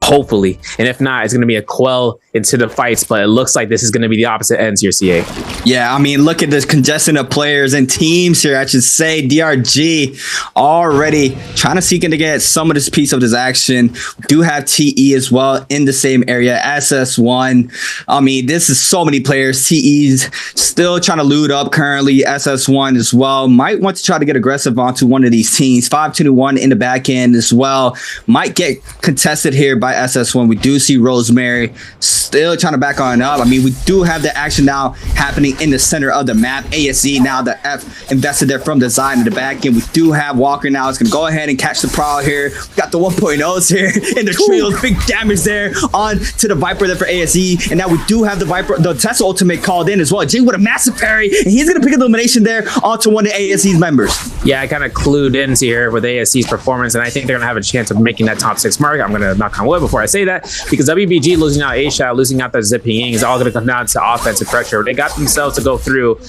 hopefully. And if not, it's going to be a quell into the fights, but it looks like this is going to be the opposite ends here, CA. Yeah, I mean, look at this congestion of players and teams here, I should say. DRG already trying to seek in to get some of this piece of this action. We do have TE as well in the same area. SS1. I mean, this is so many players. TE's still trying to loot up currently. SS1 as well. Might want to try to get aggressive onto one of these teams. 5-2-1 in the back end as well. Might get contested here by SS1. We do see Rosemary still trying to back on up. I mean, we do have the action now happening in the center of the map. ASE now the F invested there from design in the back end. We do have Walker now. It's going to go ahead and catch the prowl here. We got the 1.0s here in the trios. Big damage there on to the Viper there for ASE. And now we do have the Viper, the Tesla ultimate called in as well. Jing with a massive parry. And he's going to pick a elimination there onto one of ASE's members. Yeah, I kind of clued into here with ASE's performance, and I think they're going to have a chance of making that top 6 mark. I'm going to knock on wood before I say that, because WBG losing out A-Shot, losing out that Zipping Ying is all going to come down to offensive pressure. They got themselves to go through,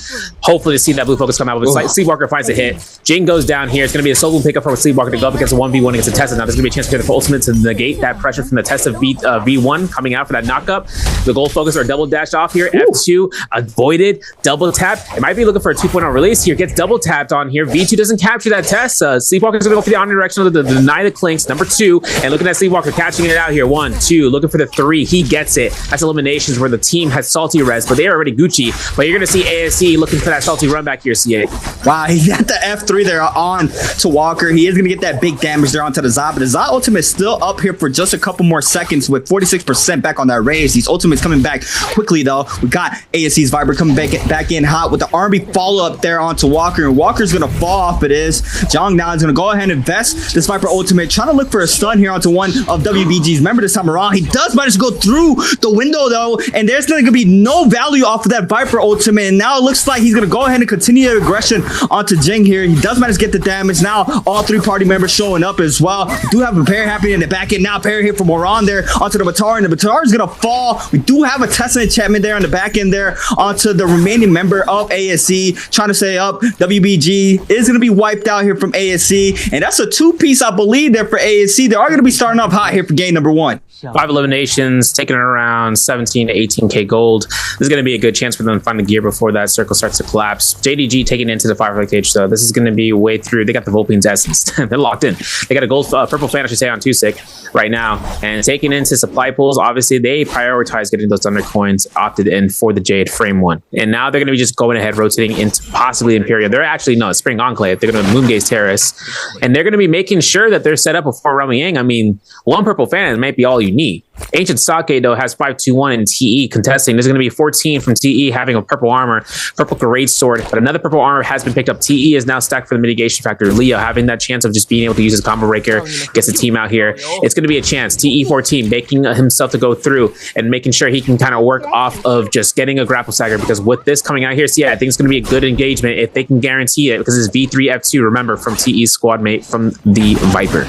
hopefully to see that blue focus come out. But Sleepwalker finds a hit. Jing goes down here. It's going to be a solo pickup for Sleepwalker to go up against a 1v1 against a Tessa. Now there's going to be a chance for the ultimate to negate that pressure from the Tessa V1 coming out for that knockup. The gold focus or double dash off here. F2 avoided, double tap. It might be looking for a 2.0 release here. Gets double tapped on here. V2 doesn't capture that Tessa. Sleepwalker's going to go for the omnidirectional to deny the clinks. Number 2. And looking at Sleepwalker catching it out here. 1, 2. Looking for the 3. He gets it. That's eliminations where the team has salty res, but they are already Gucci. But you're going to see ASE looking for that salty run back here, CA. Wow, he got the F3 there on to Walker. He is going to get that big damage there onto the Zod, but the Zod ultimate is still up here for just a couple more seconds with 46% back on that raise. These ultimates coming back quickly, though. We got ASE's Viper coming back in hot with the R&B follow-up there onto Walker, and Walker's going to fall off of this. Zhang now is going to go ahead and invest this Viper ultimate, trying to look for a stun here onto one of WBG's member this time around. He does manage to go through the window, though, and there's going to be no value off of that Viper ultimate, and now it looks like he's going to go ahead and continue the aggression onto Jing here. He does manage to get the damage. Now all 3 party members showing up as well. We do have a parry happening in the back end. Now parry here from Moran there onto the Batar, and the Batar is going to fall. We do have a Tesla enchantment there on the back end there onto the remaining member of ASE, trying to stay up. WBG is going to be wiped out here from ASE, and that's a 2-piece, I believe, there for ASE. They are going to be starting off hot here for game number 1. 5 eliminations, taking it around 17 to 18k gold. This is going to be a good chance for them to find the gear before that circle starts to collapse. JDG taking it into the Firefly cage, so this is going to be way through. They got the Vulpine's essence. They're locked in. They got a gold, purple fan, I should say, on Tusik right now. And taking into supply pools, obviously, they prioritize getting those Thunder coins opted in for the Jade Frame 1. And now they're going to be just going ahead, rotating into possibly Imperial. They're actually, no, Spring Enclave. They're going to Moongaze Terrace. And they're going to be making sure that they're set up before Realm Yang. I mean, 1 purple fan might be all you need. Ancient Sake, though, has 5-2-1 in TE contesting. There's going to be 14 from TE having a purple armor, purple great sword, but another purple armor has been picked up. TE is now stacked for the mitigation factor. Leo having that chance of just being able to use his combo breaker, gets the team out here. It's going to be a chance. TE 14 making himself to go through and making sure he can kind of work off of just getting a grapple stagger, because with this coming out here, so yeah, I think it's going to be a good engagement if they can guarantee it, because it's V3 F2, remember, from TE's squad mate from the Viper.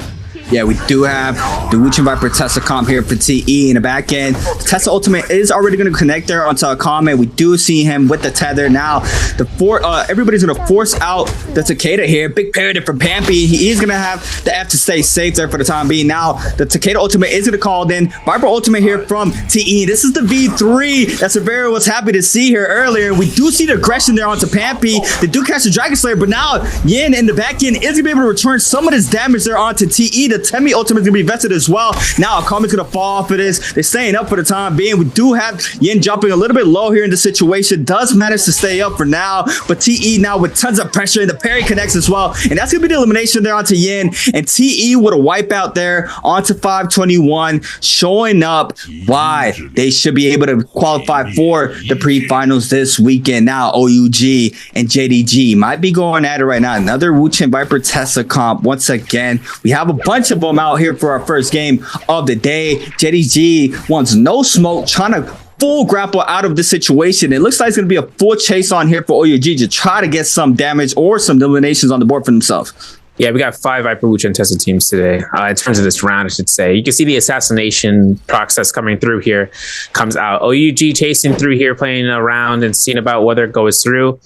Yeah, we do have the Wuchen Viper Tesla comp here for TE in the back end. The Tesla ultimate is already going to connect there onto a comment. We do see him with the tether now. Everybody's going to force out the Takeda here. Big parry from Pampy. He is going to have the F to stay safe there for the time being. Now the Takeda ultimate is going to call in. Viper ultimate here from TE. This is the V3 that Severo was happy to see here earlier. We do see the aggression there onto Pampy. They do catch the Dragon Slayer, but now Yin in the back end is going to be able to return some of this damage there onto TE. The Temi ultimate is going to be vested as well. Now Akame's going to fall off of this. They're staying up for the time being. We do have Yin jumping a little bit low here in the situation. Does manage to stay up for now, but TE now with tons of pressure, and the parry connects as well. And that's going to be the elimination there onto Yin. And TE with a wipeout there onto 521, showing up why they should be able to qualify for the pre-finals this weekend. Now OUG and JDG might be going at it right now. Another Wuchen Viper Tesla comp. Once again, we have a bunch of them out here for our first game of the day. JDG wants no smoke, trying to full grapple out of this situation. It looks like it's going to be a full chase on here for OUG to try to get some damage or some eliminations on the board for themselves. Yeah, we got 5 Viper Lucha and Tesla teams today. In terms of this round, I should say. You can see the assassination process coming through here. Comes out. OUG chasing through here, playing around and seeing about whether it goes through.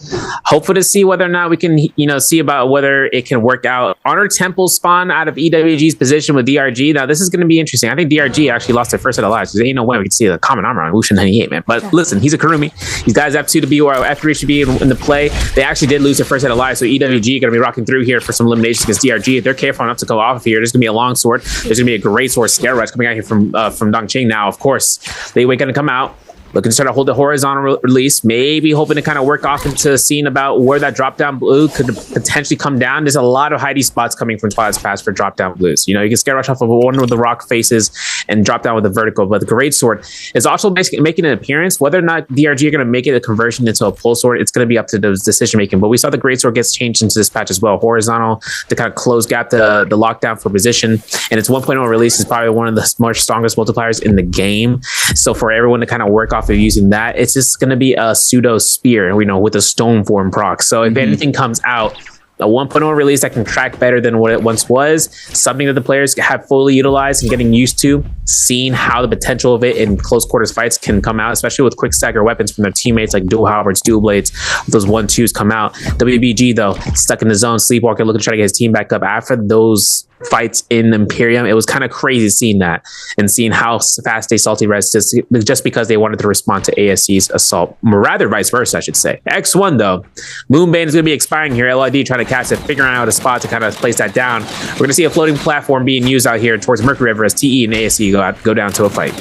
Hopeful to see whether or not we can, see about whether it can work out. Honor Temple spawn out of EWG's position with DRG. Now, this is going to be interesting. I think DRG actually lost their first set of lives. There ain't no way we can see the common armor on Lucian 98, man. But listen, he's a Kurumi. These guys F2 to be or F3 should be in the play. They actually did lose their first set of lives, so EWG going to be rocking through here for some eliminations against DRG. If they're careful enough to go off of here, there's going to be a long sword. There's going to be a great sword scare rush coming out here from Dongqing. Now, of course, they going to come out. Looking to try to hold the horizontal release, maybe hoping to kind of work off into seeing about where that drop down blue could potentially come down. There's a lot of hidey spots coming from Twilight's Pass for drop down blues. You can scare rush off of one of the rock faces and drop down with the vertical, but the great sword is also making an appearance. Whether or not DRG are going to make it a conversion into a pull sword, it's going to be up to those decision making. But we saw the great sword gets changed into this patch as well. Horizontal to kind of close gap the lockdown for position, and its 1.0 release is probably one of the strongest multipliers in the game. So for everyone to kind of work off of using that, it's just going to be a pseudo spear, with a stone form proc. So if anything comes out, a 1.0 release that can track better than what it once was, something that the players have fully utilized and getting used to, seeing how the potential of it in close quarters fights can come out, especially with quick stagger weapons from their teammates like dual halberds, dual blades, those 1-2s come out. WBG though, stuck in the zone, sleepwalker, looking to try to get his team back up after those fights in Imperium. It was kind of crazy seeing that and seeing how fast they salty res just because they wanted to respond to ASC's assault, or rather vice versa, I should say. X1 though, Moonbane is going to be expiring here. LID trying to cast it, figuring out a spot to kind of place that down. We're going to see a floating platform being used out here towards Mercury River as TE and ASC go down to a fight.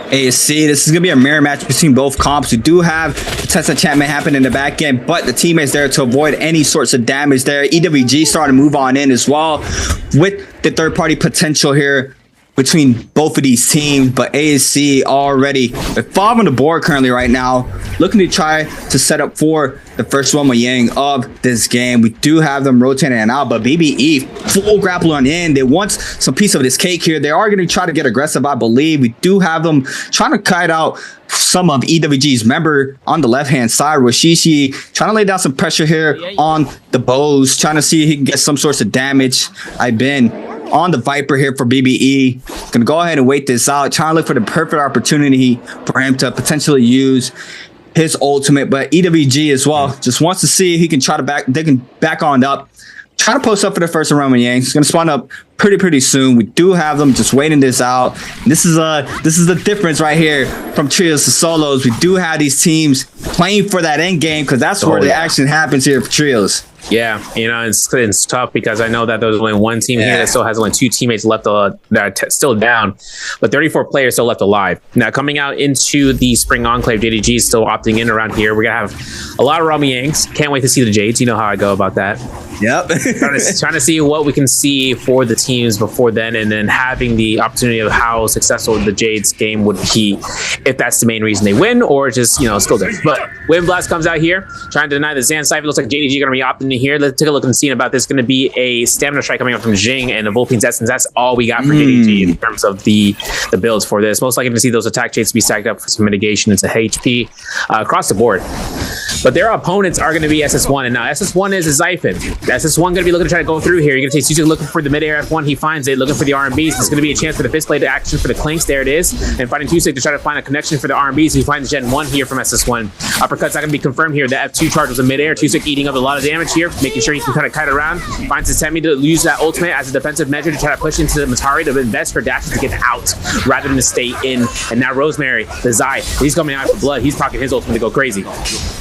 ASC, this is going to be a mirror match between both comps. We do have Tessa enchantment happen in the back end, but the teammates there to avoid any sorts of damage there. EWG starting to move on in as well with the third party potential here between both of these teams, but ASC already with 5 on the board currently right now, looking to try to set up for the first one with Yang of this game. We do have them rotating out, but BBE full grapple on in. They want some piece of this cake here. They are going to try to get aggressive, I believe. We do have them trying to kite out some of EWG's member on the left-hand side. Roshishi trying to lay down some pressure here on the bows, trying to see if he can get some sorts of damage. I've been on the Viper here for BBE. Gonna go ahead and wait this out, trying to look for the perfect opportunity for him to potentially use his ultimate, but EWG as well just wants to see if he can try to back on up, try to post up for the first round with Yang. He's gonna spawn up pretty soon. We do have them just waiting this out. This is the difference right here from trios to solos. We do have these teams playing for that end game because that's where the action happens here for trios. Yeah, it's tough because I know that there's only one team here that still has only 2 teammates left that are still down, but 34 players still left alive. Now, coming out into the Spring Enclave, JDG is still opting in around here. We're going to have a lot of Rami Yanks. Can't wait to see the Jades. You know how I go about that. Yep. trying to see what we can see for the teams before then, and then having the opportunity of how successful the Jades game would be if that's the main reason they win, or just, still there. But Wind Blast comes out here, trying to deny the Zan Cypher. Looks like JDG going to be opting in here. Let's take a look and see about this. Going to be a stamina strike coming up from Jing and the Vulpine's Essence. That's all we got for JDG in terms of the builds for this. Most likely to see those attack chains be stacked up for some mitigation into HP across the board. But their opponents are going to be SS1, and now SS1 is a Xiphon. SS1 going to be looking to try to go through here. You're going to see Suzuki looking for the mid-air F1. He finds it, looking for the RMBs. There's going to be a chance for the fist blade action for the Clinks. There it is. And fighting Tusik to try to find a connection for the RMBs. He finds Gen 1 here from SS1. Uppercut's not going to be confirmed here. The F2 charge was a mid-air. Tusik eating up a lot of damage here, making sure he can kind of kite around. Finds his Temi to use that ultimate as a defensive measure to try to push into the Matari to invest her dashes to get out rather than to stay in. And now Rosemary, the Zai, he's coming out for blood. He's pocketing his ultimate to go crazy.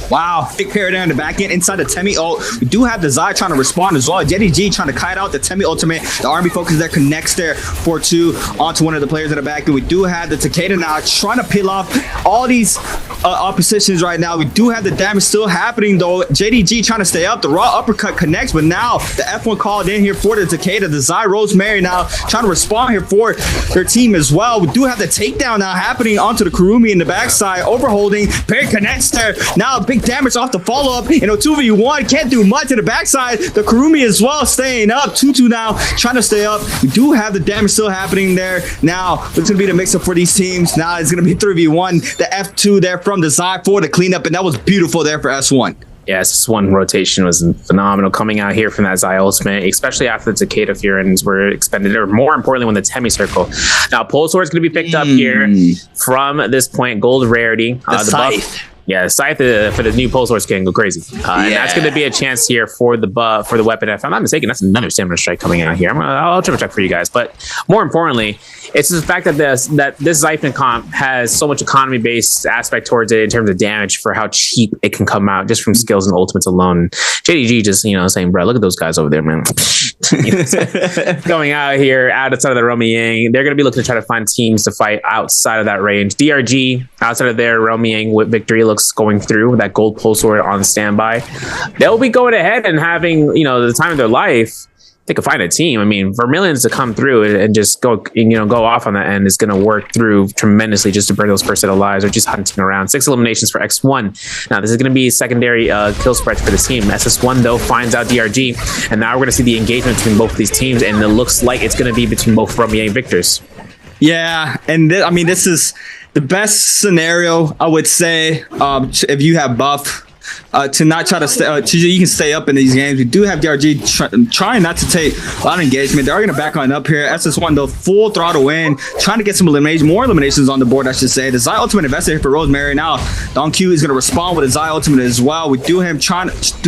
Wow, big pair there in the back end inside the Temi ult. We do have the Zai trying to respond as well. JDG trying to kite out the Temi ultimate. The RB focus there connects there 4-2 onto one of the players in the back end. We do have the Takeda now trying to peel off all these oppositions right now. We do have the damage still happening though. JDG trying to stay up. The raw uppercut connects, but now the F1 called in here for the Takeda. The Zai Rosemary now trying to respond here for their team as well. We do have the takedown now happening onto the Kurumi in the backside. Overholding. Parry connects there. Now big damage off the follow-up. 2v1 can't do much to the backside. The Kurumi as well staying up. 2-2 now trying to stay up. We do have the damage still happening there. Now it's going to be the mix-up for these teams. Now it's going to be 3v1. The F2 there from the Zai for the cleanup, and that was beautiful there for S1. Yes, this one rotation was phenomenal coming out here from that Zai ultimate, especially after the Takeda Furins were expended, or more importantly, when the Temi Circle. Now, Pole Sword is going to be picked up here from this point. Gold rarity. The Scythe. Yeah, Scythe for the new Pole Sword skin go crazy. And that's going to be a chance here for the weapon. If I'm not mistaken, that's another Stamina Strike coming out here. I'll triple check for you guys. But more importantly, it's the fact that this Xiphon comp has so much economy-based aspect towards it in terms of damage for how cheap it can come out just from skills and ultimates alone. JDG just, saying, bro, look at those guys over there, man. Going out here, outside of the Romy Yang, they're going to be looking to try to find teams to fight outside of that range. DRG, outside of their Romy Yang with victory, looks going through with that gold pole sword on standby. They'll be going ahead and having, the time of their life. They could find a team. I mean, Vermilions to come through and just go off on that end is going to work through tremendously just to burn those first set of lives or just hunting around. 6 eliminations for X1. Now, this is going to be a secondary kill spread for the team. SS1, though, finds out DRG. And now we're going to see the engagement between both of these teams. And it looks like it's going to be between both Romy and Victors. Yeah, and this is the best scenario, I would say, if you have buff. To not try to stay, you can stay up in these games. We do have DRG trying not to take a lot of engagement. They are going to back on up here. SS1 though, full throttle in, trying to get some more eliminations on the board, I should say. The Zai ultimate invested here for Rosemary. Now Don Q is going to respond with a Zai ultimate as well. We do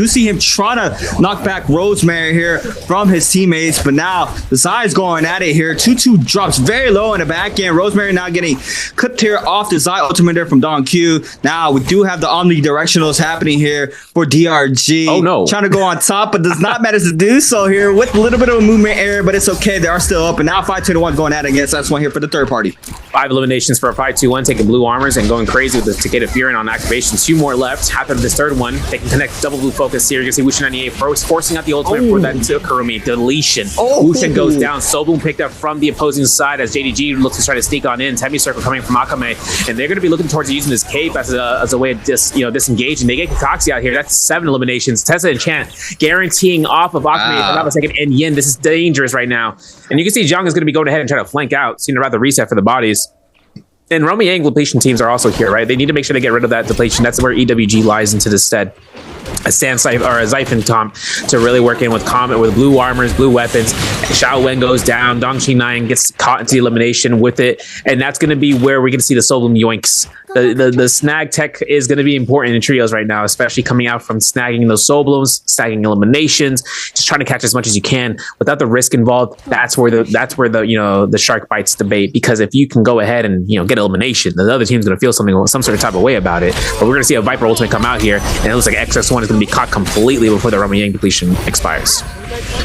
see him trying to knock back Rosemary here from his teammates, but now the Zai is going at it here. 2-2 drops very low in the back end. Rosemary now getting clipped here off the Zai ultimate there from Don Q. Now we do have the omnidirectionals happening here for DRG. Oh no, trying to go on top, but does not manage to do so here with a little bit of a movement error, but it's okay. They are still up, and now 5-2-1 going at it against S1 here for the third party. 5 eliminations for a 5-2-1, taking blue armors and going crazy with the Takeda Furin on activation. 2 more left. After this third one, they can connect double blue focus here. You can see Wushin 98 forcing out the ultimate for that Kurumi deletion. Wushin goes down. Sobloom picked up from the opposing side as JDG looks to try to sneak on in. Temi Circle coming from Akame, and they're going to be looking towards using this cape as a way of disengaging. They get Kakaxi out here. That's 7 eliminations. Tessa and Chant guaranteeing off of Akame, if I'm not mistaken, and Yin. This is dangerous right now. And you can see Zhang is going to be going ahead and trying to flank out, seeing about the reset for the bodies. And Romy Yang depletion teams are also here, right? They need to make sure they get rid of that depletion. That's where EWG lies into the stead. A Xiphon comp to really work in with Comet with blue armors, blue weapons. Xiao Wen goes down. Dongqing 9 gets caught into the elimination with it. And that's going to be where we're going to see the Sobloom yoinks. The snag tech is going to be important in trios right now, especially coming out from snagging those Soblooms, snagging eliminations, just trying to catch as much as you can without the risk involved. That's where the shark bites the bait, because if you can go ahead and get elimination, the other team's going to feel some sort of type of way about it. But we're going to see a Viper ultimate come out here, and it looks like XS1 is going to be caught completely before the Romy Yang depletion expires.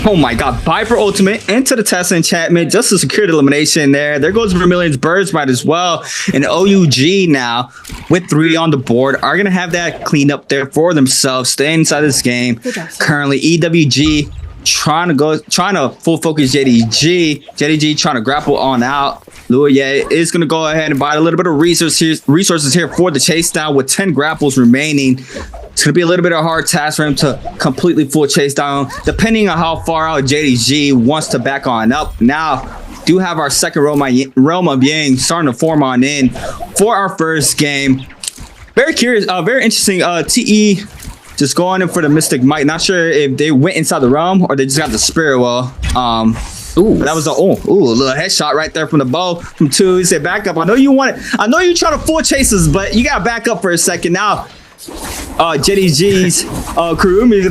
Oh my god, Viper ultimate into the Tessa enchantment just to secure the elimination there. There goes Vermilion's Bird's Bite as well. And OUG now with 3 on the board are going to have that clean up there for themselves, staying inside this game. Currently EWG trying to full focus JDG trying to grapple on out. Luye is going to go ahead and buy a little bit of resources here for the chase down with 10 grapples remaining. It's going to be a little bit of a hard task for him to completely full chase down, depending on how far out JDG wants to back on up. Now, do have our second Realm of Yang starting to form on in for our first game. Very curious, very interesting. TE just going in for the Mystic Might. Not sure if they went inside the realm or they just got the Spirit Well. That was a little headshot right there from the bow from 2. He said, back up. I know you trying to full chases, but you got to back up for a second. Now, JDG's Kurumi is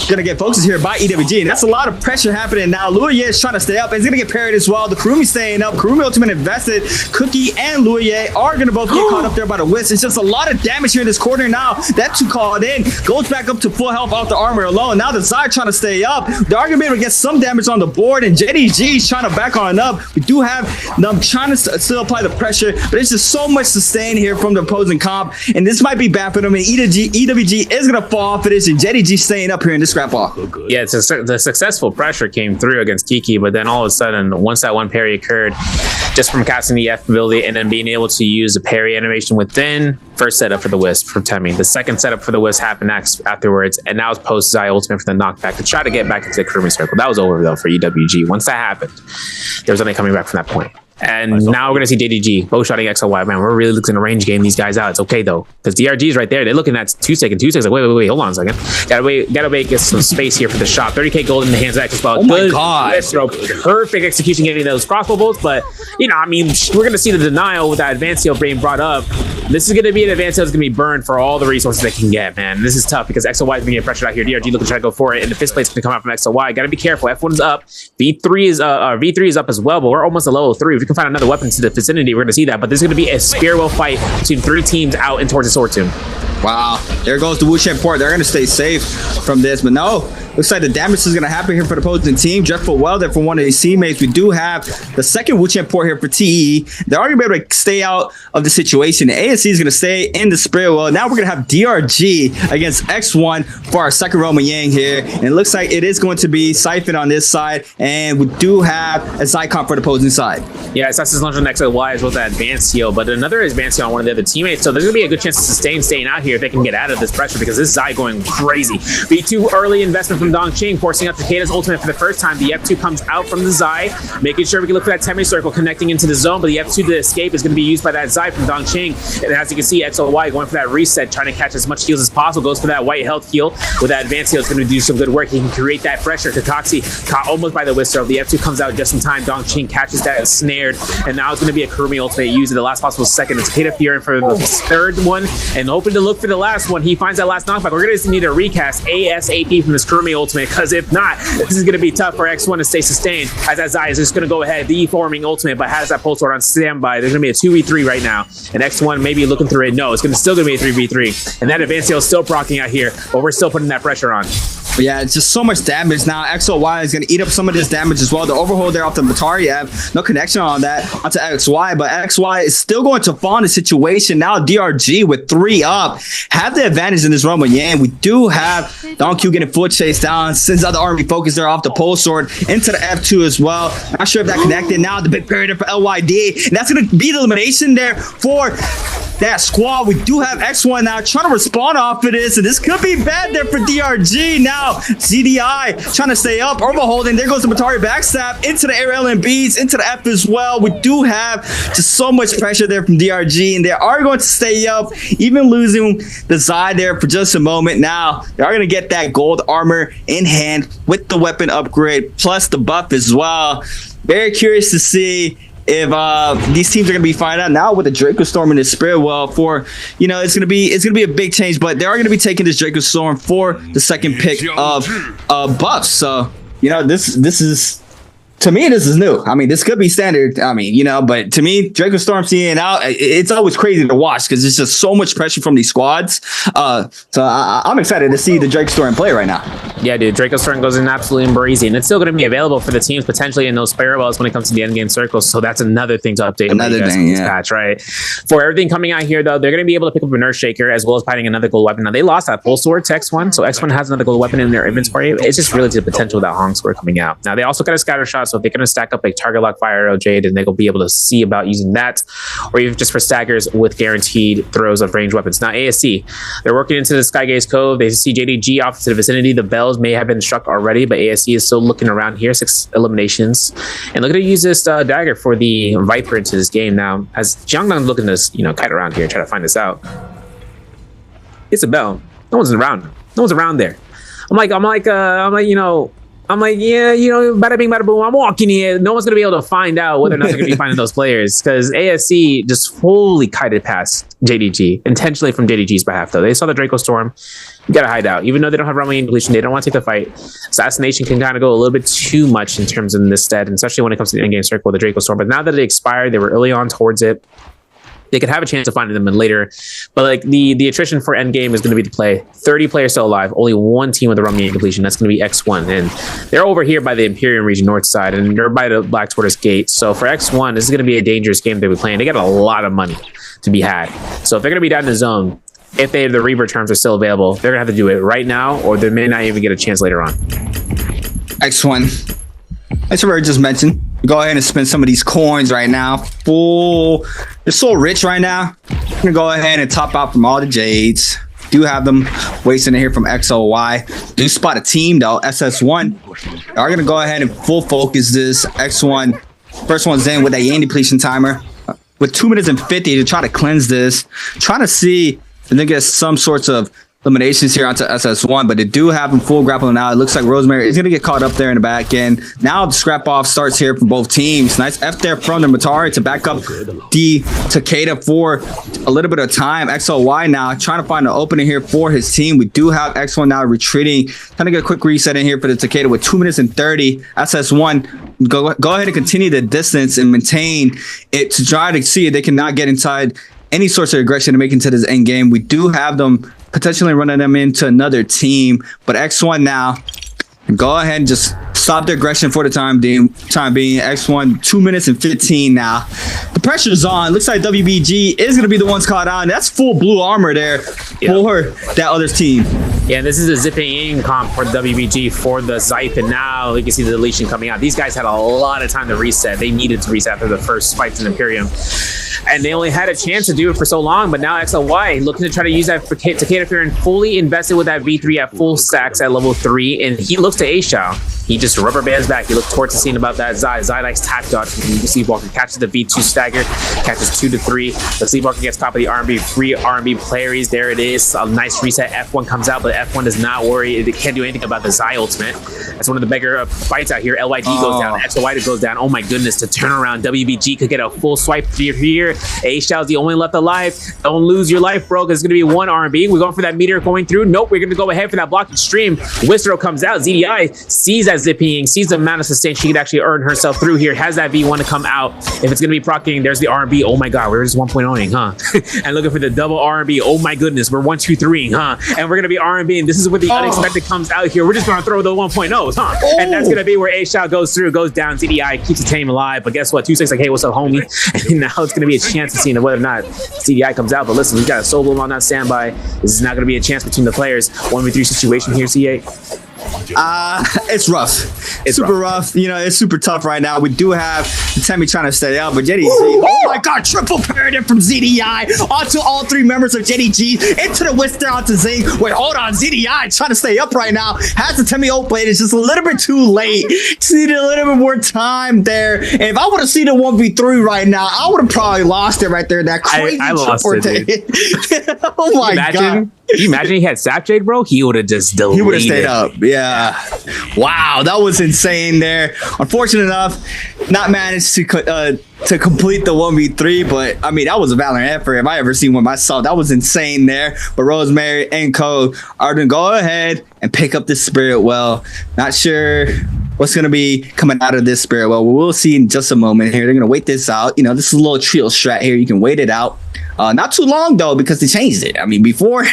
gonna get focused here by EWG, and that's a lot of pressure happening now. Luye is trying to stay up, and he's gonna get parried as well. The Kurumi staying up. Kurumi ultimate invested. Cookie and Luye are gonna both get caught up there by the Wisp. It's just a lot of damage here in this corner now. That 2 called in goes back up to full health off the armor alone. Now the Zai trying to stay up. They are gonna be able to get some damage on the board, and JDG is trying to back on up. We do have them trying to still apply the pressure, but it's just so much sustain here from the opposing comp, and this might be bad for them. And EWG is gonna fall for this, and JDG staying up here in this scrap off. Yeah, the successful pressure came through against Kiki, but then all of a sudden, once that one parry occurred, just from casting the F ability and then being able to use a parry animation within, first setup for the Wisp for Temi. The second setup for the Wisp happened afterwards, and now it's post Zai ultimate for the knockback to try to get back into the Kurumi circle. That was over though for EWG. Once that happened, there was only coming back from that point. And now we're going to see JDG bow shotting XLY. Man, we're really looking to range game these guys out. It's okay, though, because DRG is right there. They're looking at 2 seconds. 2 seconds. Like, wait, hold on a second. Gotta wait, get some space here for the shot. 30k gold in the hands of X Ball. Oh my God. Throw. Perfect execution getting those crossbow bolts. But, you know, I mean, we're going to see the denial with that advanced heal being brought up. This is going to be an advanced heal that's going to be burned for all the resources they can get, man. This is tough because XLY is going to get pressured out here. DRG looking to try to go for it, and the fist plate's going to come out from XLY. Got to be careful. F1's up. V3 is up as well, but we're almost at level 3. If we can find another weapon to the vicinity, we're going to see that. But this is going to be a spearwell fight between 3 teams out and towards the sword tomb. Wow, there goes the Wuchen port. They're going to stay safe from this, but no, looks like the damage is going to happen here for the opposing team. Dreadful well there from one of his teammates. We do have the second Wuchen port here for TE. They're already going to be able to stay out of the situation. The ASC is going to stay in the spray well. Now we're going to have DRG against X1 for our second Roman Yang here, and it looks like it is going to be Siphon on this side, and we do have a Zycon for the opposing side. Yeah, Assassin's Launch on XLY as well as that advanced heal, but another advanced heal on one of the other teammates, so there's going to be a good chance to sustain staying out here if they can get out of this pressure, because this Zai going crazy. V2 early investment from Dongqing, forcing out Takeda's ultimate for the first time. The F2 comes out from the Zai, making sure we can look for that semicircle connecting into the zone, but the F2 to escape is going to be used by that Zai from Dongqing. And as you can see, XLY going for that reset, trying to catch as much heals as possible, goes for that white health heal. With that advanced heal, it's going to do some good work. He can create that pressure. Kakashi caught almost by the Whistler. The F2 comes out just in time. Dongqing catches that snared, and now it's going to be a Kurumi ultimate used in the last possible second. It's Takeda Fear for the third one, and hoping to look for the last one. He finds that last knockback. We're going to need a recast ASAP from this Kurumi ultimate, because if not, this is going to be tough for X1 to stay sustained, as that Zai is just going to go ahead, deforming ultimate, but has that pulse sword on standby. There's going to be a 2v3 right now, and X1 maybe looking through it. No, it's still going to be a 3v3, and that advanced heal is still proccing out here, but we're still putting that pressure on. But yeah, it's just so much damage now. XOY is going to eat up some of this damage as well. The overhold there off the Matariev, no connection on that onto XY, but XY is still going to fall in the situation. Now DRG with 3 up have the advantage in this run with Yang. We do have Don Q getting full chase down, sends out the army focus there off the pulse sword into the F2 as well. Not sure if that connected. Now the big period for LYD, and that's going to be the elimination there for that squad. We do have X1 now trying to respond off of this, and this could be bad there for DRG. Now ZDI trying to stay up, overholding. There goes the Matari backstab into the air LMBs, into the F as well. We do have just so much pressure there from DRG, and they are going to stay up, even losing the Zai there for just a moment. Now they are going to get that gold armor in hand with the weapon upgrade plus the buff as well. Very curious to see if these teams are going to be fighting out now with the Draco Storm in the Spirit Well. For, you know, it's going to be a big change, but they are going to be taking this Draco Storm for the second pick of buffs. So, you know, this is, to me, this is new. I mean, this could be standard. I mean, you know, but to me, Draco Storm seeing out, it's always crazy to watch because there's just so much pressure from these squads. So I'm excited to see the Draco Storm play right now. Yeah, dude, Draco Storm goes in absolutely crazy, and it's still going to be available for the teams potentially in those parallels when it comes to the end game circles. So that's another thing to update. Another thing, yeah. Patch, right? For everything coming out here, though, they're going to be able to pick up a Nerf Shaker as well as finding another gold weapon. Now they lost that full sword to X1, so X1 has another gold weapon in their inventory. It's just really the potential of that Hong sword coming out. Now they also got a scatter shot, so if they're going to stack up a target lock fire arrow Jade, and they'll be able to see about using that, or even just for staggers with guaranteed throws of ranged weapons. Now ASC, they're working into the Skygaze Cove. They see JDG off to the vicinity. The bells may have been struck already, but ASC is still looking around here. 6 eliminations, and looking to use this dagger for the Viper into this game. Now as Jiangdang's looking to, you know, kite around here, try to find this out. It's a bell. No one's around. No one's around there. I'm like, yeah, you know, bada bing, bada boom, I'm walking here. No one's going to be able to find out whether or not they're going to be finding those players, because ASC just fully kited past JDG, intentionally from JDG's behalf, though. They saw the Draco Storm. You got to hide out. Even though they don't have Romulan depletion, they don't want to take the fight. Assassination can kind of go a little bit too much in terms of this stead, and especially when it comes to the endgame circle with the Draco Storm. But now that it expired, they were early on towards it. They could have a chance of finding them in later, but like the attrition for endgame is going to be to play 30 players still alive, only one team with the Romulan depletion. That's going to be X1, and they're over here by the Imperium region north side, and they're by the Black Tortoise Gate. So for X1, this is going to be a dangerous game they'll be playing. They got a lot of money to be had, so if they're going to be down in the zone, if the Reaver terms are still available, they're going to have to do it right now, or they may not even get a chance later on. X1. That's what I just mentioned. Go ahead and spend some of these coins right now. They're so rich right now. I'm gonna go ahead and top out from all the Jades. Do have them wasting it here from XOY. Do spot a team though, SS1. Are gonna go ahead and full focus this. X1 First one's in with that Yang depletion timer. With 2 minutes and 50 to try to cleanse this. Trying to see if they get some sorts of eliminations here onto SS1, but they do have him full grappling now. It looks like Rosemary is going to get caught up there in the back end. Now the scrap off starts here from both teams. Nice F there from the Matari to back up the Takeda for a little bit of time. XLY now trying to find an opening here for his team. We do have X1 now retreating. Trying to get a quick reset in here for the Takeda with 2 minutes and 30. SS1 go ahead and continue the distance and maintain it to try to see if they cannot get inside any sorts of aggression to make into this end game. We do have them potentially running them into another team, but X1 now go ahead and just stop the aggression for the time being. X1 2 minutes and 15 now. The pressure's on. Looks like WBG is going to be the ones caught on. That's full blue armor there for that other team. Yeah, this is a zipping in comp for WBG for the Zype, and now you can see the deletion coming out. These guys had a lot of time to reset. They needed to reset after the first fights in Imperium, and they only had a chance to do it for so long, but now XLY looking to try to use that for Takeda Fear and fully invested with that V3 at full stacks at level 3, and he looks to A-Shao. He just rubber bands back. He looks towards the scene about that Zai. Zai likes tap dodge. Sleepwalker catches the V2 stagger, catches 2 to 3. The Sleepwalker gets top of the R&B, free R&B playeries. There it is. A nice reset. F1 comes out, but F1 does not worry. It can't do anything about the Zai ultimate. That's one of the bigger fights out here. LYD goes down. XOY goes down. Oh my goodness. To turn around, WBG could get a full swipe here. A-Shao's the only left alive. Don't lose your life, bro, because it's going to be one R&B. We're going for that meteor going through. Nope, we're going to go ahead for that blocking stream. Wistro comes out. ZDI sees that zipping, sees the amount of sustain she could actually earn herself through here, has that V1 to come out. If it's going to be procking, there's the R&B. Oh my god, we're just 1.0ing, huh? And looking for the double R&B. Oh my goodness, we're 1, 2, 3, huh? And we're going to be R&B, and this is where the unexpected comes out here. We're just going to throw the 1.0s, huh? And that's going to be where A-Shao goes through, goes down. ZDI keeps the team alive, but guess what? 2-6 like, hey, what's up, homie? And now it's going to be a chance to see whether or not CDI comes out. But listen, we got a solo on that standby. This is not going to be a chance between the players. 1v3 situation here, CA. It's rough. It's super rough. You know, it's super tough right now. We do have Temi trying to stay out, but JDG, oh my god, triple parried from ZDI onto all 3 members of JDG, into the Wister onto Zing. Wait, hold on, ZDI trying to stay up right now. Has the Temi ult blade. It's just a little bit too late. Just needed a little bit more time there. And if I would have seen the 1v3 right now, I would have probably lost it right there. That crazy I lost it, oh my god. Can you imagine he had Sapjade, bro? He would have just deleted. He would have stayed up. Yeah. Wow, that was insane there. Unfortunate enough, not managed to complete the 1v3, but I mean, that was a valiant effort. If I ever seen one myself, that was insane there. But Rosemary and Co are going to go ahead and pick up this Spirit Well. Not sure what's going to be coming out of this Spirit Well. We'll see in just a moment here. They're going to wait this out. You know, this is a little trio strat here. You can wait it out. Not too long, though, because they changed it. I mean, before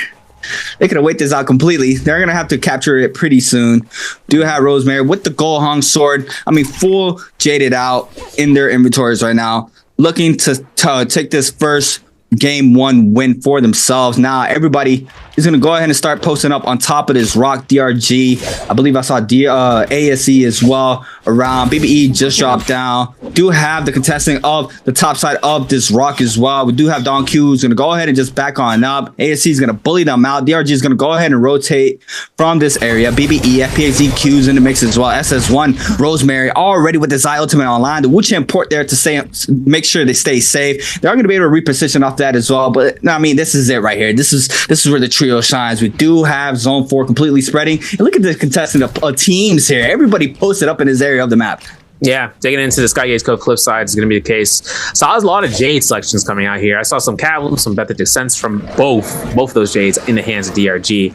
they could have waited this out completely. They're going to have to capture it pretty soon. Do have Rosemary with the Gohong sword. I mean, full jaded out in their inventories right now. Looking to take this first game 1 win for themselves. Now, everybody is going to go ahead and start posting up on top of this rock. DRG. I believe I saw ASE as well around. BBE just dropped down. Do have the contestant of the top side of this rock as well. We do have Don Q who's going to go ahead and just back on up. ASE is going to bully them out. DRG is going to go ahead and rotate from this area. BBE, FPAZ, Q's in the mix as well. SS1, Rosemary already with the Zai ultimate online. The Wuchen port there to make sure they stay safe. They are going to be able to reposition off that as well. But no, I mean, this is it right here. This is where the trio shines. We do have Zone 4 completely spreading. And look at the contestant of teams here. Everybody posted up in this area of the map. Yeah, taking it into the Skygates Cove Cliffside is going to be the case. Saw a lot of Jade selections coming out here. I saw some Catalum, some Beth Descents from both those Jades in the hands of DRG.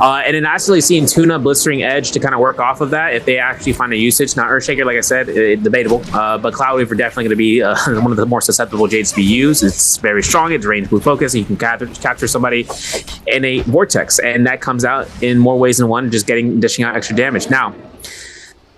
And then actually seeing Tuna, Blistering Edge to kind of work off of that if they actually find a usage. Now, Earthshaker, like I said, debatable. But Cloud Weaver definitely going to be one of the more susceptible Jades to be used. It's very strong. It's range blue focus. You can capture somebody in a Vortex. And that comes out in more ways than one, just dishing out extra damage. Now,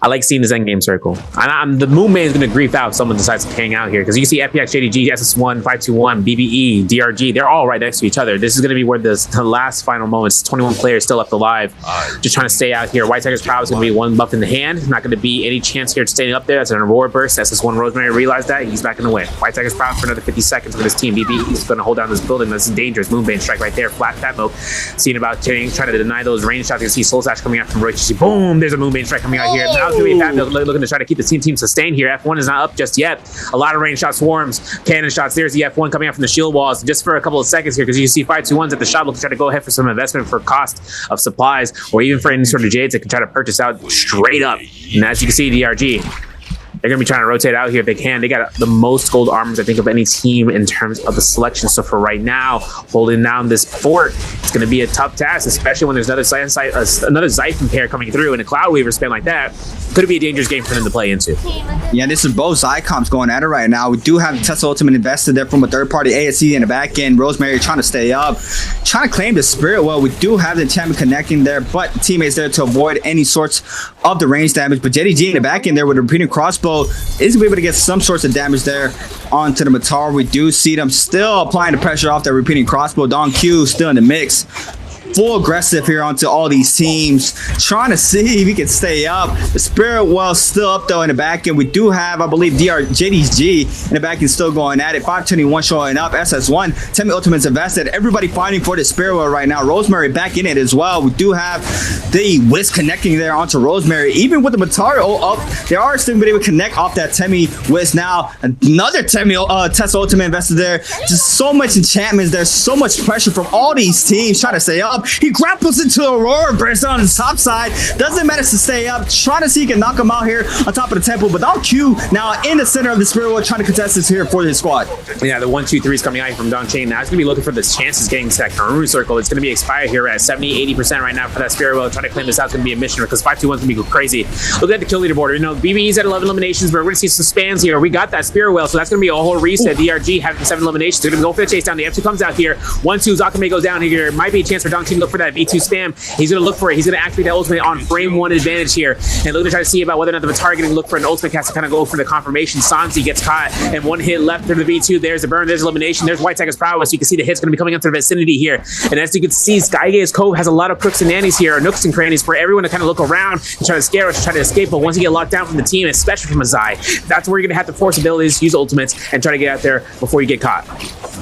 I like seeing this endgame circle. The Moonman is going to grief out if someone decides to hang out here, because you can see FPX, JDG, SS1, 521, BBE, DRG. They're all right next to each other. This is going to be where the last final moments. 21 players still left alive, just trying to stay out here. White Tiger's Proud is going to be one buff in the hand. Not going to be any chance here to staying up there. That's an Aurora burst. SS1 Rosemary realized that. He's back in the way. White Tiger's Proud for another 50 seconds for this team. BBE is going to hold down this building. This is dangerous. Moonbane strike right there. Flat Fatmo. Seeing about trying to deny those range shots. You can see Soul Sash coming out from Roichichi. Boom! There's a Moonbane strike coming out here. Now Now it's going to be Fat Milk looking to try to keep the team sustained here. F1 is not up just yet. A lot of range shot swarms, cannon shots. There's the F1 coming out from the shield walls just for a couple of seconds here, because you see 521's at the shot looking to try to go ahead for some investment for cost of supplies, or even for any sort of jades that can try to purchase out straight up. And as you can see, DRG, they're going to be trying to rotate out here if they can. They got the most gold armors, I think, of any team in terms of the selection. So for right now, holding down this fort, it's going to be a tough task, especially when there's another Xiphon pair coming through and a Cloud Weaver spin like that. Could be a dangerous game for them to play into. Yeah, this is both Zycoms going at it right now. We do have Tesla Ultimate invested there from a third-party ASC in the back end. Rosemary trying to stay up, trying to claim the Spirit Well. We do have the champion connecting there, but the teammates there to avoid any sorts of the range damage. But JDG in the back end there with a repeating crossbow is going to be able to get some sorts of damage there onto the Matar. We do see them still applying the pressure off that repeating crossbow. Don Q still in the mix. Full aggressive here onto all these teams, trying to see if he can stay up. The Spirit Well still up though in the back end. We do have, I believe, JDG in the back end still going at it. 521 showing up. SS1, Temi Ultimate's invested. Everybody fighting for the Spirit Well right now. Rosemary back in it as well. We do have the Wisp connecting there onto Rosemary. Even with the Matario up, they are still able to connect off that Temi Wisp now. Another Temi Tesla Ultimate invested there. Just so much enchantments. There's so much pressure from all these teams trying to stay up. He grapples into Aurora Burst on his top side. Doesn't matter to stay up. Trying to see he can knock him out here on top of the temple. But Don Q now in the center of the Spirit World trying to contest this here for his squad. Yeah, the 1-2-3 is coming out from Don Chain. Now it's going to be looking for this chances getting to that Karun circle. It's going to be expired here at 70-80% right now for that Spirit World. Trying to claim this out is going to be a mission because 521 is going to be crazy. Look at the kill leaderboard. You know, BBE's at 11 eliminations, but we're going to see some spans here. We got that Spirit Well, so that's going to be a whole reset. DRG having 7 eliminations. They're going to go for the chase down. The F2 comes out here. 1-2, Zakame goes down here. Might be a chance for Don Chain to look for that V2 spam. He's going to look for it. He's going to activate that ultimate on frame 1 advantage here. And look to try to see about whether or not the targeting look for an ultimate cast to kind of go for the confirmation. Sanzi gets caught and 1 hit left through the V2. There's the burn. There's elimination. There's White Tiger's prowess. You can see the hit's going to be coming up to the vicinity here. And as you can see, Skygaze Cove has a lot of crooks and nannies here, or nooks and crannies for everyone to kind of look around and try to scare us, try to escape. But once you get locked down from the team, especially from a Zai, that's where you're going to have to force abilities, use ultimates, and try to get out there before you get caught.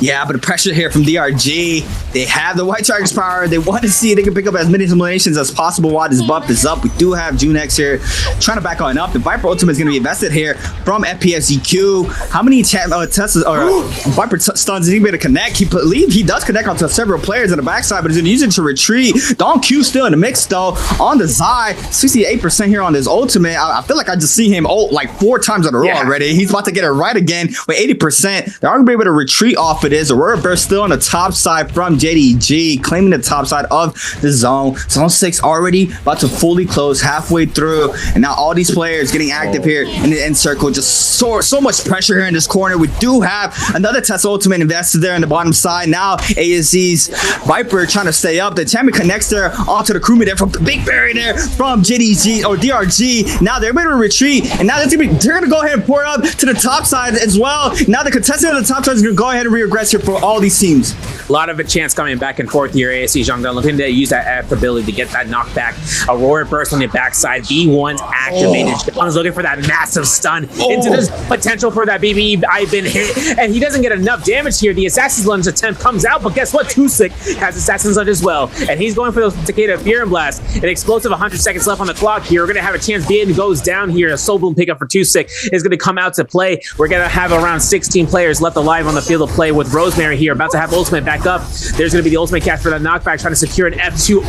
Yeah, but the pressure here from DRG, they have the White Tiger's power. They want to see they can pick up as many eliminations as possible while this buff is up. We do have Junex here trying to back on up. The Viper ultimate is going to be invested here from FPSGQ. How many Teslas or Viper stuns is he going to connect? He believes he does connect onto several players on the backside, but he's going to use it to retreat. Don Q still in the mix though on the Zai. 68% here on this ultimate. I feel like I just see him ult like 4 times in a row already. He's about to get it right again with 80%. They aren't going to be able to retreat off of this. Aurora Burst still on the top side from JDG, claiming the top side of the zone. Zone 6 already about to fully close halfway through, and now all these players getting active here in the end circle. Just so much pressure here in this corner. We do have another Tesla Ultimate invested there on the bottom side. Now ASC's Viper trying to stay up. The champion connects there onto the crewmate there from the big barrier there from JDG or DRG. Now they're able to retreat, and now they're gonna go ahead and pour up to the top side as well. Now the contestant on the top side is gonna go ahead and regress here for all these teams. A lot of a chance coming back and forth here. ASC Zhangdan looking to use that F ability to get that knockback. Aurora Burst on the backside. B1's activated. Shaun's looking for that massive stun into this potential for that BB. I've been hit, and he doesn't get enough damage here. The Assassin's Lunge attempt comes out, but guess what? Tusik has Assassin's Lunge as well, and he's going for those Takeda Fear and Blast. An explosive 100 seconds left on the clock here. We're going to have a chance. B goes down here. A Soul Bloom pickup for Tusik is going to come out to play. We're going to have around 16 players left alive on the field of play with Rosemary here about to have ultimate back up. There's going to be the ultimate cast for that knockback, trying to secure an F2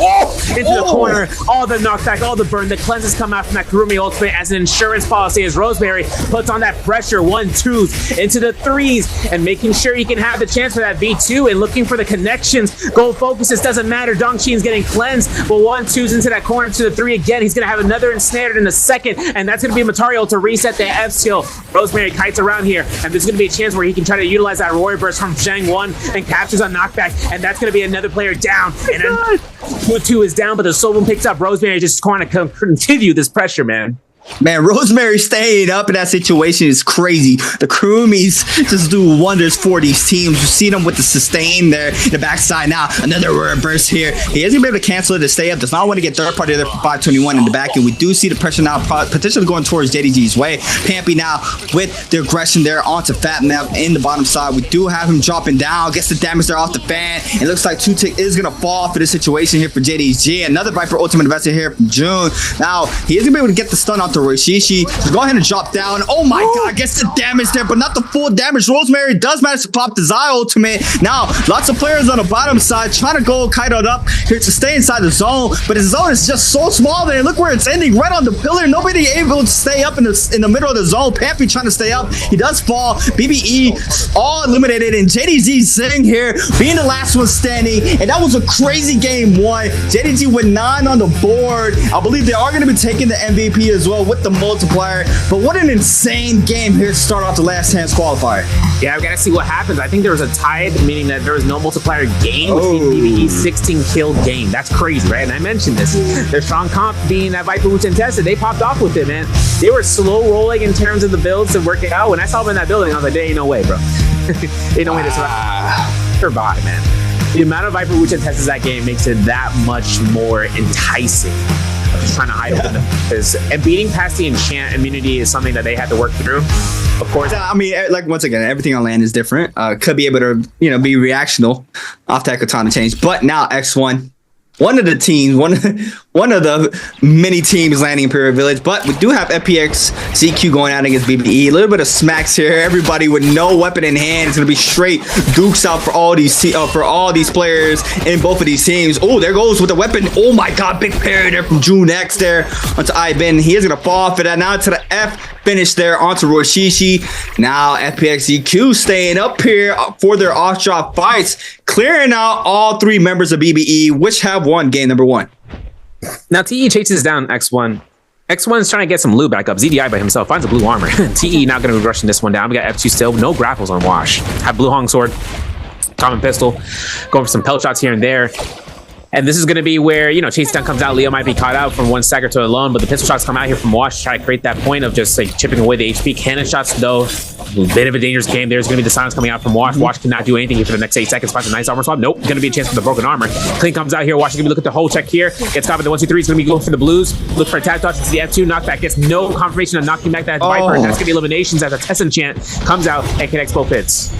into the corner. All the knockback, all the burn, the cleanses come out from that Kurumi ultimate as an insurance policy as Rosemary puts on that pressure. 1-2s into the 3s and making sure he can have the chance for that V2 and looking for the connections. Goal focuses, doesn't matter. Dongqin's getting cleansed, but 1-2s into that corner to the 3 again. He's going to have another ensnared in a second, and that's going to be Matario to reset the F skill. Rosemary kites around here, and there's going to be a chance where he can try to utilize that Roar Burst from Zhang 1 and captures a knockback, and that's going to be another player down. And then 2 is down, but the Soul Boom picks up. Rosemary just trying to continue this pressure, man. Man, Rosemary staying up in that situation is crazy. The Kurumis just do wonders for these teams. You see them with the sustain there in the backside now. Another rare burst here. He isn't able to cancel it to stay up. Does not want to get third party there for 521 in the back. And we do see the pressure now potentially going towards JDG's way. Pampy now with the aggression there onto Fat Map in the bottom side. We do have him dropping down. Gets the damage there off the fan. It looks like 2-tick is going to fall for this situation here for JDG. Another Viper ultimate investor here from June. Now, he is going to be able to get the stun off onto Rishishi. Go ahead and drop down. Oh my god, gets the damage there, but not the full damage. Rosemary does manage to pop the Zai ultimate. Now, lots of players on the bottom side trying to go kite'd up here to stay inside the zone, but his zone is just so small there. Look where it's ending, right on the pillar. Nobody able to stay up in the middle of the zone. Pampy trying to stay up. He does fall. BBE all eliminated, and JDG Zing here being the last one standing, and that was a crazy game one. JDG with 9 on the board. I believe they are going to be taking the MVP as well with the multiplier, but what an insane game here to start off the last chance qualifier. Yeah, I've got to see what happens. I think there was a tide, meaning that there was no multiplier game, which means BBE's 16 kill game. That's crazy, right? And I mentioned this. Their strong comp being that Viper Wooch and Tessa, they popped off with it, man. They were slow rolling in terms of the builds and working out. When I saw them in that building, I was like, there ain't no way, bro. Ain't no way to survive. Survive, man. The amount of Viper Wooch and Tessa's that game makes it that much more enticing. I'm just trying to hide them because beating past the enchant immunity is something that they had to work through. Of course, I mean, like once again, everything on land is different. Could be able to, be reactional off that katana change. But now X1, one of the teams, one of the many teams landing Imperial Village. But we do have FPX CQ going out against BBE. A little bit of smacks here. Everybody with no weapon in hand. It's gonna be straight dukes out for all these players in both of these teams. Oh, there goes with the weapon. Oh my God, big parry there from June X there onto Ivan. He is gonna fall for that. Now to the F finish there onto Roshishi. Now FPX CQ staying up here for their off drop fights, clearing out all 3 members of BBE, which have won game number 1. Now TE chases down X1. X1 is trying to get some loot back up. ZDI by himself finds a blue armor. TE not going to be rushing this one down. We got F2 still. No grapples on Wash. Have blue Hong sword. Common pistol. Going for some pelt shots here and there. And this is going to be where, chase down comes out. Leo might be caught out from one stagger to alone, but the pistol shots come out here from Wash to try to create that point of just like chipping away the HP. Cannon shots, though, a bit of a dangerous game. There's going to be the silence coming out from Wash. Wash cannot do anything here for the next 8 seconds. Finds a nice armor swap. Nope, going to be a chance for the broken armor. Clean comes out here. Wash is going to look at the whole check here. Gets caught with the 1, 2, 3. He's going to be going for the blues. Look for a tap dodge. It's the F2 knockback. Gets no confirmation of knocking back that Viper. And that's going to be eliminations as a test enchant comes out and connects both hits.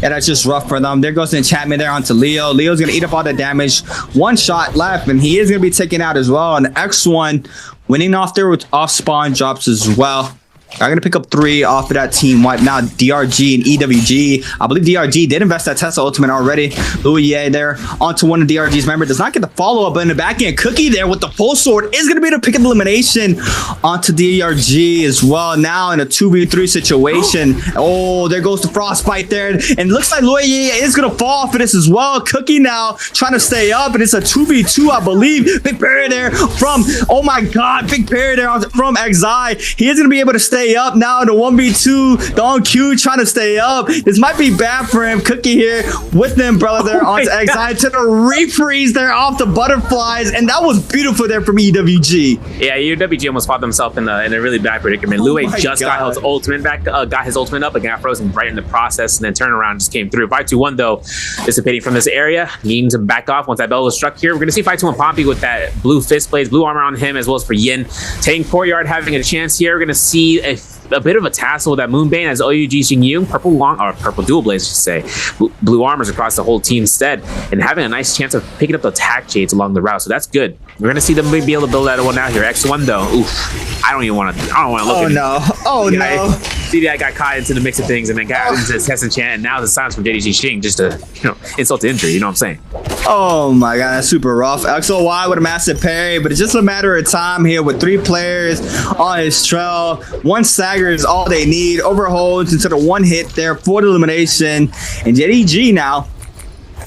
Yeah, that's just rough for them. There goes the enchantment there onto Leo. Leo's going to eat up all the damage. 1 shot left, and he is going to be taken out as well. And X1 winning off there with off spawn drops as well. I'm going to pick up 3 off of that team wipe. Now DRG and EWG. I believe DRG did invest that Tesla ultimate already. Louis there onto one of DRG's member. Does not get the follow-up in the back end. Cookie there with the full sword is going to be able to pick up elimination onto DRG as well. Now in a 2v3 situation. Oh, there goes the frostbite there. And looks like Louis is going to fall for this as well. Cookie now trying to stay up. And it's a 2v2, I believe. Big parry there from, oh my God, big parry there from Xi. He is going to be able to stay up now in the 1v2. The on Q trying to stay up. This might be bad for him. Cookie here with the umbrella there onto Xi to the refreeze there off the butterflies, and that was beautiful there from EWG. Yeah, EWG almost fought themselves in a really bad predicament. Lue just got his ultimate back, got his ultimate up and got frozen right in the process, and then turnaround just came through. 5-2-1 though, dissipating from this area, needing to back off once that bell was struck here. We're gonna see 5-2-1 Pompey with that blue fist blades, blue armor on him as well as for Yin. Tank Courtyard having a chance here. We're gonna see a bit of a tassel with that Moonbane as OUG Xingyun, purple dual blades, I should say. Blue armors across the whole team instead, and having a nice chance of picking up the attack shades along the route. So that's good. We're gonna see them be able to build that one out here. X1 though, oof. I don't want to look at it. Oh no. See that got caught into the mix of things and then got into his test enchant, and now the silence from JDG Xing just to, insult to injury, you know what I'm saying? Oh my God, that's super rough. XOY with a massive parry, but it's just a matter of time here with 3 players on his trail. 1 stagger is all they need. Overholds into the 1 hit there for the elimination. And JDG now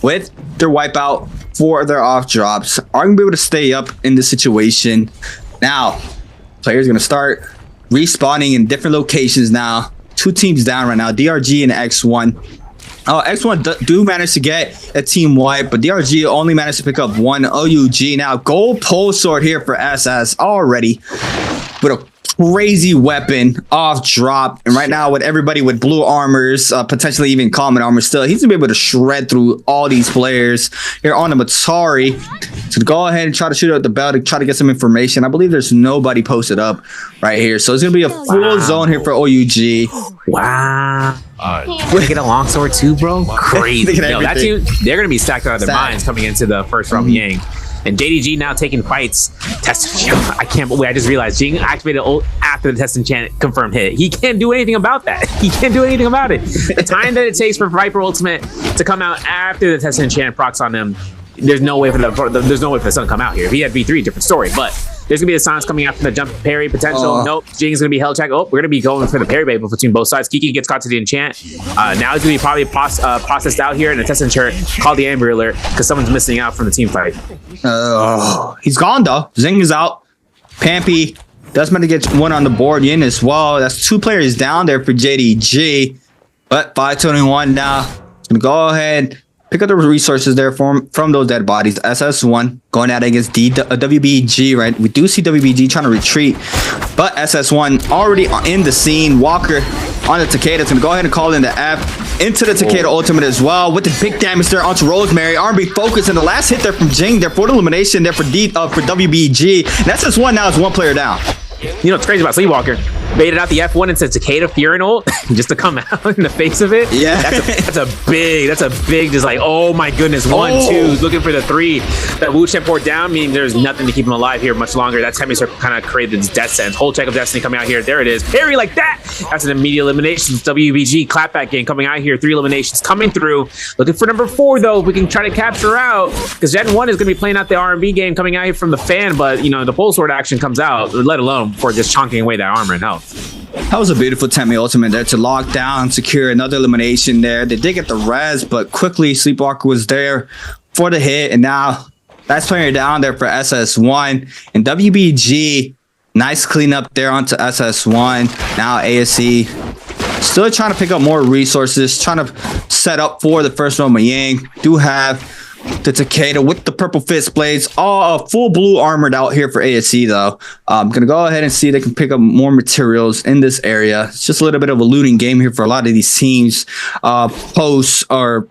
with their wipeout for their off drops are going to be able to stay up in this situation. Now, players going to start respawning in different locations now. 2 teams down right now, DRG and X1. X1 do manage to get a team wipe, but DRG only managed to pick up 1 OUG. Now, gold pole sword here for SS already with a crazy weapon off drop, and right now with everybody with blue armors, potentially even common armor still, he's gonna be able to shred through all these players here on the Matari. So go ahead and try to shoot out the bell to try to get some information. I believe there's nobody posted up right here, so it's gonna be a full zone here for OUG. Wow. We're get a longsword too, bro. Crazy. That team, they're gonna be stacked out of their minds coming into the first round of Yang. And JDG now taking fights. Test. I can't believe I just realized Jing activated ult after the test enchant confirmed hit. He can't do anything about that. He can't do anything about it. The time that it takes for Viper Ultimate to come out after the test enchant procs on him, there's no way for the sun to come out here. If he had V3, different story. But there's gonna be the silence coming out from the jump parry potential. Nope, Jing's gonna be held check. Oh, we're gonna be going for the parry bait between both sides. Kiki gets caught to the enchant. Now it's gonna be probably processed out here, and the test enchant called the Amber Alert because someone's missing out from the team fight. He's gone though. Zing is out. Pampy does manage to get one on the board in as well. That's 2 players down there for JDG. But 521 now. Gonna go ahead. Pick up the resources there from those dead bodies. SS1 going out against WBG, right? We do see WBG trying to retreat, but SS1 already in the scene. Walker on the Takeda. It's going to go ahead and call in the F into the Takeda ultimate as well with the big damage there onto Rosemary. R&B focus, and the last hit there from Jing there for the elimination there for WBG. And SS1 now is 1 player down. You know what's crazy about Sleepwalker? Baited out the F1 into Takeda Fury ult just to come out in the face of it. Yeah, that's a big just like, oh my goodness, 1, 2, looking for the 3. That Wu Chen port down, meaning there's nothing to keep him alive here much longer. That Temmy kind of created this death sentence. Whole check of Destiny coming out here. There it is. Parry like that. That's an immediate elimination. WBG clapback game coming out here. 3 eliminations coming through. Looking for number 4 though. If we can try to capture out, because Gen 1 is going to be playing out the R&B game coming out here from the fan, but you know the pole sword action comes out, let alone for just chunking away that armor and health. That was a beautiful Temmy ultimate there to lock down, secure another elimination there. They did get the res, but quickly Sleepwalker was there for the hit, and now that's player down there for SS1 and WBG. Nice cleanup there onto SS1. Now ASC still trying to pick up more resources, trying to set up for the first Roma Yang. Do have the Takeda with the purple fist blades, all full blue armored out here for ASC though. I'm gonna go ahead and see if they can pick up more materials in this area. It's just a little bit of a looting game here for a lot of these teams. Post or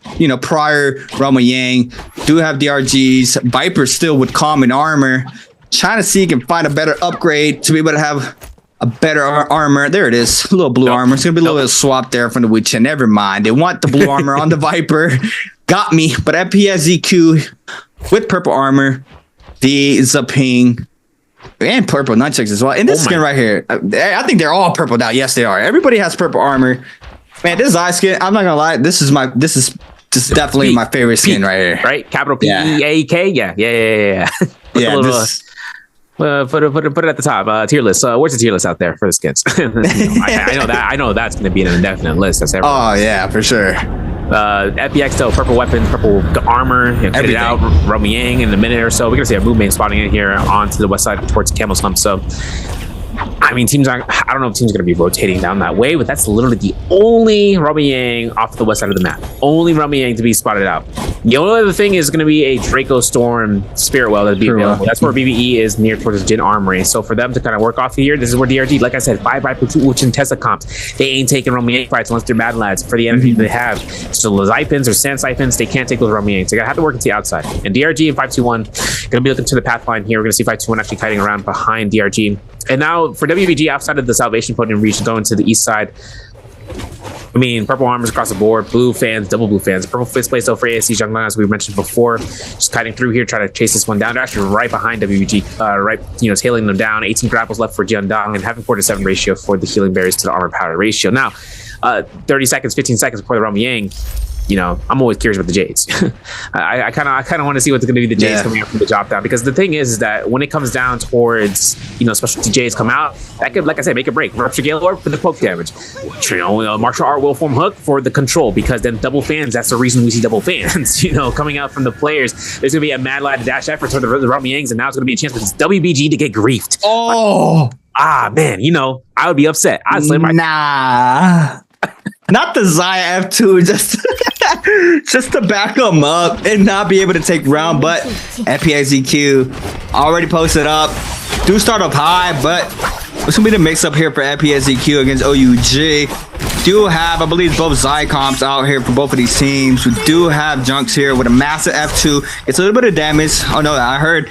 prior Roma Yang do have DRGs. Viper still with common armor, trying to see if he can find a better upgrade to be able to have a better armor. There it is, a little blue armor. It's gonna be a little bit of swap there from the Witch. Never mind, they want the blue armor on the Viper. Got me, but at PSZQ with purple armor, the Zaping, and purple nunchucks as well. And this skin right here, I think they're all purple now. Yes, they are. Everybody has purple armor. Man, this eye skin, I'm not gonna lie, this is just definitely my favorite skin right here. Right? Capital P-E-A-K? Yeah. Yeah, put it at the top. Tier list. Where's the tier list out there for the skins? I know that's going to be an indefinite list. That's everything. Oh yeah, for sure. FBX though, purple weapons, purple armor, fitted out. Roma Yang in a minute or so. We're gonna see a movement spotting in here onto the west side towards Camel Slump. So I mean, teams aren't, I don't know if teams are going to be rotating down that way, but that's literally the only Roma Yang off the west side of the map. Only Roma Yang to be spotted out. The only other thing is going to be a Draco Storm Spirit Well that'll be available. That's where BBE is near towards the Jin Armory. So for them to kind of work off here, this is where DRG, like I said, 5 by which in Tesla comps, they ain't taking Roma Yang fights unless they're Mad Lads. For the enemy they have, so the Zypins or Sand Siphons, they can't take those Roma Yangs. They have to work into the outside. And DRG and 521 going to be looking to the path line here. We're going to see 521 actually kiting around behind DRG. And now for WBG outside of the Salvation Podium region, going to the east side. I mean, purple armors across the board, blue fans, double blue fans. Purple fist place though for ASC Jungling, as we mentioned before. Just kiting through here, try to chase this one down. They're actually right behind WBG, right, tailing them down. 18 grapples left for Jiandong and having 4-to-7 ratio for the healing berries to the armor power ratio. Now, 30 seconds, 15 seconds before the Roma Yang. I'm always curious about the Jades. I kind of want to see what's going to be the Jades coming out from the drop down, because the thing is that when it comes down towards specialty Jades come out, that could, like I said, make a break. Rupture Gale Orb for the poke damage. Martial Art Will Form Hook for the control, because then double fans. That's the reason we see double fans. Coming out from the players. There's going to be a mad lad dash effort for the Roma Yangs, and now it's going to be a chance for this WBG to get griefed. Oh, man, I would be upset. I'd slam my Not the Zaya F2, just to back them up and not be able to take round. But FPSEQ already posted up. Do start up high, but it's gonna be the mix up here for FPSEQ against OUG. Do have, I believe, both Zycomps out here for both of these teams. We do have Junks here with a massive F2. It's a little bit of damage. Oh no, I heard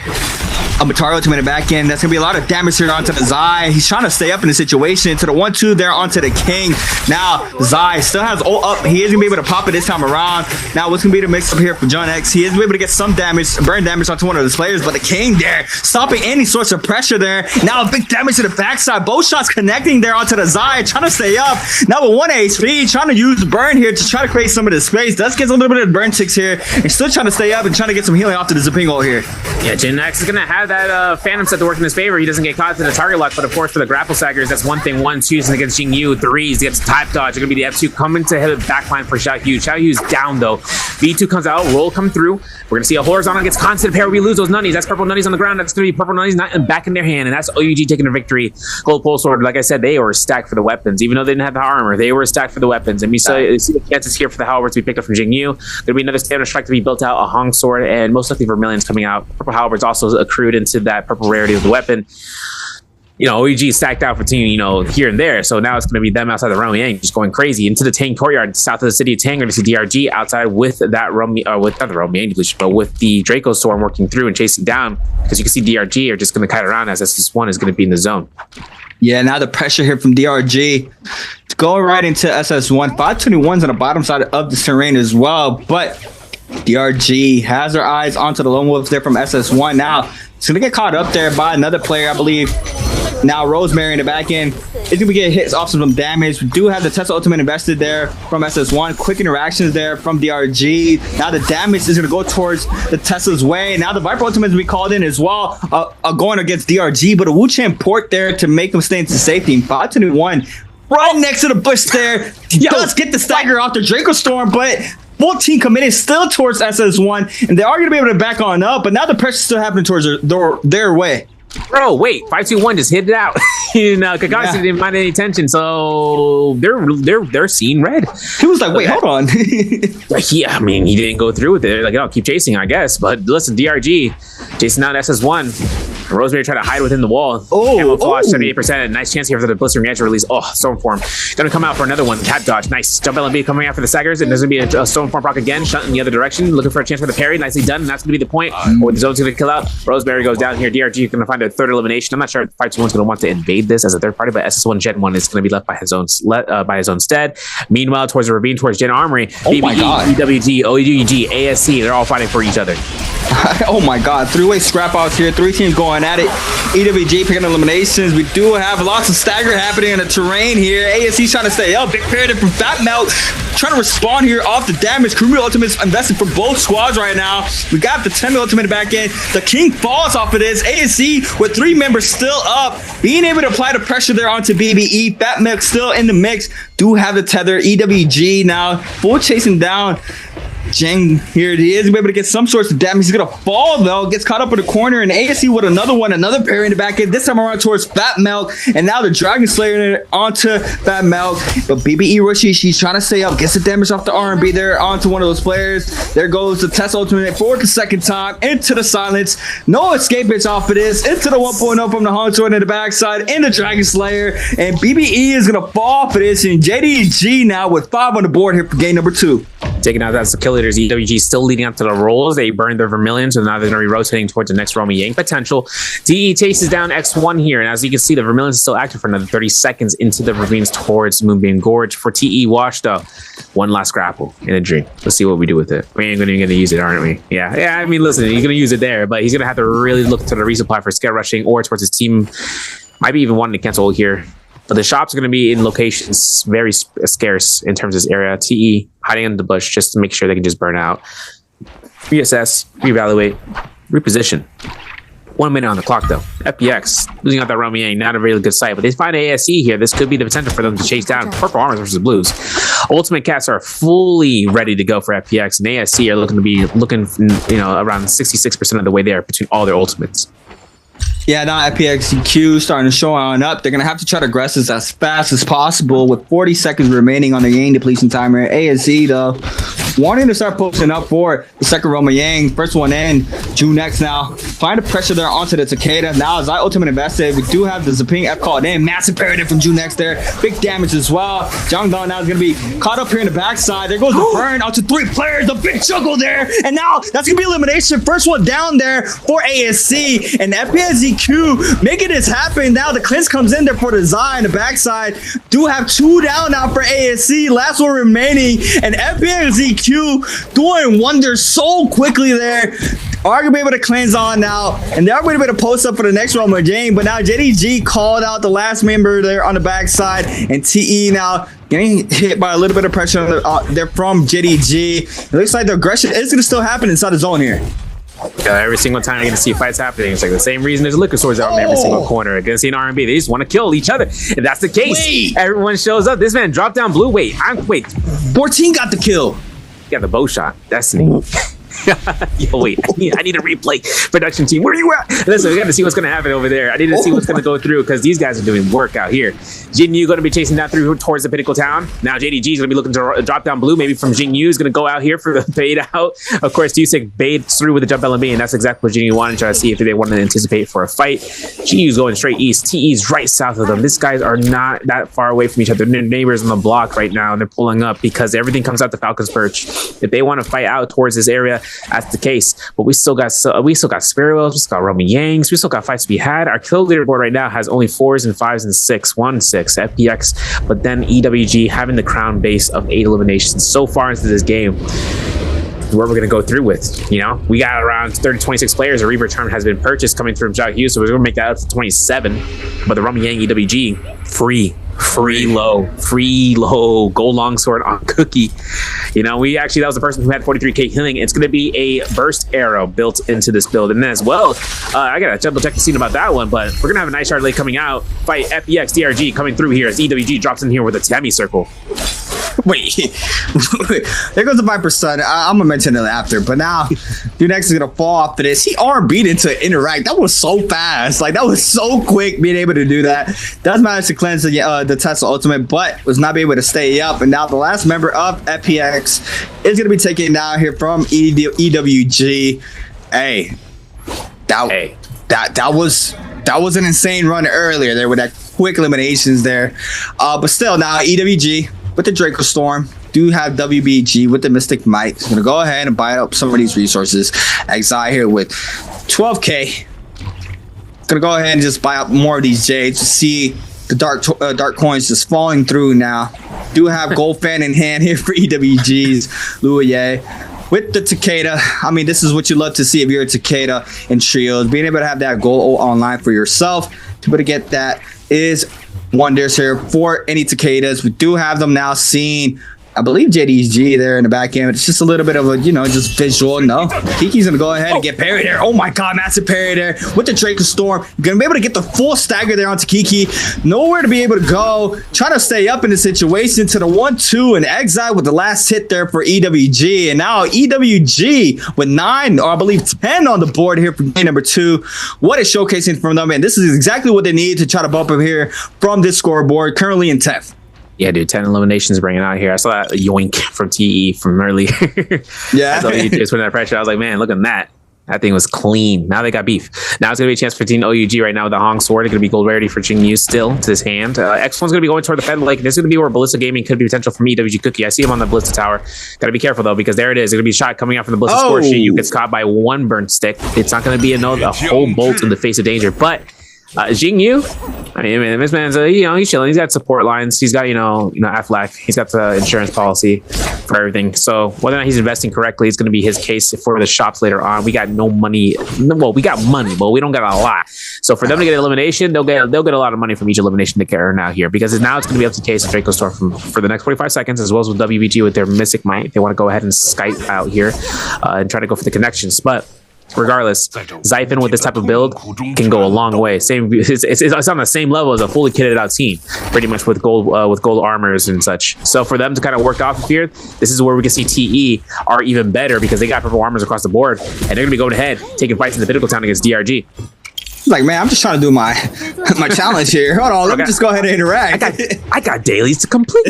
Matari ultimate back in. That's going to be a lot of damage here onto the Zai. He's trying to stay up in the situation. To the 1-2 there onto the King. Now, Zai still has ult up. He is going to be able to pop it this time around. Now, what's going to be the mix up here for John X? He is going to be able to get some damage, burn damage onto one of his players, but the King there, stopping any source of pressure there. Now, big damage to the backside. Both shots connecting there onto the Zai, trying to stay up. Now, with 1 HP, trying to use burn here to try to create some of the space. Does get a little bit of burn ticks here, and still trying to stay up and trying to get some healing off to the Zipping ult here. Yeah, Jin X is going to have that Phantom set to work in his favor. He doesn't get caught to the target lock, but of course for the grapple saggers, that's one thing. 1-2s against Jingyu, 3s gets type dodge. It's going to be the F2 coming to hit the backline for Xiaoyu. Xiaoyu's down though. V2 comes out, roll come through. We're going to see a horizontal gets constant pair. We lose those nunnies. That's purple nunnies on the ground. That's going to be purple nunnies not back in their hand, and that's OUG taking a victory. Gold pole sword, like I said, they were stacked for the weapons. Even though they didn't have the armor, they were stacked for the weapons. And we see the chances here for the halberds to be picked up from Jingyu. There'll be another standard strike to be built out, a Hong sword, and most likely Vermilion's coming out. Purple halberds also accrued into that purple rarity of the weapon. You know, OEG stacked out for team, you know, here and there. So now it's going to be them outside the Romy Yang just going crazy into the Tang courtyard south of the city of Tang. We're going to see DRG outside with that Romy, with not the Romy Yang, but with the Draco Storm working through and chasing down, because you can see DRG are just going to kite around as SS1 is going to be in the zone. Yeah, now the pressure here from DRG. It's going right into SS1. 521's on the bottom side of the terrain as well, but DRG has their eyes onto the Lone Wolves there from SS1. Now, it's going to get caught up there by another player, I believe. Now, Rosemary in the back end is going to get hits off some damage. We do have the Tesla Ultimate invested there from SS1. Quick interactions there from DRG. Now, the damage is going to go towards the Tesla's way. Now, the Viper Ultimate is going to be called in as well, going against DRG. But a Wu-Chan port there to make them stay into safety. 521 right next to the bush there. He does get the stagger off the Draco Storm, but full team committed still towards SS1, and they are going to be able to back on up, but now the pressure's still happening towards their way. Bro, wait, 521 just hit it out. Kakashi didn't mind any tension, so they're seeing red. He was like, wait, hold on. Yeah, I mean, he didn't go through with it. Like, I'll keep chasing, I guess. But listen, DRG chasing down SS1. Rosemary tried to hide within the wall. Camouflage, 78%. Nice chance here for the Blistering Edge release. Oh, Stormform. Gonna come out for another one. Cat dodge. Nice. Jump LMB coming out for the Saggers. And there's gonna be a Stormform proc again. Shot in the other direction. Looking for a chance for the parry. Nicely done. And that's gonna be the point. Or the zone's gonna kill out. Rosemary goes down here. DRG is gonna find a third elimination. I'm not sure if 521's gonna want to invade this as a third party, but SS1 Gen 1 is gonna be left by his own stead. Meanwhile, towards the ravine, towards Gen Armory, BBE, EWG, OUG, ASC, they're all fighting for each other. Oh my god, three-way scrap outs here. 3 teams going at it. EWG picking eliminations. We do have lots of stagger happening in the terrain here. ASC trying to stay up. Big paradigm from Fat Melt trying to respond here off the damage. Kurumi Ultimate's invested for both squads right now. We got the 10 Ultimate back in. The King falls off of this. ASC with 3 members still up, being able to apply the pressure there onto BBE. Fat Melt still in the mix. Do have the tether. EWG now full chasing down Jang here. He is able to get some sorts of damage. He's gonna fall though, gets caught up in the corner, and ASC with another parry in the back end, this time around towards Fat Milk, and now the Dragon Slayer onto Fat Milk. But BBE Roshi, she's trying to stay up, gets the damage off the R&B there onto one of those players. There goes the Test Ultimate for the second time into the silence. No escape it's off of this, into the 1.0 from the Hong Sword in the backside, in the Dragon Slayer, and BBE is gonna fall for this, and JDG now with 5 on the board here for game number 2. Taking out that's the kill leaders. EWG still leading up to the rolls. They burned their Vermilion, so now they're going to be rotating towards the next Romy Yang potential. DE chases down X1 here, and as you can see, the Vermilion is still active for another 30 seconds into the ravines towards Moonbeam Gorge. For TE Wash, though, one last grapple in a dream. Let's see what we do with it. We ain't going to use it, aren't we? Yeah. I mean, listen, he's going to use it there, but he's going to have to really look to the resupply for scale rushing or towards his team. Might be even wanting to cancel here. But the shops are going to be in locations very scarce in terms of this area. TE hiding in the bush just to make sure they can just burn out. Reassess, reevaluate, reposition. 1 minute on the clock though. FPX losing out that Romy Yang, not a really good sight. But they find ASC here. This could be the potential for them to chase down purple armors versus blues. Ultimate cats are fully ready to go for FPX, and ASC are looking to be around 66% of the way there between all their ultimates. Yeah, now FPXQ starting to show on up. They're going to have to try to aggress this as fast as possible with 40 seconds remaining on their Yang depletion timer. ASE, though, wanting to start posting up for the second Roma Yang. First one in. Junex now. Find the pressure there onto the Takeda. Now, as I ultimate invested, we do have the Zaping F called in. Massive parry from Junex there. Big damage as well. Jiangdong now is going to be caught up here in the backside. There goes the burn out to 3 players. The big juggle there. And now that's going to be elimination. First one down there for ASC. And FPXQ making this happen. Now the cleanse comes in there for the Zai in the backside. Do have 2 down now for ASC. Last one remaining. And FPXQ doing wonders so quickly there. Are going to be able to cleanse on now. And they're going to be able to post up for the next round of the game. But now JDG called out the last member there on the backside. And TE now getting hit by a little bit of pressure there from JDG. It looks like the aggression is going to still happen inside the zone here. Yeah, every single time you're gonna see fights happening, it's like the same reason there's liquor stores out in every single corner. You're gonna see an R&B. They just want to kill each other. If that's the case, everyone shows up. This man dropped down blue. Wait. 14 got the kill. Got the bow shot. Destiny. Yo, wait, I need a replay. Production team, where are you at? Listen, we got to see what's going to happen over there. I need to see what's going to go through because these guys are doing work out here. Jinyu going to be chasing down through towards the Pinnacle Town. Now JDG is going to be looking to drop down blue. Maybe from Jinyu is going to go out here for the bait out. Of course, Dusik baits through with the jump LMB, and that's exactly what Jinyu wanted, trying to see if they wanted to anticipate for a fight. Jinyu's going straight east. TE's right south of them. These guys are not that far away from each other. They're neighbors on the block right now, and they're pulling up because everything comes out the Falcon's Perch. If they want to fight out towards this area, that's the case. But we still got Spirit Wells, we still got Roma Yangs, we still got fights to be had. Our kill leaderboard right now has only 4s and 5s and 6, 1-6 FPX, but then EWG having the crown base of 8 eliminations so far into this game. Where we're going to go through with, you know, we got around 30 26 players. A Reaver term has been purchased coming through from Jacques Hughes, so we're going to make that up to 27. But the Roma Yang EWG free low gold longsword on Cookie. You know, that was the person who had 43k healing. It's going to be a burst arrow built into this build, and then as well, I gotta double check the scene about that one, but we're gonna have a nice shard late coming out. Fight FPX DRG coming through here as EWG drops in here with a Temi circle. Wait, there goes the Viper Sun. I'm gonna mention it after, but now Dunex is gonna fall off of this. He RB'd into interact. That was so fast, like that was so quick being able to do that. Does manage to cleanse the Tesla Ultimate, but was not able to stay up. And now the last member of FPX is gonna be taken down here from EWG. Hey, that was an insane run earlier there with that quick eliminations there. But still now EWG with the Draco Storm do have WBG with the Mystic Might. He's gonna go ahead and buy up some of these resources. Exile here with 12k. Gonna go ahead and just buy up more of these jades to see the dark coins just falling through now. Do have gold fan in hand here for EWG's Luoye. With the Takeda, I mean, this is what you love to see if you're a Takeda in trios. Being able to have that goal online for yourself, to be able to get that is wonders here for any Takedas. We do have them now seen. I believe JDG there in the back end. It's just a little bit of a, just visual. No, Kiki's gonna go ahead and get parried there. Oh my God, massive parry there with the Draco Storm. Gonna be able to get the full stagger there onto Kiki. Nowhere to be able to go. Trying to stay up in the situation to the 1-2 and exile with the last hit there for EWG. And now EWG with 9 or I believe 10 on the board here for game number 2. What is showcasing from them, and this is exactly what they need to try to bump up here from this scoreboard. Currently in 10th. Yeah, dude, 10 eliminations bringing out here. I saw that yoink from TE from earlier. Yeah. So he just put that pressure. I was like, man, look at that. That thing was clean. Now they got beef. Now it's going to be a chance for Team OUG right now with the Hong Sword. It's going to be gold rarity for Jingyu still to his hand. X1's going to be going toward the Fed Lake. This is going to be where Ballista Gaming could be potential for me, EWG Cookie. I see him on the Ballista Tower. Got to be careful, though, because there it is. It's going to be a shot coming out from the Ballista Score Sheet. You gets caught by one burnt stick. It's not going to be a whole bolt in the face of danger. But Jingyu, I mean, this man's he's chilling. He's got support lines. He's got Aflac. He's got the insurance policy for everything. So whether or not he's investing correctly is going to be his case for the shops later on. We got no money. Well, we got money, but we don't got a lot. So for them to get elimination, they'll get a lot of money from each elimination they earn out here, because now it's going to be up to Case and Draco Storm for the next 45 seconds, as well as with WBG with their Mystic Might. They want to go ahead and Skype out here and try to go for the connections, but regardless, Zyphon with this type of build can go a long way. It's on the same level as a fully kitted out team, pretty much with gold armors and such. So for them to kind of work off of here, this is where we can see TE are even better because they got purple armors across the board, and they're gonna be going ahead taking fights in the Pinnacle Town against DRG. He's like, man, I'm just trying to do my challenge here. Hold on, let me just go ahead and interact. I got dailies to complete.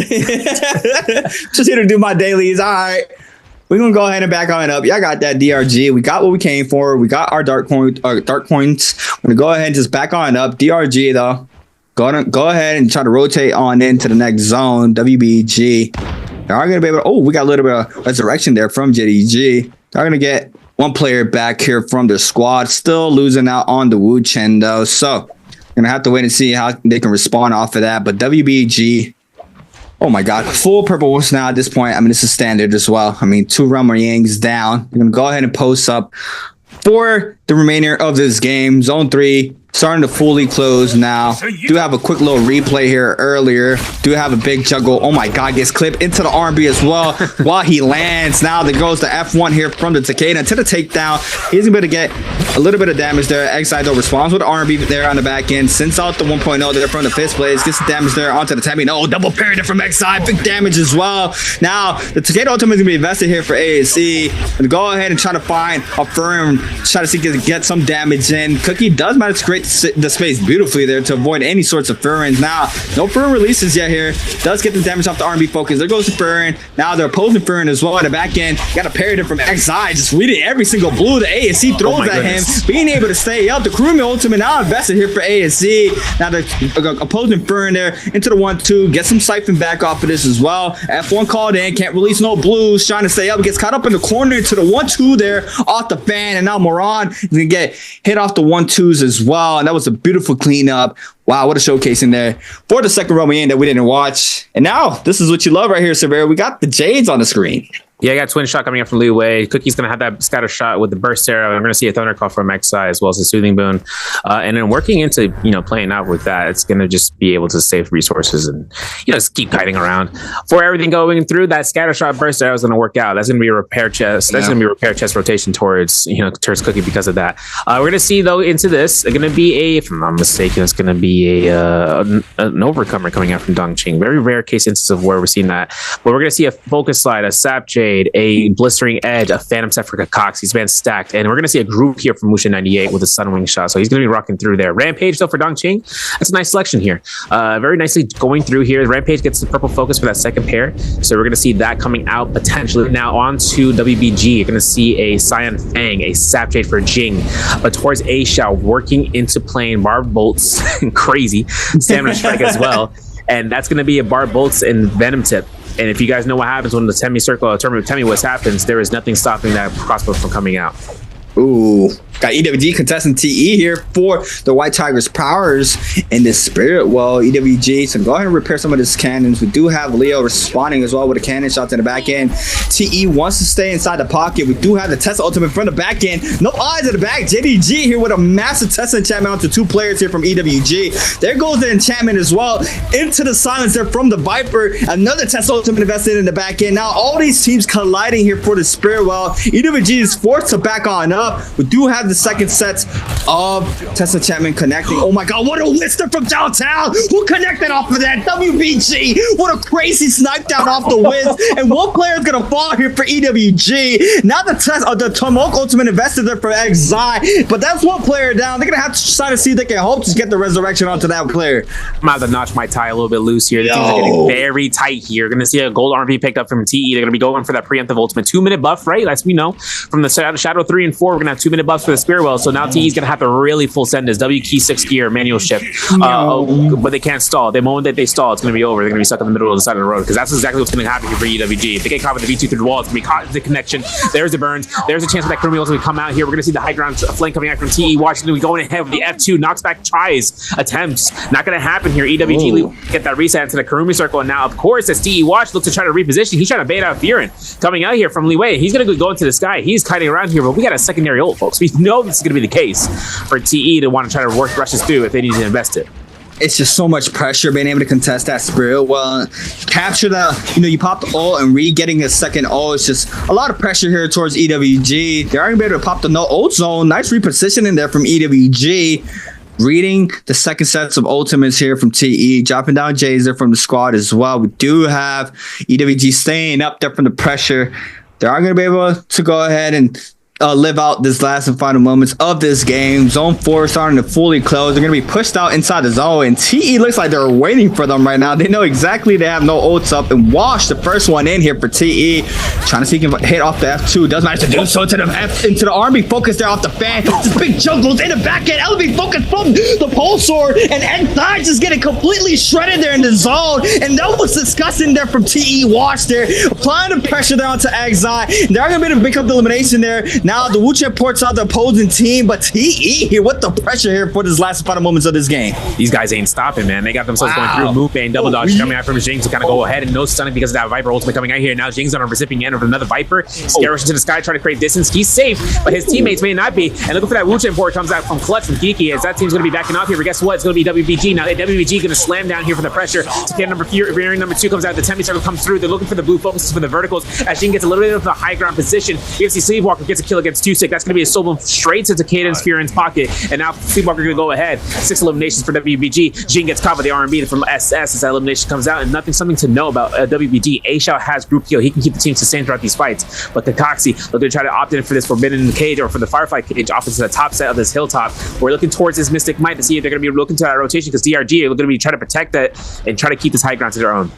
Just here to do my dailies. All right. We're gonna go ahead and back on it up. Y'all got that DRG. We got what we came for. We got our dark coins. We're gonna go ahead and just back on it up. DRG though. Go ahead and try to rotate on into the next zone. WBG. They are gonna be able to, oh, we got a little bit of resurrection there from JDG. They're gonna get one player back here from their squad. Still losing out on the Wu Chen though. So gonna have to wait and see how they can respond off of that. But WBG. Oh my God, full purple wolves now at this point. I mean, this is standard as well. I mean, 2 Realm Yangs down. We're going to go ahead and post up for the remainder of this game. Zone 3 starting to fully close now. Do have a quick little replay here earlier. Do have a big juggle. Oh my God, gets clipped into the R&B as well while he lands. Now there goes the F1 here from the Takeda to the takedown. He's going to get a little bit of damage there. Exide though responds with the R&B there on the back end. Sends out the 1.0 there from the fist blades. Gets the damage there onto the Tammy. No, double parry there from Exide. Big damage as well. Now the Takeda ultimate is going to be invested here for ASC. And go ahead and try to find a firm. Try to see if he can get some damage in. Cookie does manage to create the space beautifully there to avoid any sorts of Furin. Now, no Furin releases yet here. Does get the damage off the R&B focus. There goes the Furin. Now they're opposing Furin as well at the back end. Got a parry there from XI. Just reading every single blue the ASC throws at him. Being able to stay up. The Kurumi ultimate now invested here for ASC. Now the opposing Furin there into the 1-2. Get some siphon back off of this as well. F1 called in. Can't release no blues. Trying to stay up. Gets caught up in the corner into the 1-2 there off the fan. And now Moran is going to get hit off the 1-2s as well. And that was a beautiful cleanup. Wow, what a showcasing there for the second Roman Yang that we didn't watch. And now, this is what you love right here, Severe. We got the Jades on the screen. Yeah, I got twin shot coming up from Li Wei. Cookie's going to have that scatter shot with the burst arrow. I'm going to see a thunder call from XI as well as a soothing boon. And then working into, playing out with that, it's going to just be able to save resources and, just keep kiting around. For everything going through, that scatter shot burst arrow is going to work out. That's going to be a repair chest. That's going to be a repair chest rotation towards Cookie because of that. We're going to see, though, into this, it's going to be if I'm not mistaken, it's going to be an overcomer coming out from Dongqing. Very rare case instance of where we're seeing that. But we're going to see a focus slide, a sap Jade, a blistering edge, a phantom set for Cox. He's been stacked, and we're going to see a group here from Musha 98 with a Sunwing shot. So he's going to be rocking through there. Rampage though for Dongqing, that's a nice selection here. Very nicely going through here. Rampage gets the purple focus for that second pair, so we're going to see that coming out potentially. Now on to WBG. You're going to see a Cyan Fang, a Sap Jade for Jing, but towards A Shao working into playing Barb Bolts, crazy Stamina Strike as well, and that's going to be a Barb Bolts and Venom Tip. And if you guys know what happens when the Temi circle or tournament Temi West happens, there is nothing stopping that crossbow from coming out. Ooh, got EWG contestant TE here for the White Tigers powers in this spirit. Well, EWG, so go ahead and repair some of his cannons. We do have Leo responding as well with a cannon shot to the back end. TE wants to stay inside the pocket. We do have the Tesla ultimate from the back end. No eyes at the back. JDG here with a massive Tesla enchantment onto 2 players here from EWG. There goes the enchantment as well into the silence there from the Viper. Another Tesla ultimate invested in the back end. Now all these teams colliding here for the spirit. Well, EWG is forced to back on up. We do have the second sets of Tesla Chapman connecting. Oh my God, what a whister from downtown. Who connected off of that? WBG. What a crazy snipe down off the whiz. And one player is going to fall here for EWG. Now the Tomok ultimate invested there for XI. But that's one player down. They're going to have to try to see if they can hope to get the resurrection onto that player. I'm out the notch might tie a little bit loose here. The teams are getting very tight here. You're going to see a gold RP picked up from TE. They're going to be going for that preemptive ultimate 2-minute buff, right? As we know from the Shadow 3 and 4, we're going to have 2-minute buffs for the Spirit Well. So now TE's going to have to really full send this W key 6 gear manual shift. But they can't stall. The moment that they stall, it's going to be over. They're going to be stuck in the middle of the side of the road because that's exactly what's going to happen here for EWG. If they get caught with the V2 through the wall, it's going to be caught in the connection. There's the burns. There's a chance for that Kurumi ultimate to come out here. We're going to see the high ground flank coming out from TE. Washington going ahead with the F2. Knocks back tries, attempts. Not going to happen here. EWG get that reset into the Kurumi circle. And now, of course, as TE Watch looks to try to reposition, he's trying to bait out Furin. Coming out here from Li Wei. He's going to go into the sky. He's kiting around here, but we got a secondary ult, folks. We know this is going to be the case for TE to want to try to rush this through if they need to invest it. It's just so much pressure being able to contest that Spirit Well. Capture the, you pop the ult and getting a second ult. It's just a lot of pressure here towards EWG. They are going to be able to pop the no ult zone. Nice repositioning there from EWG. Reading the second sets of ultimates here from TE, dropping down Jays there from the squad as well. We do have EWG staying up there from the pressure. They are going to be able to go ahead and live out this last and final moments of this game. Zone 4 starting to fully close. They're going to be pushed out inside the zone, and TE looks like they're waiting for them right now. They know exactly they have no ults up, and Wash, the first one in here for TE, trying to see if he can hit off the F2. Does manage to do so to the into the army. Focus there off the fan. This big jump goes in the back end. Elevate focus from the pole sword, and N9 just getting completely shredded there in the zone, and that was disgusting there from TE. Wash there, applying the pressure there onto Exile. They're going to be able to pick up the elimination there. Now the Wuchen ports out the opposing team, but TE here with the pressure here for this last final moments of this game. These guys ain't stopping, man. They got themselves going through move bang, double dodge coming out from Jing to kind of go ahead and no stunning because of that Viper ultimate coming out here. Now Jing's on a recipient end of another Viper. Scare rush into the sky, trying to create distance. He's safe, but his teammates may not be. And looking for that Wuchen port comes out from Clutch from Kiki as that team's going to be backing off here. But guess what? It's going to be WBG. Now WBG going to slam down here for the pressure. Second number 2 comes out. The Tempe circle comes through. They're looking for the blue focuses for the verticals as Jing gets a little bit of the high ground position. UFC Sleepwalker gets a kill against 2-6. That's going to be a soul boom straight to Takeda's Furin's pocket. And now Sleepwalker going to go ahead. 6 eliminations for WBG. Jing gets caught by the R&B from SS as that elimination comes out. And something to know about WBG. A-Shao has group kill. He can keep the team sustained throughout these fights. But Kakashi looking to try to opt in for this Forbidden Cage or for the Firefly Cage off into the top set of this hilltop. We're looking towards this Mystic Might to see if they're going to be looking to that rotation because DRG are going to be trying to protect that and try to keep this high ground to their own.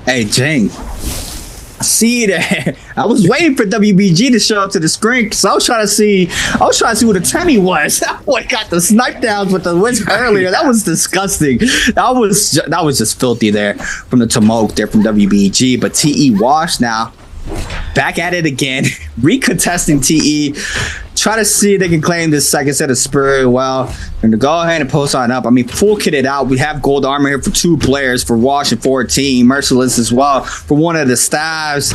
Hey, Jing. See that? I was waiting for WBG to show up to the screen because I was trying to see who the Temmie was. That boy got the snipe downs with the Wiz earlier. That was disgusting. That was just filthy there from the Tomoke there from WBG. But TE Wash now back at it again, recontesting TE. Try to see if they can claim this second set of Spirit well. And to go ahead and post on up. I mean, full kitted out. We have gold armor here for 2 players for Wash and 14. Merciless as well for one of the staffs.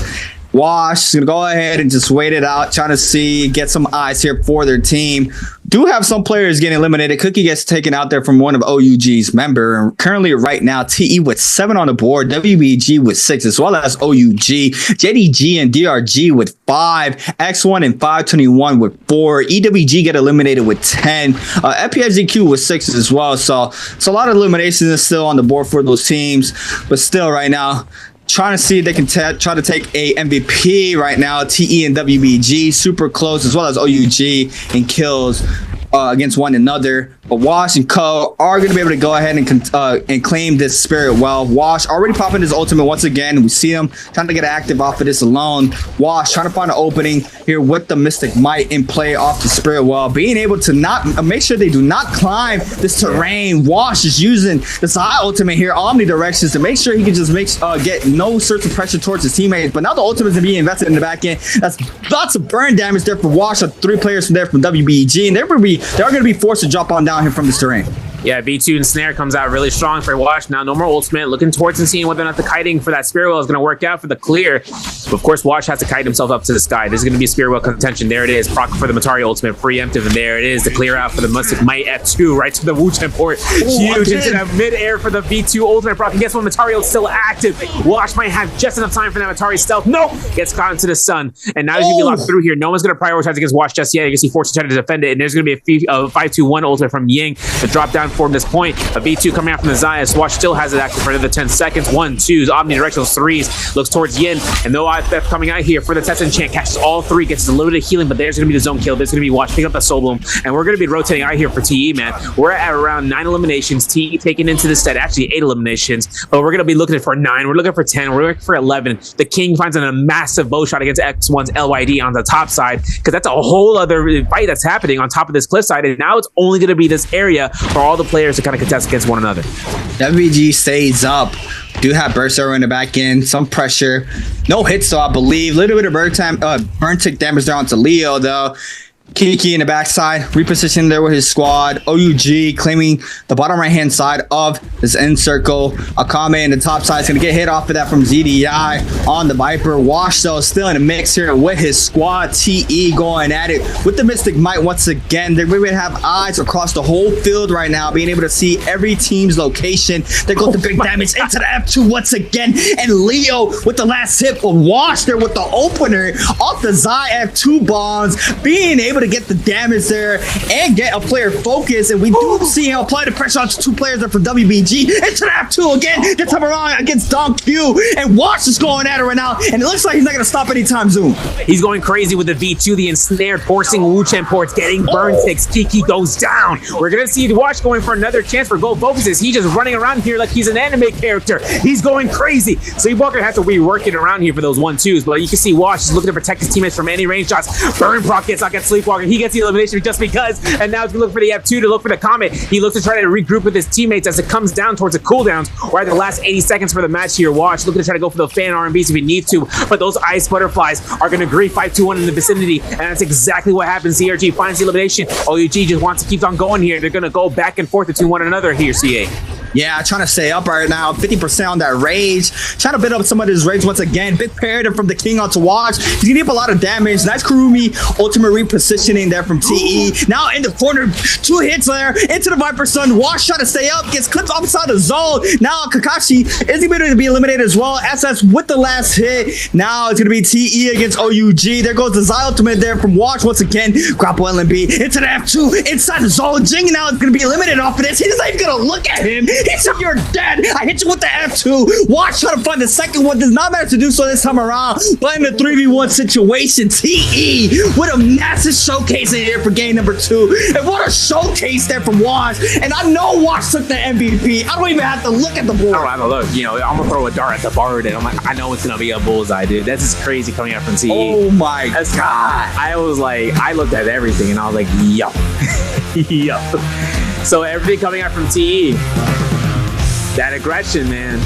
Wash is going to go ahead and just wait it out, trying to see, get some eyes here for their team. Do have some players getting eliminated. Cookie gets taken out there from one of OUG's member. And currently right now, TE with 7 on the board, WBG with 6, as well as OUG, JDG and DRG with 5, X1 and 521 with 4, EWG get eliminated with 10, FPSDQ with 6 as well. So it's a lot of eliminations is still on the board for those teams, but still right now, trying to see if they can try to take a MVP right now. TE and WBG super close, as well as OUG in kills against one another. But Wash and Co are going to be able to go ahead and claim this Spirit well. Wash already popping his ultimate once again. We see him trying to get active off of this alone. Wash trying to find an opening here with the Mystic Might in play off the Spirit well. Being able to not make sure they do not climb this terrain. Wash is using this high ultimate here, omnidirections, to make sure he can just get no sorts of pressure towards his teammates. But now the ultimate is being invested in the back end. That's lots of burn damage there for Wash. 3 players from there from WBG, and they're going to be forced to drop on down here from this terrain. Yeah, V2 and Snare comes out really strong for Wash. Now, no more ultimate. Looking towards and seeing whether or not the kiting for that Spirit Well is going to work out for the clear. But of course, Wash has to kite himself up to the sky. This is going to be Spirit Well contention. There it is. Proc for the Matari ultimate. Preemptive. And there it is. The clear out for the Mystic Might F2 right to the Wuchen port. Huge into that mid-air for the V2 ultimate proc. And guess what? Matari is still active. Wash might have just enough time for that Matari stealth. Nope. Gets caught into the sun. And now he's going to be locked through here. No one's going to prioritize against Wash just yet. You can see Fortune trying to defend it. And there's going to be a 5-2-1 ultimate from Ying to drop down from this point. A V2 coming out from the Zayas. Wash still has it active for another 10 seconds. 1, 2s, omnidirectional 3s. Looks towards Yin. And no IFF coming out here for the Test Enchant. Catches all 3. Gets a little bit of healing, but there's going to be the zone kill. There's going to be Wash picking up the Soul Bloom. And we're going to be rotating out here for TE, man. We're at around 9 eliminations. TE taking into the set. Actually, 8 eliminations. But we're going to be looking for 9. We're looking for 10. We're looking for 11. The King finds a massive bow shot against X1's LYD on the top side. Because that's a whole other fight that's happening on top of this cliff side. And now it's only going to be this area for all the players to kind of contest against one another. WBG stays up. Do have burst arrow in the back end, some pressure, no hits though, I believe. Little bit of burn tick damage there onto Leo though. Kiki in the backside, repositioning there with his squad. OUG claiming the bottom right hand side of this end circle. Akame in the top side is going to get hit off of that from ZDI on the Viper. Wash though still in the mix here with his squad. TE going at it with the Mystic Might once again. They're going to have eyes across the whole field right now, being able to see every team's location. They go to big damage into the F2 once again. And Leo with the last hit of Wash there with the opener off the Zai F2 bombs, being able able to get the damage there and get a player focus. And we do see him apply the pressure onto two players there from WBG. Into the F2 again, this time around against Don Q. And Watch is going at it right now. And it looks like he's not going to stop anytime soon. He's going crazy with the V2, the ensnared, forcing Wuchen ports, getting burn ticks. Kiki goes down. We're going to see Watch going for another chance for gold focuses. He's just running around here like he's an anime character. He's going crazy. Sleepwalker has to be working around here for those 1-2s, but you can see Watch is looking to protect his teammates from any range shots. Burn proc gets out against Sleepwalker. He gets the elimination just because, and now he's going to look for the F2 to look for the Comet. He looks to try to regroup with his teammates as it comes down towards the cooldowns, or at the last 80 seconds for the match here. Watch looking to try to go for those fan RMBs if he needs to, but those ice butterflies are going to agree 5-2-1 in the vicinity, and that's exactly what happens. CRG finds the elimination. OUG just wants to keep on going here. They're going to go back and forth between one another here, CA. Yeah, trying to stay up right now. 50% on that rage. Trying to build up some of his rage once again. Big paradigm from the King onto Watch. He's gonna give a lot of damage. Nice Kurumi ultimate repositioning there from TE. Now in the corner, 2 hits there into the Viper Sun. Watch trying to stay up, gets clipped outside the zone. Now Kakashi is going to be eliminated as well. SS with the last hit. Now it's gonna be TE against OUG. There goes the Zai ultimate there from Watch once again. Grapple LMB into the F2 inside the zone. Jing now is gonna be eliminated off of this. He's not even gonna look at him. He said, "You're dead." I hit you with the F2. Watch trying to find the second one. Does not manage to do so this time around. But in the 3v1 situation, TE with a massive showcase in here for game number 2. And what a showcase there from Watch. And I know Watch took the MVP. I don't even have to look at the board. I don't have to look. You know, I'm going to throw a dart at the board, and I'm like, I know it's going to be a bullseye, dude. That's just crazy coming out from TE. Oh my God. I was like, I looked at everything, and I was like, yup. Yup. So everything coming out from TE. That aggression, man.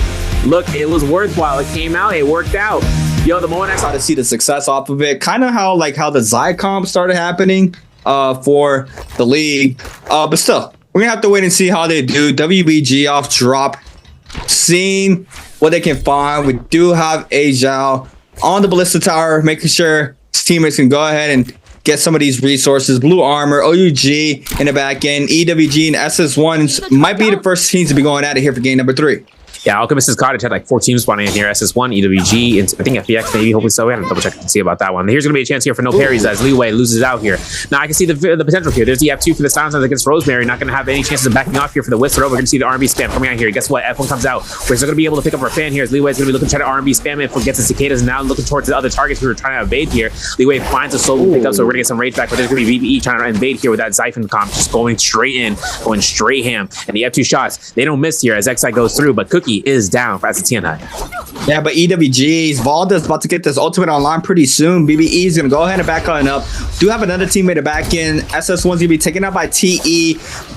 Look, it was worthwhile. It came out. It worked out. Yo, the moment I saw to see the success off of it, kind of how the Zycom started happening for the league. But still, we're gonna have to wait and see how they do. WBG off drop, seeing what they can find. We do have Ajao on the Ballista Tower, making sure his teammates can go ahead and get some of these resources. Blue Armor, OUG in the back end, EWG and SS1 might be the first teams to be going at it here for game number 3. Yeah, Alchemist's Cottage had like 4 teams spawning in here. SS1, EWG, and I think FBX maybe, hopefully so. We have to double check to see about that one. Here's going to be a chance here for no parries as Liwei loses out here. Now I can see the potential here. There's the F2 for the Silence against Rosemary. Not going to have any chances of backing off here for the Whistler. We're going to see the R&B spam coming out here. Guess what? F1 comes out. We're still going to be able to pick up our fan here as Liwei's going to be looking to try to R&B spam it. Forgets the cicadas and now looking towards the other targets we were trying to evade here. Liwei finds a solo pick up, so we're going to get some rage back, but there's going to be VBE trying to invade here with that Zyphon comp just going straight in, going straight ham. And the F2 shots, they don't miss here as XI goes through, but Cookie is down as a TNI. Yeah, but EWG's Valda's about to get this ultimate online pretty soon. BBE is going to go ahead and back on up. Do have another teammate back in. SS1's going to be taken out by TE.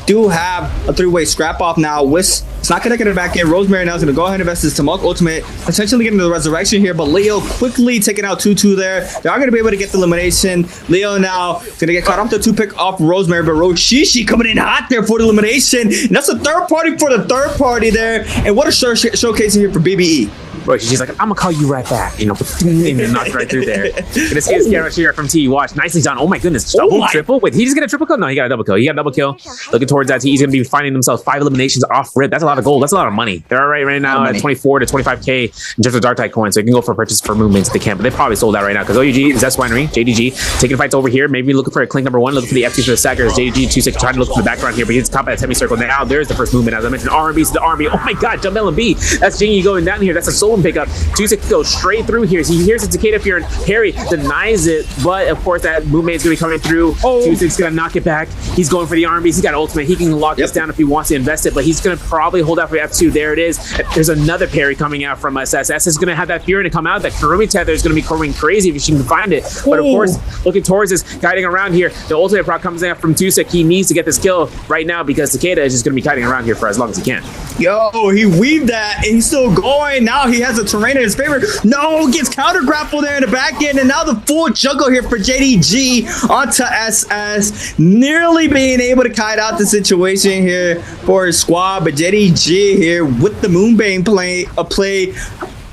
Do have a 3-way scrap off now. Whis, it's not connected back in. Rosemary now is going to go ahead and invest his Tumult ultimate, potentially getting the resurrection here, but Leo quickly taking out 2-2 there. They are going to be able to get the elimination. Leo now going to get caught off the 2-pick off Rosemary, but Roshishi coming in hot there for the elimination. And that's a third party for the third party there. And what a showcase here for BBE. Bro, she's like, I'm gonna call you right back, you know, and knocked right through there. Gonna see this camera here from TE. Watch, nicely done. Oh my goodness, double, triple. Wait, he just get a triple kill? No, he got a double kill. He got a double kill. Looking towards that, TE's gonna be finding themselves 5 eliminations off rip. That's a lot of gold. That's a lot of money. They're right now at 24 to 25k in terms of Dark Tide coins. So you can go for purchase for movements if they can, but they probably sold out right now because OUG is Zest Winery, JDG taking fights over here. Maybe looking for a clink number 1, looking for the F2 for the Sackers. JDG 2-6 trying to look for the background here, but he's top of that semicircle. Now there's the first movement, as I mentioned. RMB's the RMB. Oh my god, jump LMB. That's Jingy going down here. That's a solo pickup. 2-6 goes straight through here. So he hears the Cicada Fear and Harry denies it, but of course that movement is going to be coming through. 2-6 going to knock it back. He's going for the RMBs. He's got ultimate. He can lock this down if he wants to invest it, but he's going to probably hold out for F2. There it is. There's another parry coming out from SS. SS is going to have that Fury to come out. That Kurumi tether is going to be going crazy if she can find it. But of course, looking towards this, guiding around here, the ultimate proc comes out from Tusek. He needs to get this kill right now because Cicada is just going to be guiding around here for as long as he can. Yo, he weaved that and he's still going. Now he has a terrain in his favor. No, gets counter grapple there in the back end, and now the full juggle here for JDG onto SS, nearly being able to kite out the situation here for his squad. But JDG here with the Moonbane play,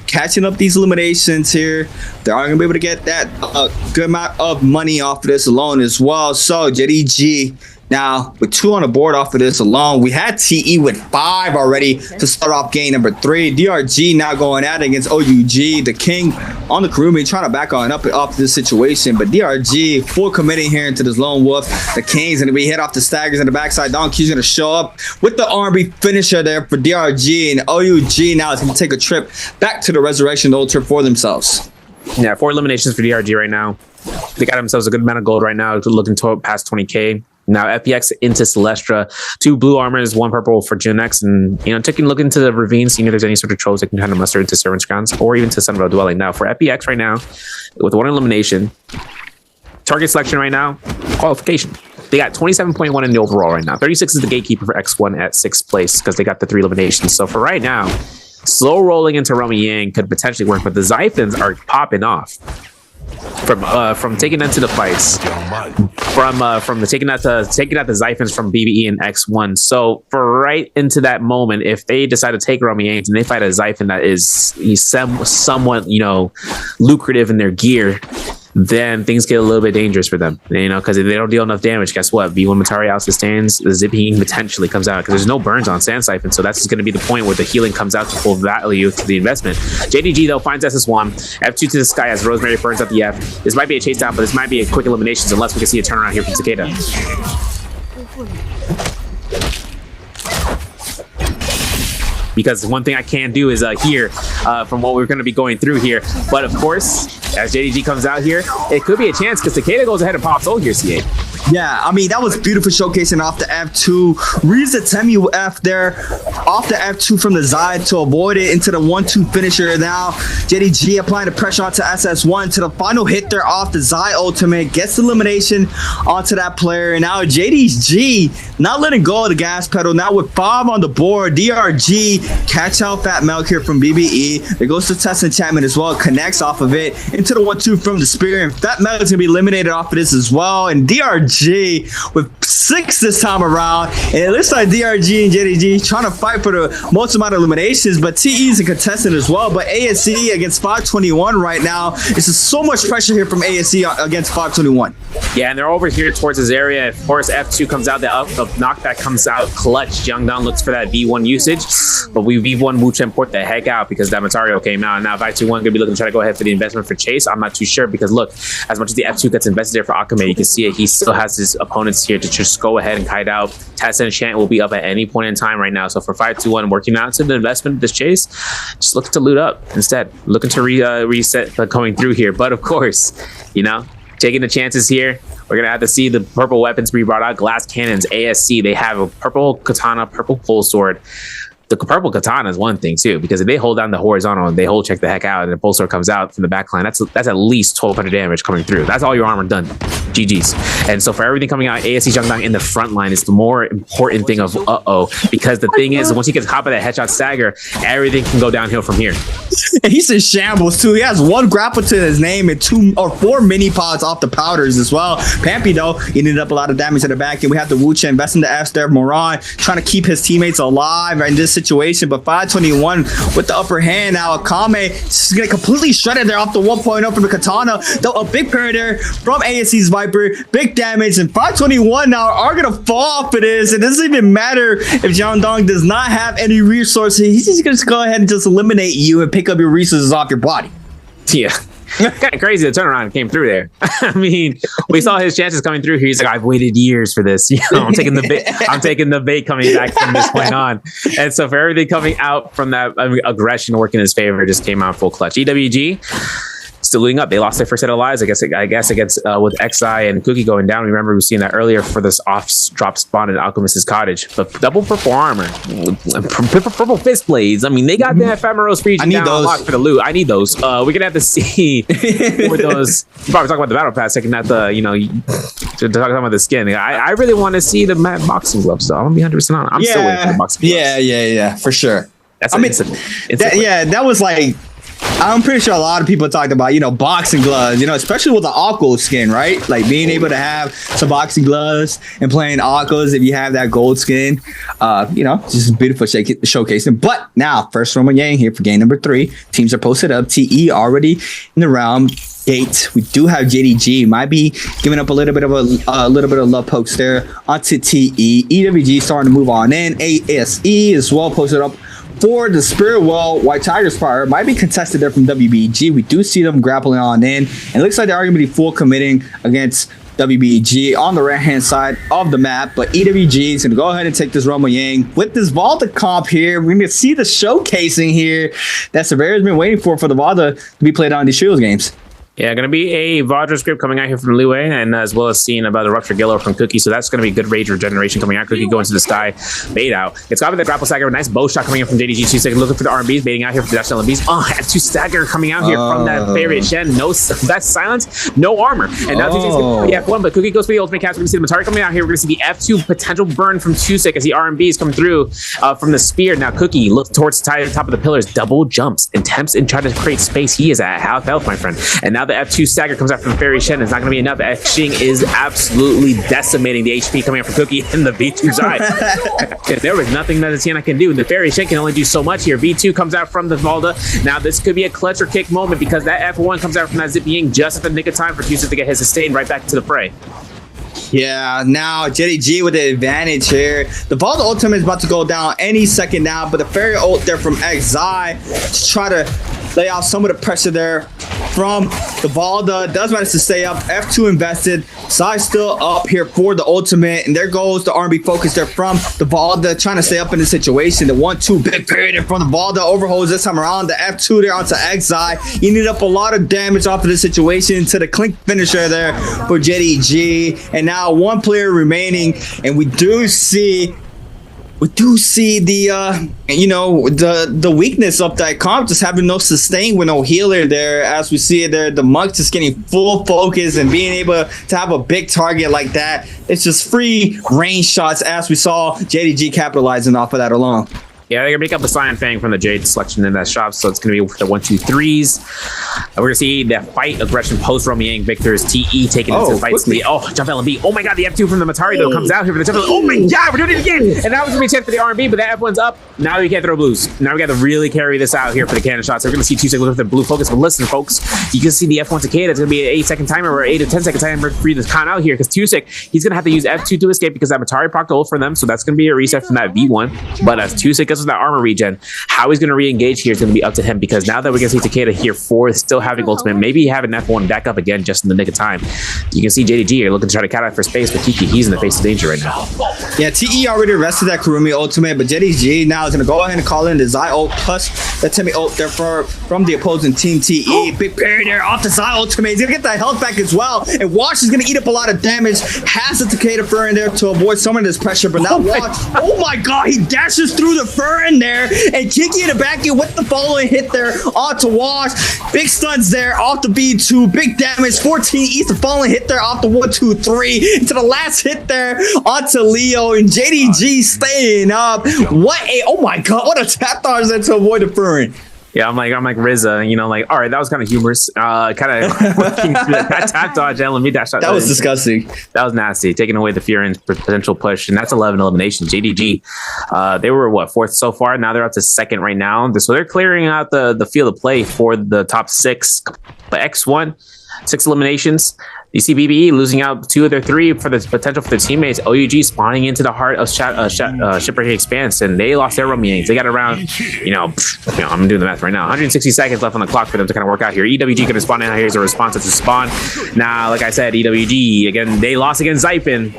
catching up these eliminations here. They are gonna be able to get that good amount of money off of this alone as well. So JDG Now, with 2 on the board off of this alone, we had TE with 5 already to start off game number 3. DRG now going at it against OUG, the king on the Kurumi, trying to back on up off this situation. But DRG full committing here into this lone wolf. The king's going to be hit off the staggers in the backside. Donkey's going to show up with the R&B finisher there for DRG. And OUG now is going to take a trip back to the Resurrection Old Trip for themselves. Yeah, 4 eliminations for DRG right now. They got themselves a good amount of gold right now, looking past 20K. Now FPX into Celestra, 2 blue armors, 1 purple for Junex, and taking a look into the ravine, seeing if there's any sort of trolls that can kind of muster into Servant's Grounds or even to Sunrow Dwelling. Now for FPX right now, with 1 elimination, target selection right now, qualification. They got 27.1 in the overall right now. 36 is the gatekeeper for X1 at 6th place because they got the 3 eliminations. So for right now, slow rolling into Romy Yang could potentially work, but the Xiphons are popping off. From taking into the fights, from taking out the Xiphons from BBE and X1. So for right into that moment, if they decide to take Romy Yang and they fight a Xiphon that is somewhat lucrative in their gear, then things get a little bit dangerous for them, because if they don't deal enough damage, guess what? V1 Matari out sustains, the Zipping potentially comes out because there's no burns on Sand Siphon, so that's just going to be the point where the healing comes out to full value to the investment. JDG though finds SS1, F2 to the sky as Rosemary burns up the F. This might be a chase down, but this might be a quick eliminations unless we can see a turnaround here from Takeda. Because one thing I can't do is hear from what we're going to be going through here. But of course, as JDG comes out here, it could be a chance because Takeda goes ahead and pops ult here, C8. Yeah, I mean, that was beautiful showcasing off the F2. Reads the Temu F there, off the F2 from the Zide to avoid it into the 1-2 finisher. Now, JDG applying the pressure onto SS1 to the final hit there off the Zide ultimate. Gets the elimination onto that player. And now JDG not letting go of the gas pedal. Now with 5 on the board, DRG catch out Fat Milk here from BBE. It goes to Test Enchantment as well. Connects off of it into the 1-2 from the Spear. And Fat Milk is going to be eliminated off of this as well. And DRG with 6 this time around, and it looks like DRG and JDG trying to fight for the most amount of eliminations, but TE is a contestant as well. But ASE against 521 right now. This is so much pressure here from ASE against 521. Yeah, and they're over here towards this area. Of course, F2 comes out, the knockback comes out clutch. Youngdon looks for that V1 usage, but we V1 Wuchen port the heck out because that Matario came out. And now 521 going to be looking to try to go ahead for the investment for Chase. I'm not too sure because look, as much as the F2 gets invested there for Akame, you can see it, he still has his opponents here to just go ahead and kite out. Test and Enchant will be up at any point in time right now. So for 521 working out to the investment of this Chase, just looking to loot up instead, looking to reset going through here. But of course, taking the chances here. We're going to have to see the purple weapons be brought out. Glass cannons, ASC, they have a purple katana, purple full sword. The purple katana is one thing too, because if they hold down the horizontal and they hold check the heck out and the pulsar comes out from the backline, that's at least 1200 damage coming through. That's all your armor done. GG's. And so for everything coming out, ASC Jungdang in the front line is the more important thing of because the thing is, once he gets top of that headshot stagger, everything can go downhill from here. And he's in shambles too. He has 1 grapple to his name and 2 or 4 mini pods off the powders as well. Pampy though, he ended up a lot of damage in the back, and we have the Wucha investing the F there. Moran trying to keep his teammates alive in this situation, but 521 with the upper hand now. Akame is gonna completely shred it there off the 1.0 from the katana. Though a big parry there from ASC's Viper, big damage, and 521 now are gonna fall off of this. It doesn't even matter if Jiandong does not have any resources. He's just gonna go ahead and just eliminate you and pick up your resources off your body. Yeah. Kind of crazy the turnaround came through there. I mean, we saw his chances coming through here. He's like, I've waited years for this. I'm taking the bait. I'm taking the bait coming back from this point on. And so for everything coming out from that aggression working in his favor, just came out full clutch. EWG still looting up. They lost their first set of lives, I guess against with XI and Cookie going down. Remember, we've seen that earlier for this off drop spawn in Alchemist's Cottage. But double purple armor, purple fist blades. I mean, they got that Ephemeros region down unlocked for the loot. I need those. We're gonna have to see with those. You probably talk about the battle pass, taking that to talk about the skin. I really want to see the matte boxing gloves though. I'm gonna be 100% on. I'm still waiting for the boxing gloves. Yeah, for sure. That's that was like I'm pretty sure a lot of people talked about, boxing gloves, especially with the Aqua skin, right? Like being able to have some boxing gloves and playing Aquas if you have that gold skin, just beautiful showcasing. But now, first Roman Yang here for game number 3. Teams are posted up. TE already in the round gate. We do have JDG. Might be giving up a little bit of love pokes there onto TE. EWG starting to move on in. ASE is well posted up for the Spirit Well. White Tiger Spire might be contested there from WBG. We do see them grappling on in. And it looks like they're going to be full committing against WBG on the right-hand side of the map. But EWG is going to go ahead and take this Romo Yang. With this Valda comp here, we're going to see the showcasing here that Severa's been waiting for the Valda to be played on these Trios games. Yeah, going to be a Vajra script coming out here from Liu, and as well as seeing about the Rupture Gillo from Cookie. So that's going to be good rage regeneration coming out. Cookie going to the sky, bait out. It's got the grapple stagger, a nice bow shot coming in from JDG. 2 seconds looking for the R&Bs, baiting out here for the dash LMBs. Oh, F2 stagger coming out here from that Fariat Shen. No, that's silence, no armor. And now 2 seconds going to the F1, but Cookie goes for the ultimate cast. We're going to see the Matari coming out here. We're going to see the F2 potential burn from 2 seconds as the R&Bs come through from the spear. Now Cookie looks towards the top of the pillars, double jumps, attempts and try to create space. He is at half health, my friend. And now the F2 stagger comes out from Fairy Shen. It's not going to be enough. Xing is absolutely decimating the HP coming out from Cookie in the V2's eye. There was nothing that Tiana can do. The Fairy Shen can only do so much here. V2 comes out from the Valda. Now this could be a clutch or kick moment because that F1 comes out from that Zip Ying just at the nick of time for Houston to get his sustain right back to the fray. Yeah, now JDG with the advantage here. The Valda ultimate is about to go down any second now, but the Fairy ult there from XI to try to lay off some of the pressure there from the Valda. Does manage to stay up. F2 invested. Sai still up here for the ultimate. And there goes the R&B focus there from the Valda, trying to stay up in the situation. The 1-2 big period from the Valda overholds this time around. The F2 there onto XI. He needed up a lot of damage off of the situation to the clink finisher there for JDG. And now one player remaining. And we do see the the weakness of that comp, just having no sustain with no healer there. As we see it there, the Monk just getting full focus and being able to have a big target like that. It's just free range shots, as we saw JDG capitalizing off of that alone. Yeah, they're going to make up the Cyan Fang from the Jade selection in that shop, so it's going to be the 1-2-3s. We're going to see that fight aggression post Romy Yang Victor's TE taking into the fight speed. Oh, jump LB. Oh my god, the F2 from the Matari though comes out here for the jump LB. Oh my god, we're doing it again! And now it's going to be a chance for the R&B, but that F1's up. Now we can't throw blues. Now we got to really carry this out here for the cannon shots. So we're going to see 2 seconds with the blue focus, but listen, folks, you can see the F1 Takeda. It's going to be an 8-second timer or 8 to 10-second timer for you to con out here because 2 sec, he's going to have to use F2 to escape because that Matari procced ult for them, so that's going to be a reset from that V1. But as 2 sec gets with that armor regen, how he's going to re-engage here is going to be up to him because now that we're going to see Takeda here for still having ultimate, maybe have an F1 back up again just in the nick of time. You can see JDG here looking to try to cut out for space, but Kiki, he's in the face of danger right now. Yeah, TE already arrested that Kurumi ultimate, but JDG now is going to go ahead and call in the Zai ult plus the Timmy ult there from the opposing team. TE, big parry there off the Zai ultimate. He's going to get that health back as well, and Wash is going to eat up a lot of damage. Has the Takeda Fur in there to avoid some of this pressure, but now Wash, oh my god, he dashes through the Fur in there, and Kiki in the back end with the following hit there onto Wash. Big stuns there off the B2. Big damage. 14 East. The following hit there off the 1-2-3. To the last hit there onto Leo. And JDG staying up. Oh my god. What a tap dodge there to avoid the Furring. Yeah, I'm like RZA, all right, that was kind of humorous. Kind of working through that tap dodge, LMV dash shot. That was disgusting. That was nasty, taking away the fear and potential push, and that's 11 eliminations. JDG, they were what, 4th so far. Now they're up to 2nd right now. So they're clearing out the field of play for the top 6. But X1, 6 eliminations. You see BBE losing out 2 of their 3 for the potential for their teammates. OUG spawning into the heart of Shipwreck Expanse, and they lost their Romy Yangs. They got around, I'm doing the math right now. 160 seconds left on the clock for them to kind of work out here. EWG going to spawn in here as a response to spawn. Now, like I said, EWG, again, they lost against Zypin.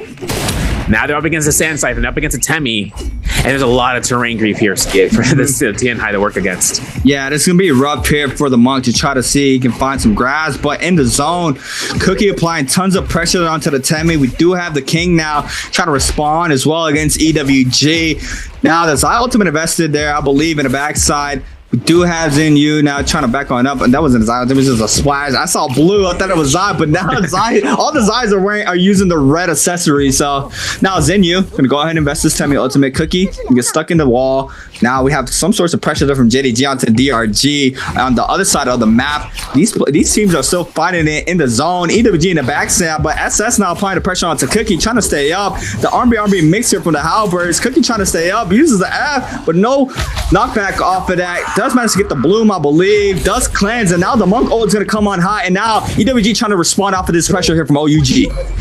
Now they're up against the Sand Siphon, up against a Temi, and there's a lot of terrain creep here for this Tien Hai to work against. Yeah, this is going to be a rough here for the Monk to try to see he can find some grass, but in the zone, Cookie applying tons of pressure onto the Temi. We do have the King now trying to respond as well against EWG. Now, there's ultimate invested there, I believe, in the backside. We do have Zinyu now trying to back on up, and that wasn't Zai. It was just a splash. I saw blue. I thought it was Zai, but now Zai, all the Zais are using the red accessory. So now Zinyu gonna go ahead and invest this Temmie ultimate Cookie and get stuck in the wall. Now we have some sorts of pressure there from JDG onto DRG on the other side of the map. These teams are still fighting it in the zone. EWG in the backstab, but SS now applying the pressure onto Cookie, trying to stay up. The RB mix here from the Halberds. Cookie trying to stay up, uses the F, but no knockback off of that. Does manage to get the bloom, I believe. Does cleanse, and now the Monk ult is going to come on high, and now EWG trying to respond off of this pressure here from OUG.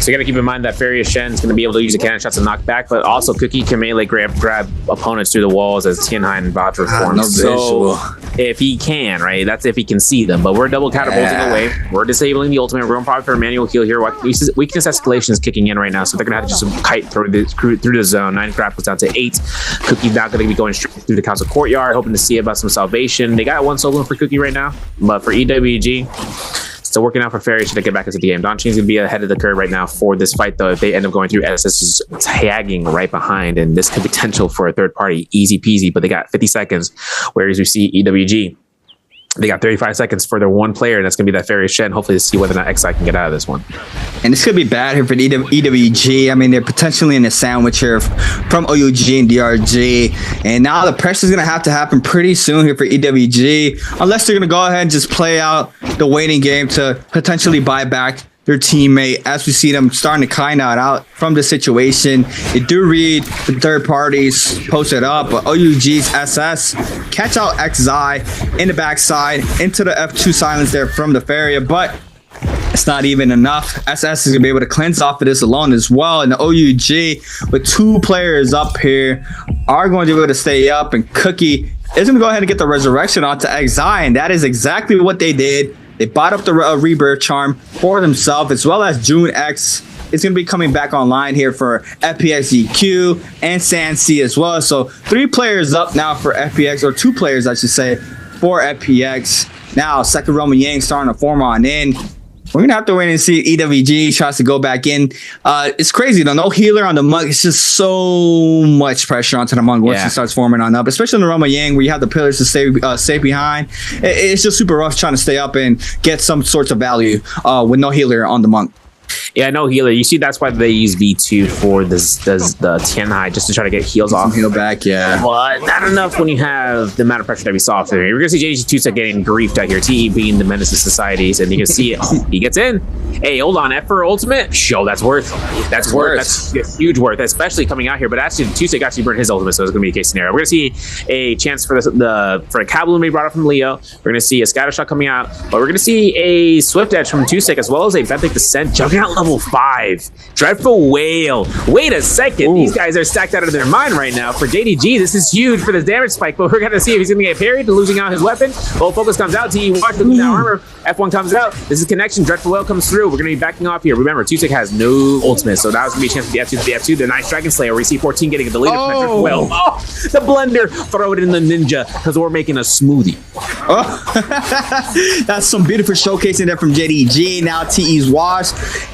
So you got to keep in mind that Furious Shen is going to be able to use the cannon shots to knock back, but also Cookie can melee grab opponents through the walls as Tianhai and Batra form. So if he can, right? That's if he can see them. But we're double catapulting away. We're disabling the ultimate. We're going probably for a manual heal here. Weakness escalation is kicking in right now, so they're going to have to just kite through the zone. 9 grapples down to 8. Cookie's now going to be going straight through the council courtyard, hoping to see about some salvation. They got one solo for Cookie right now, but for EWG, still working out for Fairy to get back into the game. Don Ching's going to be ahead of the curve right now for this fight, though. If they end up going through, SS is tagging right behind, and this could be potential for a third party. Easy peasy, but they got 50 seconds, whereas we see EWG, they got 35 seconds for their one player, and that's going to be that Fairy Shen. Hopefully to see whether or not XI can get out of this one. And this could be bad here for EWG. I mean, they're potentially in a sandwich here from OUG and DRG. And now the pressure is going to have to happen pretty soon here for EWG, unless they're going to go ahead and just play out the waiting game to potentially buy back their teammate, as we see them starting to kind of out from the situation. They do read the third parties posted up, but OUG's SS catch out XI in the backside into the F2 silence there from the Faria, but it's not even enough. SS is gonna be able to cleanse off of this alone as well, and the OUG with 2 players up here are going to be able to stay up, and Cookie is gonna go ahead and get the resurrection onto XI, and that is exactly what they did. They bought up the rebirth charm for themselves, as well as June X is going to be coming back online here for FPX EQ and Sansi as well. So 3 players up now for FPX, or 2 players, I should say, for FPX. Now, second Roman Yang starting to form on in. We're going to have to wait and see if EWG tries to go back in. It's crazy, though. No healer on the Monk. It's just so much pressure onto the Monk once he starts forming on up, especially in the Roma Yang, where you have the pillars to stay behind. It's just super rough trying to stay up and get some sorts of value with no healer on the Monk. Yeah, no healer. You see, that's why they use V2 for the Tianhai, just to try to get heals off. Heal back, yeah. But not enough when you have the amount of pressure that we saw there. We're going to see JDG2 getting griefed out here. TE being the menace of societies, and you can see it. He gets in. Hey, hold on. F for ultimate? Show, that's worth. That's worth. That's huge worth, especially coming out here. But actually, Tusek actually burned his ultimate, so it's going to be a case scenario. We're going to see a chance for a Kabloon we brought up from Leo. We're going to see a scatter shot coming out, but we're going to see a swift edge from Tusek, as well as a Benthic Descent jumping out level 5. Dreadful Whale. Wait a second. Ooh. These guys are stacked out of their mind right now. For JDG, this is huge for this damage spike, but we're going to see if he's going to get parried, losing out his weapon. Full focus comes out. TE watch losing that armor. F1 comes out. This is connection. Dreadful Whale comes through. We're going to be backing off here. Remember, Tusek has no ultimate, so that was going to be a chance for the F2 to the F2. The Nice Dragon Slayer. We see 14 getting a deleted from Dreadful Whale. Oh, the blender. Throw it in the ninja, because we're making a smoothie. Oh. That's some beautiful showcasing there from JDG. Now TE's wash.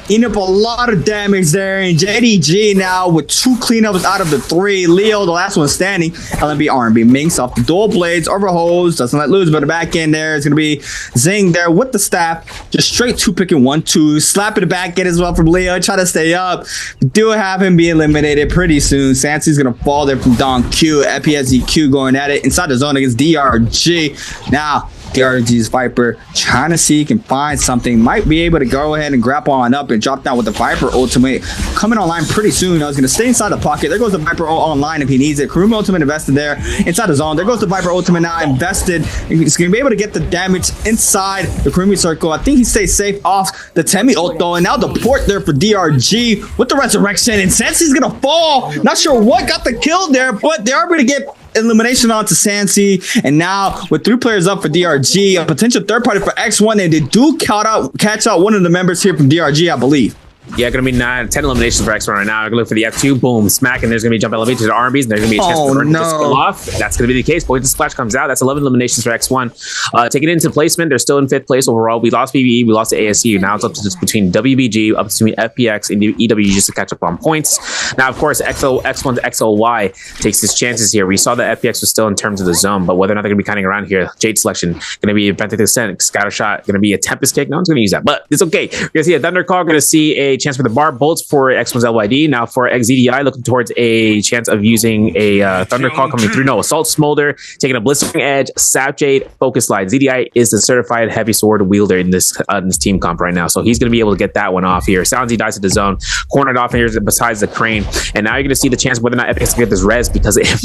In up a lot of damage there, and JDG now with 2 cleanups out of the 3. Leo, the last one standing. LMB R&B Minx off the dual blades, overholds, doesn't let loose, but the back end there is going to be Zing there with the staff. Just straight 2-picking 1-2. Slapping the back end as well from Leo. Try to stay up. Do have him be eliminated pretty soon. Sansi's going to fall there from Don Q. FPSEQ going at it inside the zone against DRG. Now, DRG's Viper trying to see he can find something. Might be able to go ahead and grapple on up and drop down with the Viper ultimate coming online pretty soon. I was going to stay inside the pocket. There goes the Viper online if he needs it. Kuruma ultimate invested there inside the zone. There goes the Viper ultimate now invested. He's going to be able to get the damage inside the Kurumi circle. I think he stays safe off the Temmie ult though. And now the port there for DRG with the resurrection. And Sansi's going to fall. Not sure what got the kill there, but they are going to get elimination onto Sansi, and now with 3 players up for DRG, a potential third party for X1, and they do catch out one of the members here from DRG, I believe. Yeah, gonna be 10 eliminations for X1 right now. I'm gonna look for the F2, boom, smack, and there's gonna be jump elevation to the R&Bs, and there's gonna be a chance for the to spill off. That's gonna be the case. Poison Splash comes out. That's 11 eliminations for X1. Taking it into placement, they're still in 5th place overall. We lost BBE, we lost to ASU. Now it's up to just between WBG, up between FPX, and EWG just to catch up on points. Now, of course, X1 to XLY takes his chances here. We saw that FPX was still in terms of the zone, but whether or not they're gonna be counting around here, Jade selection, gonna be a Benthic Descent, Scatter Shot, gonna be a Tempest Kick. No one's gonna use that, but it's okay. We're gonna see a Thunder Call, gonna see a chance for the bar bolts for X1's LYD. Now for XZDI, looking towards a chance of using a Thunder Call coming through. No, Assault Smolder, taking a Blistering Edge, Sap Jade, Focus Slide. ZDI is the certified heavy sword wielder in this team comp right now, so he's going to be able to get that one off here. Soundsy dies to the zone, cornered off here besides the crane, and now you're going to see the chance whether or not Epic can get this res, because if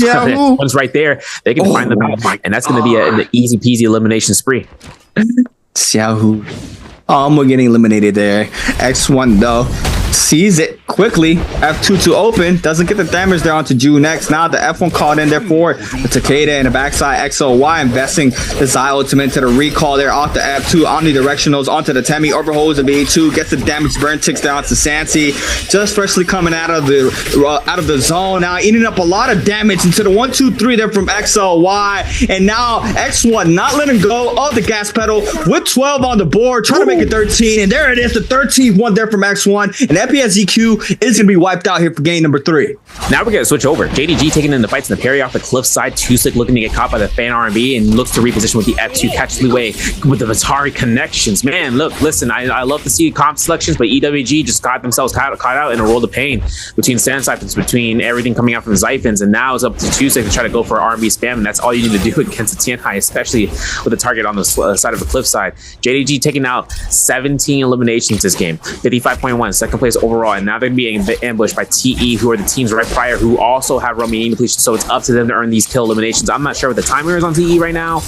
one's right there, they can find them out, and that's going to be an easy peasy elimination spree. Xiaohu. We're getting eliminated there. X1 though sees it quickly. F2 to open, doesn't get the damage there onto Ju next. Now the F1 called in there for the Takeda and the backside XOY, investing the Zai ultimate to the recall there off the F2 omnidirectionals onto the Temi, overholds the B2, gets the damage burn ticks down to Sansi, just freshly coming out of the zone now, eating up a lot of damage into the 1-2-3 there from XLY, and now X1 not letting go of the gas pedal with 12 on the board, trying to make it 13, and there it is, the 13th one there from X1, and FPSEQ is going to be wiped out here for game number 3. Now we're going to switch over. JDG taking in the fights and the parry off the cliff side. Too Slick looking to get caught by the fan R&B and looks to reposition with the F2, catches leeway with the Atari connections. Man, look, listen, I love to see comp selections, but EWG just got themselves caught out in a world of pain between Sand Siphons, between everything coming out from Xiphons, and now it's up to Too Slick to try to go for R&B spam, and that's all you need to do against the Tianhai, especially with the target on the side of the cliff side. JDG taking out 17 eliminations this game, 55.1, second place overall, and now they're being ambushed by TE, who are the teams right prior, who also have roaming depletion, so it's up to them to earn these kill eliminations. I'm not sure what the timer is on TE right now,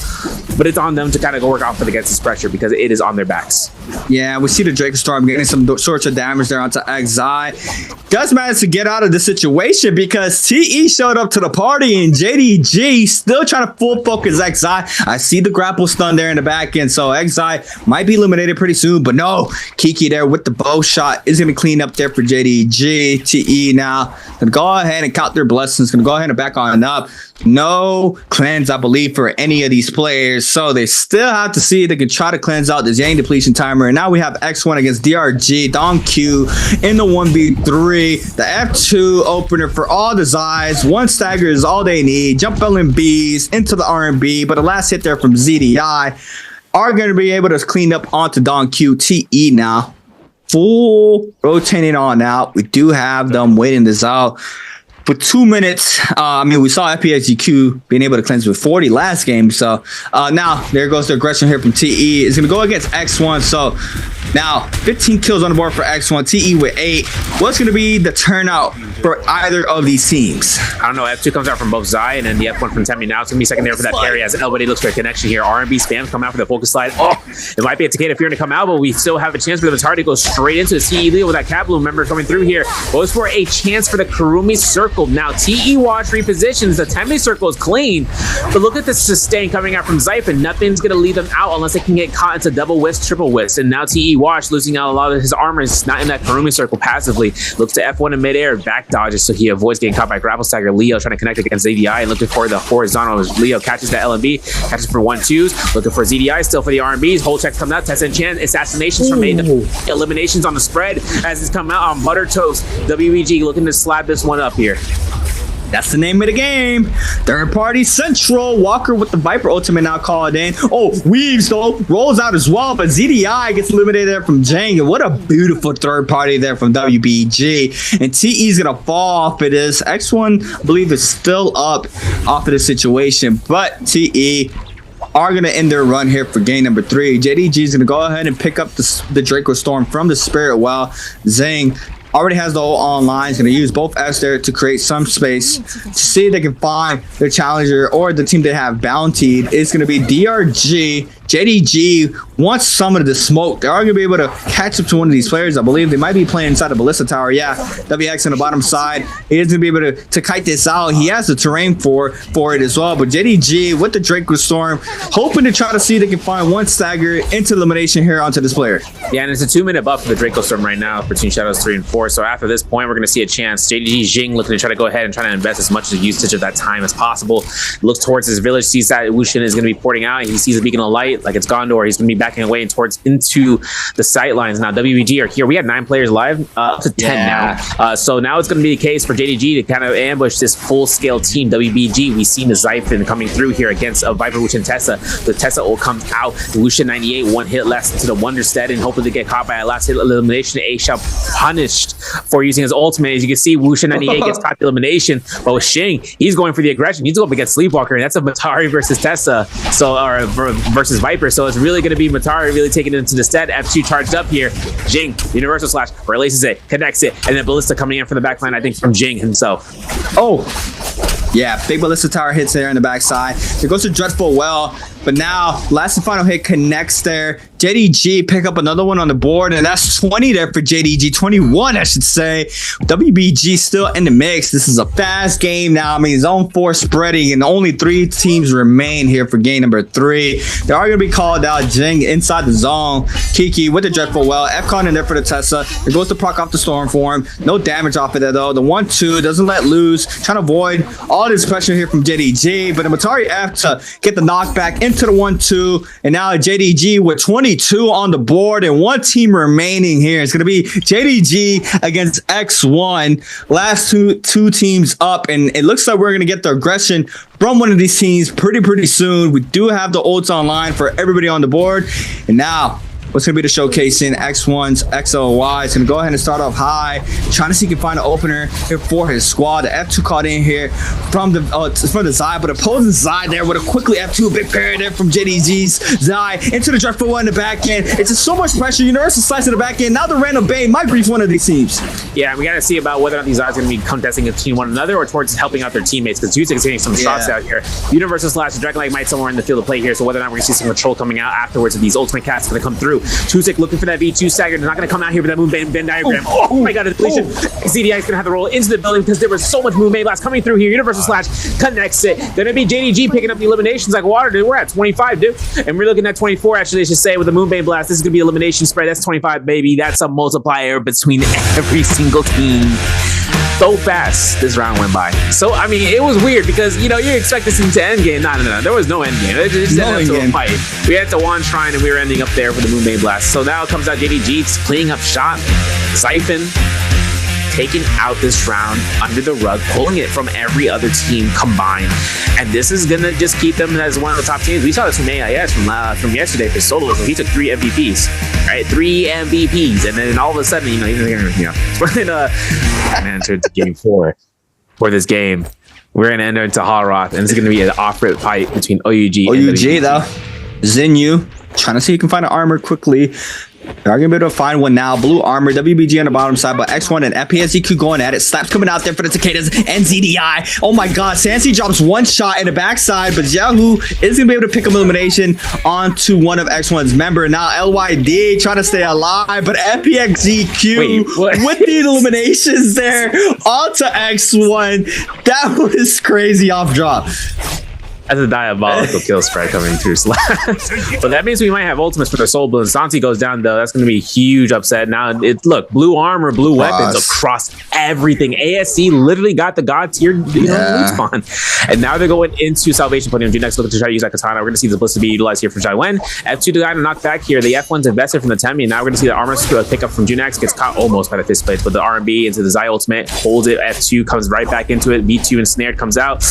but it's on them to kind of go work off it against this pressure, because it is on their backs. Yeah, we see the Drake Storm getting some sorts of damage there onto XI. Does manage to get out of the situation because TE showed up to the party, and JDG still trying to full focus XI. I see the grapple stun there in the back end, so XI might be eliminated pretty soon, but no, Kiki there with the bow shot is going to clean up there for JDG. TE now going to go ahead and count their blessings, going to go ahead and back on up. No cleanse, I believe, for any of these players, so they still have to see if they can try to cleanse out this Yang depletion timer. And now we have X1 against DRG, Don Q in the 1v3, the F2 opener for all the Zais. One stagger is all they need. Jump LMBs into the R&B, but the last hit there from ZDI are going to be able to clean up onto Don Q. TE now full rotating on out. We do have them waiting this out for 2 minutes. I mean, we saw FPSGQ being able to cleanse with 40 last game. So now there goes the aggression here from TE. It's going to go against X1. So now 15 kills on the board for X1. TE with 8. What's going to be the turnout for either of these teams? I don't know. F2 comes out from both Zai, and then the F1 from Temi. Now it's going to be second there for that parry as Elbody looks for a connection here. R&B spams come out for the focus slide. Oh, it might be a Takeda fearing to come out, but we still have a chance for the target to go straight into the CE Leo with that Cap Bloom member coming through here. Goes for a chance for the Kurumi Circle. Now TE Watch repositions. The Temi Circle is clean, but look at the sustain coming out from Xiphon. Nothing's going to lead them out unless they can get caught into double whisk, triple whisk. And now TE Watch losing out a lot of his armor. Is not in that Kurumi Circle passively. Looks to F1 in midair, back dodges, so he avoids getting caught by Grapple Stagger. Leo trying to connect against ZDI and looking for the horizontal. Leo catches that LMB, catches for 1-2s, looking for ZDI still for the R&Bs. Whole checks coming out, test and chance, assassinations from made, eliminations on the spread as it's come out on Butter Toast. WEG looking to slap this one up here. That's the name of the game. Third party central. Walker with the Viper ultimate now called in. Oh, Weaves though rolls out as well, but ZDI gets eliminated there from Jang. What a beautiful third party there from WBG. And TE's gonna fall off of this. X1, I believe, is still up off of the situation, but TE are going to end their run here for game number 3. JDG is going to go ahead and pick up the Draco Storm from the Spirit Well. Zing already has the whole online. He's going to use both Fs there to create some space to see if they can find their challenger or the team they have bountied. It's going to be DRG. JDG wants some of the smoke. They are going to be able to catch up to one of these players. I believe they might be playing inside the Ballista Tower. Yeah, WX on the bottom side. He is going to be able to kite this out. He has the terrain for it as well. But JDG with the Draco Storm, hoping to try to see if they can find one stagger into elimination here onto this player. Yeah, and it's a 2-minute buff for the Draco Storm right now between Shadows 3 and 4. So after this point, we're going to see a chance. JDG Jing looking to try to go ahead and try to invest as much of the usage of that time as possible. Looks towards his village, sees that Wushin is going to be porting out. He sees a beacon of light like it's Gondor. He's going to be backing away towards into the sight lines. Now WBG are here. We had 9 players live, up to 10 now. So now it's going to be the case for JDG to kind of ambush this full-scale team. WBG, we've seen the Zyphon coming through here against a Viper Wushin Tessa. The Tessa ult comes out. The Wushin 98, 1 hit less to the Wonderstead, and hoping to get caught by a last hit elimination. Aisha punished for using his ultimate. As you can see, Wushin 98 gets caught the elimination, but with Shing, he's going for the aggression. He's going up against Sleepwalker, and that's a Matari versus Tessa, or versus Viper. So it's really going to be Matari really taking it into the stead. F2 charged up here. Jing, Universal Slash, releases it, connects it, and then Ballista coming in from the backline, I think from Jing himself. Oh, yeah, big Ballista Tower hits there in the backside. It goes to Dreadful Well, but now last and final hit connects there. JDG pick up another one on the board, and that's 20 there for JDG. 21, I should say. WBG still in the mix. This is a fast game now. I mean, zone 4 spreading, and only 3 teams remain here for game number 3. They are going to be called out. Jing inside the zone. Kiki with the Dreadful Well. FCon in there for the Tessa. It goes to proc off the Storm for him. No damage off of that, though. The 1-2 doesn't let loose. Trying to avoid all this pressure here from JDG, but the Matari F to get the knockback into the 1-2, and now JDG with 22 on the board and 1 team remaining here. It's going to be JDG against X1. Last two teams up, and it looks like we're going to get the aggression from one of these teams pretty soon. We do have the ults online for everybody on the board, and now what's going to be the showcasing X1's XLY. It's going to go ahead and start off high, trying to see if he can find an opener here for his squad. The F2 caught in here from the Zai, but opposing Zai there with a quickly F2, big parry there from JDG's Zai into the Dreadful One in the back end. It's just so much pressure. Universal Slice in the back end. Now the Random Bane might grief one of these teams. Yeah, we got to see about whether or not these Zais are going to be contesting between one another or towards helping out their teammates, because Jusik is getting some shots out here. Universal Slash, Dragon Light might somewhere in the field of play here, so whether or not we're going to see some control coming out afterwards of these ultimate casts going to come through. Jusik looking for that V2 stagger. They're not going to come out here with that Moonbane Venn diagram. Oh my god, a depletion. ZDI is going to have to roll into the building because there was so much Moonbane blast coming through here. Universal Slash connects it. They're going to be JDG picking up the eliminations like water, dude. We're at 25, dude. And we're looking at 24, actually, I should say, with the Moonbane blast. This is going to be elimination spread. That's 25, baby. That's a multiplier between every single team. So fast this round went by. So I mean, it was weird because you expect this into end game. No, there was no end game. It just ended up to a fight. We had to one shrine and we were ending up there for the Moonbane blast. So now it comes out JDG cleaning up shot. Zyphon taking out this round under the rug, pulling it from every other team combined. And this is gonna just keep them as one of the top teams. We saw this from AIS from yesterday for solo. So he took 3 MVPs, right? 3 MVPs, and then all of a sudden, he's gonna enter into game 4 for this game. We're gonna enter into Halroth, and it's gonna be an off-rip fight between OUG and WG. Though Zinyu trying to see if you can find an armor quickly. They're going to be able to find one now. Blue armor, WBG on the bottom side, but X1 and FPSZQ going at it. Slaps coming out there for the Cicadas and ZDI. Oh my god, Sansi drops 1 shot in the backside, but Yahoo is going to be able to pick elimination onto one of X1's member. Now LYD trying to stay alive, but FPXZQ with the eliminations there onto X1. That was crazy off drop. That's a diabolical kill spread coming through Slash. But that means we might have ultimates for their soul balloon. Sansi goes down though. That's going to be a huge upset. Now, look, blue armor, blue weapons across everything. ASC literally got the god tier loot spawn. And now they're going into Salvation Podium. Junex looking to try to use that katana. We're going to see the Ballista be utilized here from Jai Wen. F2 to kind of knock back here. The F1's invested from the Temi. And now we're going to see the armor pick up from Junex. Gets caught almost by the fist plates, but the R&B into the Zai ultimate. Holds it. F2 comes right back into it. V2 ensnared comes out.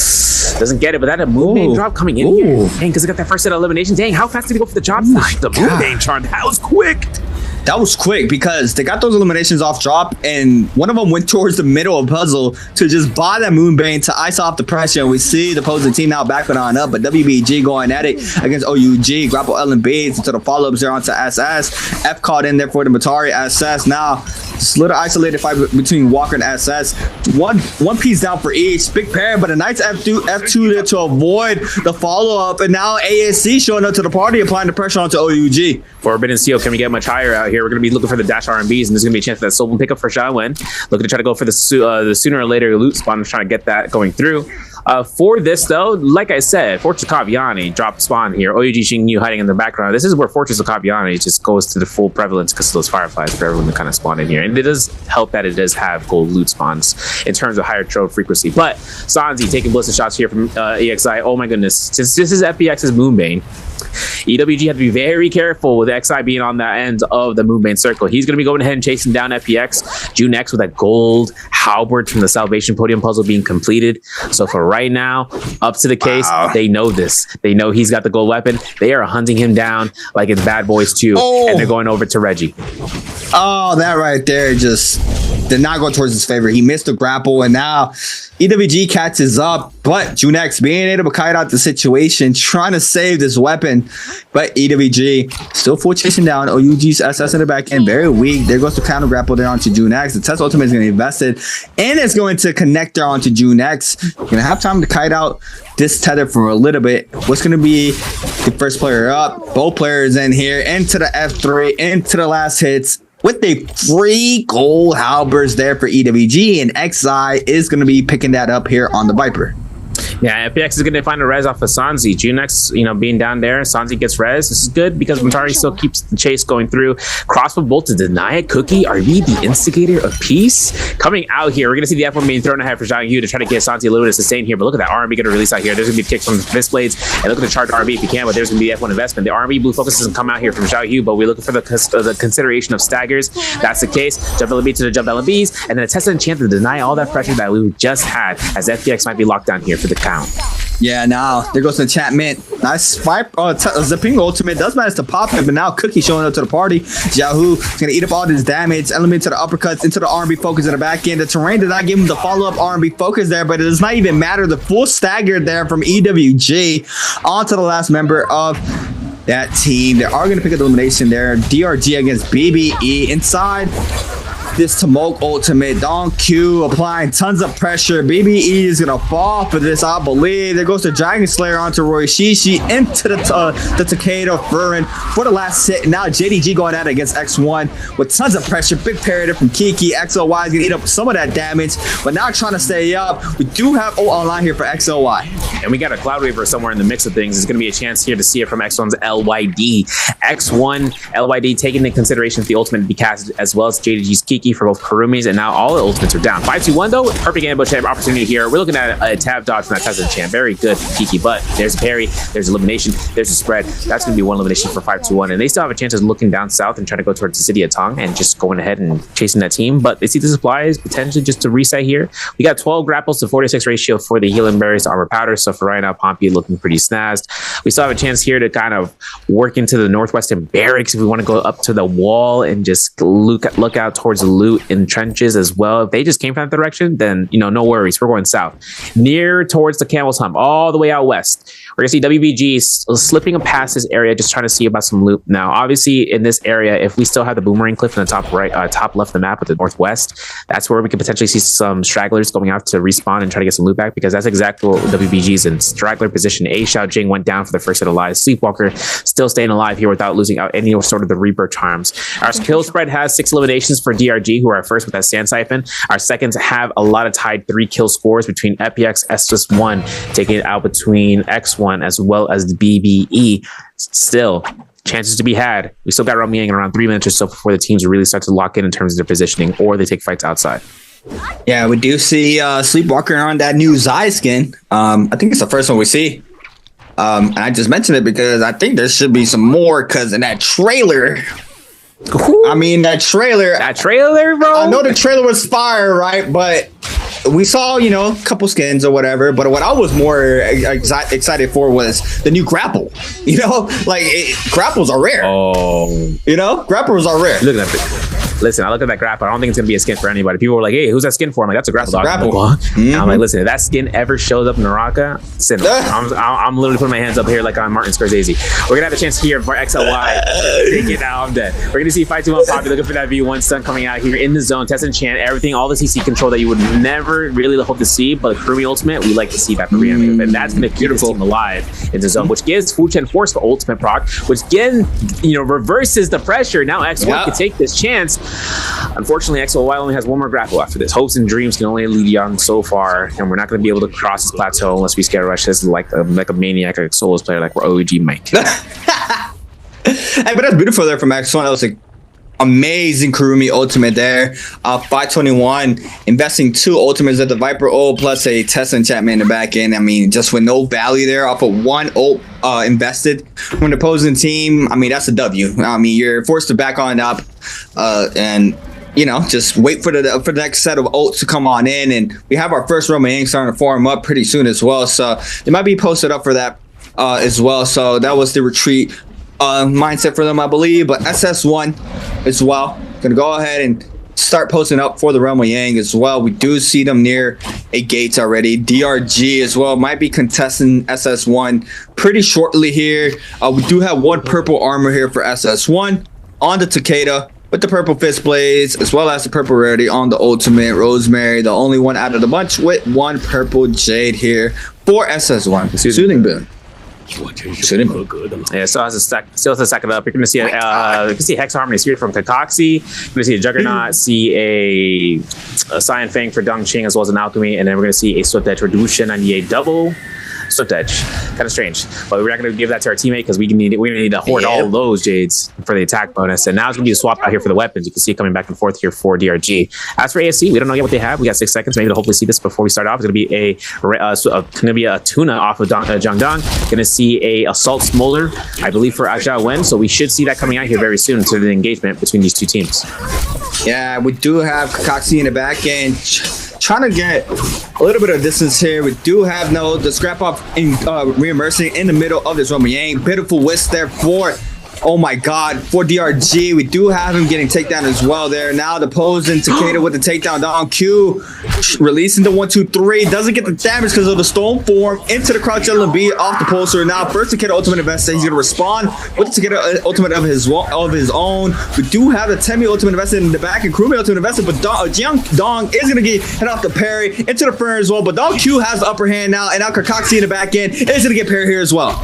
Doesn't get it, but that a Moonbane drop coming in here. Dang, because they got that first set of elimination. Dang, how fast did he go for the job? The Moonbane charm. That was quick. that was quick because they got those eliminations off drop, and one of them went towards the middle of puzzle to just buy that Moonbane to ice off the pressure. And we see the opposing team now backing on up, but WBG going at it against OUG. Grapple Ellen Beads into the follow-ups there onto SS. F caught in there for the Matari. SS now just a little isolated fight between Walker and SS. One piece down for each. Big pair, but a nice F2 there to avoid the follow-up. And now ASC showing up to the party, applying the pressure onto OUG. Forbidden Seal, can we get much higher out here? We're going to be looking for the dash RMBs, and there's going to be a chance for that Soul pickup for Xiao Wen. Looking to try to go for the sooner or later loot spawn, trying to get that going through. For this, though, like I said, Fortress of Kaviani dropped spawn here. OUG Xingyu hiding in the background. This is where Fortress of Kaviani just goes to the full prevalence because of those fireflies for everyone to kind of spawn in here. And it does help that it does have gold loot spawns in terms of higher trove frequency. But Sanzi taking ballistic shots here from EXI. Oh my goodness. Since this is FBX's Moonbane, EWG had to be very careful with XI being on that end of the Moonbane circle. He's going to be going ahead and chasing down FPX. Junex with that gold halberd from the Salvation Podium puzzle being completed. So for right now, up to the case, they know this. They know he's got the gold weapon. They are hunting him down like it's Bad Boys 2, and they're going over to Reggie. Oh, that right there just did not go towards his favor. He missed the grapple, and now EWG catches up, but Junex being able to kite out the situation, trying to save this weapon, but EWG still full chasing down. OUG's SS in the back end, very weak. There goes the counter grapple there onto Junex. The Test Ultimate is going to invest it, and it's going to connect there onto Junex. Going to have time to kite out this tether for a little bit. What's going to be the first player up? Both players in here, into the F3, into the last hits, with the free gold halberds there for EWG, and XI is going to be picking that up here on the Viper. Yeah, FPX is going to find a res off of Sanzi. Junex, being down there, Sanzi gets res. This is good because Matari still keeps the chase going through. Crossbow bolt to deny it. Cookie, are we the instigator of peace? Coming out here, we're going to see the F1 being thrown ahead for Zhang Yu to try to get Sanzi a little bit of sustain here. But look at that RMB going to release out here. There's going to be kicks from the fist blades. And look at the charged RMB if you can, but there's going to be the F1 investment. The RMB blue focus doesn't come out here from Zhao Yu, but we're looking for the consideration of staggers. That's the case. Jump LB to the jump LBs, and then a test and chance to deny all that pressure that we just had, as FPX might be locked down here for the count. Yeah, now there goes the enchantment. Nice fight. Zapingo ultimate does manage to pop it, but now Cookie showing up to the party. Yahoo is going to eat up all this damage. Element to the uppercuts, into the R&B focus in the back end. The terrain did not give him the follow-up R&B focus there, but it does not even matter. The full stagger there from EWG onto the last member of that team. They are going to pick up the elimination there. DRG against BBE inside this Tumult ultimate. Don Q applying tons of pressure. BBE is gonna fall for this, I believe. There goes the Dragon Slayer onto Roy Shishi, into the Takeda Furin for the last hit. Now JDG going at it against X1 with tons of pressure. Big parry from Kiki. XOY is gonna eat up some of that damage, but now trying to stay up. We do have O online here for XOY. And we got a Cloud Reaver somewhere in the mix of things. It's gonna be a chance here to see it from X1's LYD. X1 LYD taking into consideration the ultimate to be cast, as well as JDG's Kiki for both Kurumis, and now all the ultimates are down. 5-2-1 though, perfect ambush opportunity here. We're looking at a tab dodge from that Tesla champ. Very good for Kiki, but there's a parry, there's elimination, there's a spread. That's going to be one elimination for 5-2-1, and they still have a chance of looking down south and trying to go towards the city of Tong and just going ahead and chasing that team. But they see the supplies potentially just to reset here. We got 12 grapples to 46 ratio for the healing berries to armor powder. So for right now, Pompey looking pretty snazzed. We still have a chance here to kind of work into the northwestern barracks if we want to go up to the wall and just look out towards the loot in trenches as well. If they just came from that direction, then no worries. We're going south, near towards the Camel's Hump, all the way out west. We're gonna see WBG slipping past this area, just trying to see about some loot. Now, obviously, in this area, if we still have the boomerang cliff in the top right, top left of the map with the northwest, that's where we could potentially see some stragglers going out to respawn and try to get some loot back, because that's exactly what WBG's in straggler position. A Xiao Jing went down for the first hit of lives. Sleepwalker still staying alive here without losing out any sort of the Reaper charms. Our kill spread has 6 eliminations for DRG, who are first with that Sand Siphon. Our seconds have a lot of tied 3 kill scores between FPX, SS1 taking it out between X1 as well as the BBE. Still, chances to be had. We still got Romiang in around 3 minutes or so before the teams really start to lock in terms of their positioning, or they take fights outside. Yeah, we do see Sleepwalker on that new Zai skin. I think it's the first one we see. And I just mentioned it because I think there should be some more, because in that trailer... I mean, that trailer, bro. I know the trailer was fire, right? But we saw, you know, a couple skins or whatever, but what I was more excited for was the new grapple. You know, like grapples are rare. Oh, you know, grapples are rare. Look at that. Listen, I look at that grapple. I don't think it's gonna be a skin for anybody. People were like, "Hey, who's that skin for?" I'm like, "That's a grapple dog." And I'm like, "Listen, if that skin ever shows up in Naraka, I'm literally putting my hands up here like I'm Martin Scorsese." We're gonna have a chance here for XLY. Take it out. I'm dead. We're gonna see Fight 2 on Poppy looking for that V1 stun coming out here in the zone, test enchant, everything, all the CC control that you would never really hope to see. But Kurumi ultimate, we like to see that for Ryu, and that's gonna keep this team alive in the zone, which gives Fuchen Force for ultimate proc, which again, you know, reverses the pressure. Now X1 can take this chance. Unfortunately, XLY only has one more grapple after this. Hopes and dreams can only lead Young so far, and we're not going to be able to cross this plateau unless we scare rush this like a maniac, like a solos player, like we're OEG Mike. Hey, but that's beautiful there from X1. That was like amazing Kurumi ultimate there. 521 investing 2 ultimates at the Viper ult plus a test enchantment in the back end. I mean, just with no value there off of 1 ult invested from the opposing team. I mean, that's a W. I mean, you're forced to back on up and, you know, just wait for the next set of ults to come on in. And we have our first Roman Yang starting to form up pretty soon as well. So they might be posted up for that as well. So that was the retreat mindset for them, I believe. But SS1 as well, gonna go ahead and start posting up for the Realm of Yang as well. We do see them near a gate already. DRG as well might be contesting SS1 pretty shortly here. We do have 1 purple armor here for SS1 on the Takeda with the purple fist blades, as well as the purple rarity on the ultimate Rosemary, the only one out of the bunch with 1 purple jade here for SS1. Soothing boon. Yeah, still has to stack it up. You're gonna see you can see Hex Harmony Spirit from Kakaxi. You're gonna see a Juggernaut, see a Cyan Fang for Dongqing, as well as an Alchemy, and then we're gonna see a Swift Edge for Dushin and a double Swift Edge. Kind of strange, but we're not going to give that to our teammate because we're going to need to hoard all those Jades for the attack bonus. And now it's going to be a swap out here for the weapons. You can see it coming back and forth here for DRG. As for ASC, we don't know yet what they have. We got 6 seconds maybe to hopefully see this before we start off. It's going to be a tuna off of Jiangdong. Going to see a Assault Smolder, I believe, for Ajia Wen. So we should see that coming out here very soon to the engagement between these 2 teams. Yeah, we do have Kakaxi in the back end, trying to get a little bit of distance here. We do have the scrap off in reimmersing in the middle of this Roman Yang. Pitiful whisk there for, oh my god, for DRG. We do have him getting takedown as well there. Now the pose in Takeda with the takedown down Q, releasing the 1-2-3, doesn't get the damage because of the Storm Form into the crouch LB off the pulsar. Now first Takeda ultimate investor, he's gonna respond with the Takeda ultimate of his own. We do have the Temi ultimate invested in the back and Kurumi ultimate invested, but Jiangdong is gonna get hit off the parry into the Fern as well. But Dong Q has the upper hand now, and now Kakaxi in the back end is gonna get parried here as well.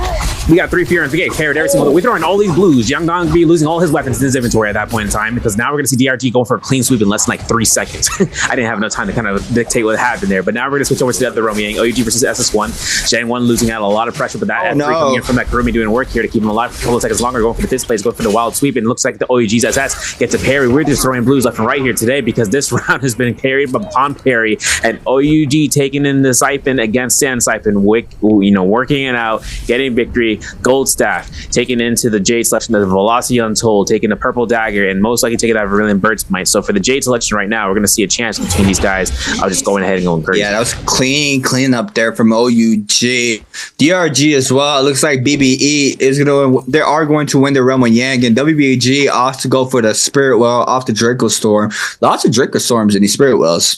We got 3 Fear and get parried every single. We throw in all these blues. Jiangdong could be losing all his weapons in his inventory at that point in time, because now we're going to see DRG going for a clean sweep in less than like 3 seconds. I didn't have enough time to kind of dictate what happened there, but now we're going to switch over to the other Romy Yang. OUG versus SS1. Zhang1 losing out a lot of pressure, but that F3 coming in from that Kurumi doing work here to keep him alive for a couple of seconds longer, going for the fist plays, going for the wild sweep, and it looks like the OUG's SS gets a parry. We're just throwing blues left and right here today because this round has been carried by Palm Parry, and OUG taking in the Siphon against Sand Siphon, working it out, getting victory, gold staff, taking into the Jade selection of the Velocity Untold, taking the purple dagger, and most likely taking out Vermilion Bird's Might. So for the Jade selection right now, we're going to see a chance between these guys. I was just going ahead and going crazy. Yeah, that was clean up there from OUG. DRG as well. It looks like BBE they are going to win the Realm of Yang, and WBG off to go for the Spirit Well off the Draco Storm. Lots of Draco Storms in these Spirit Wells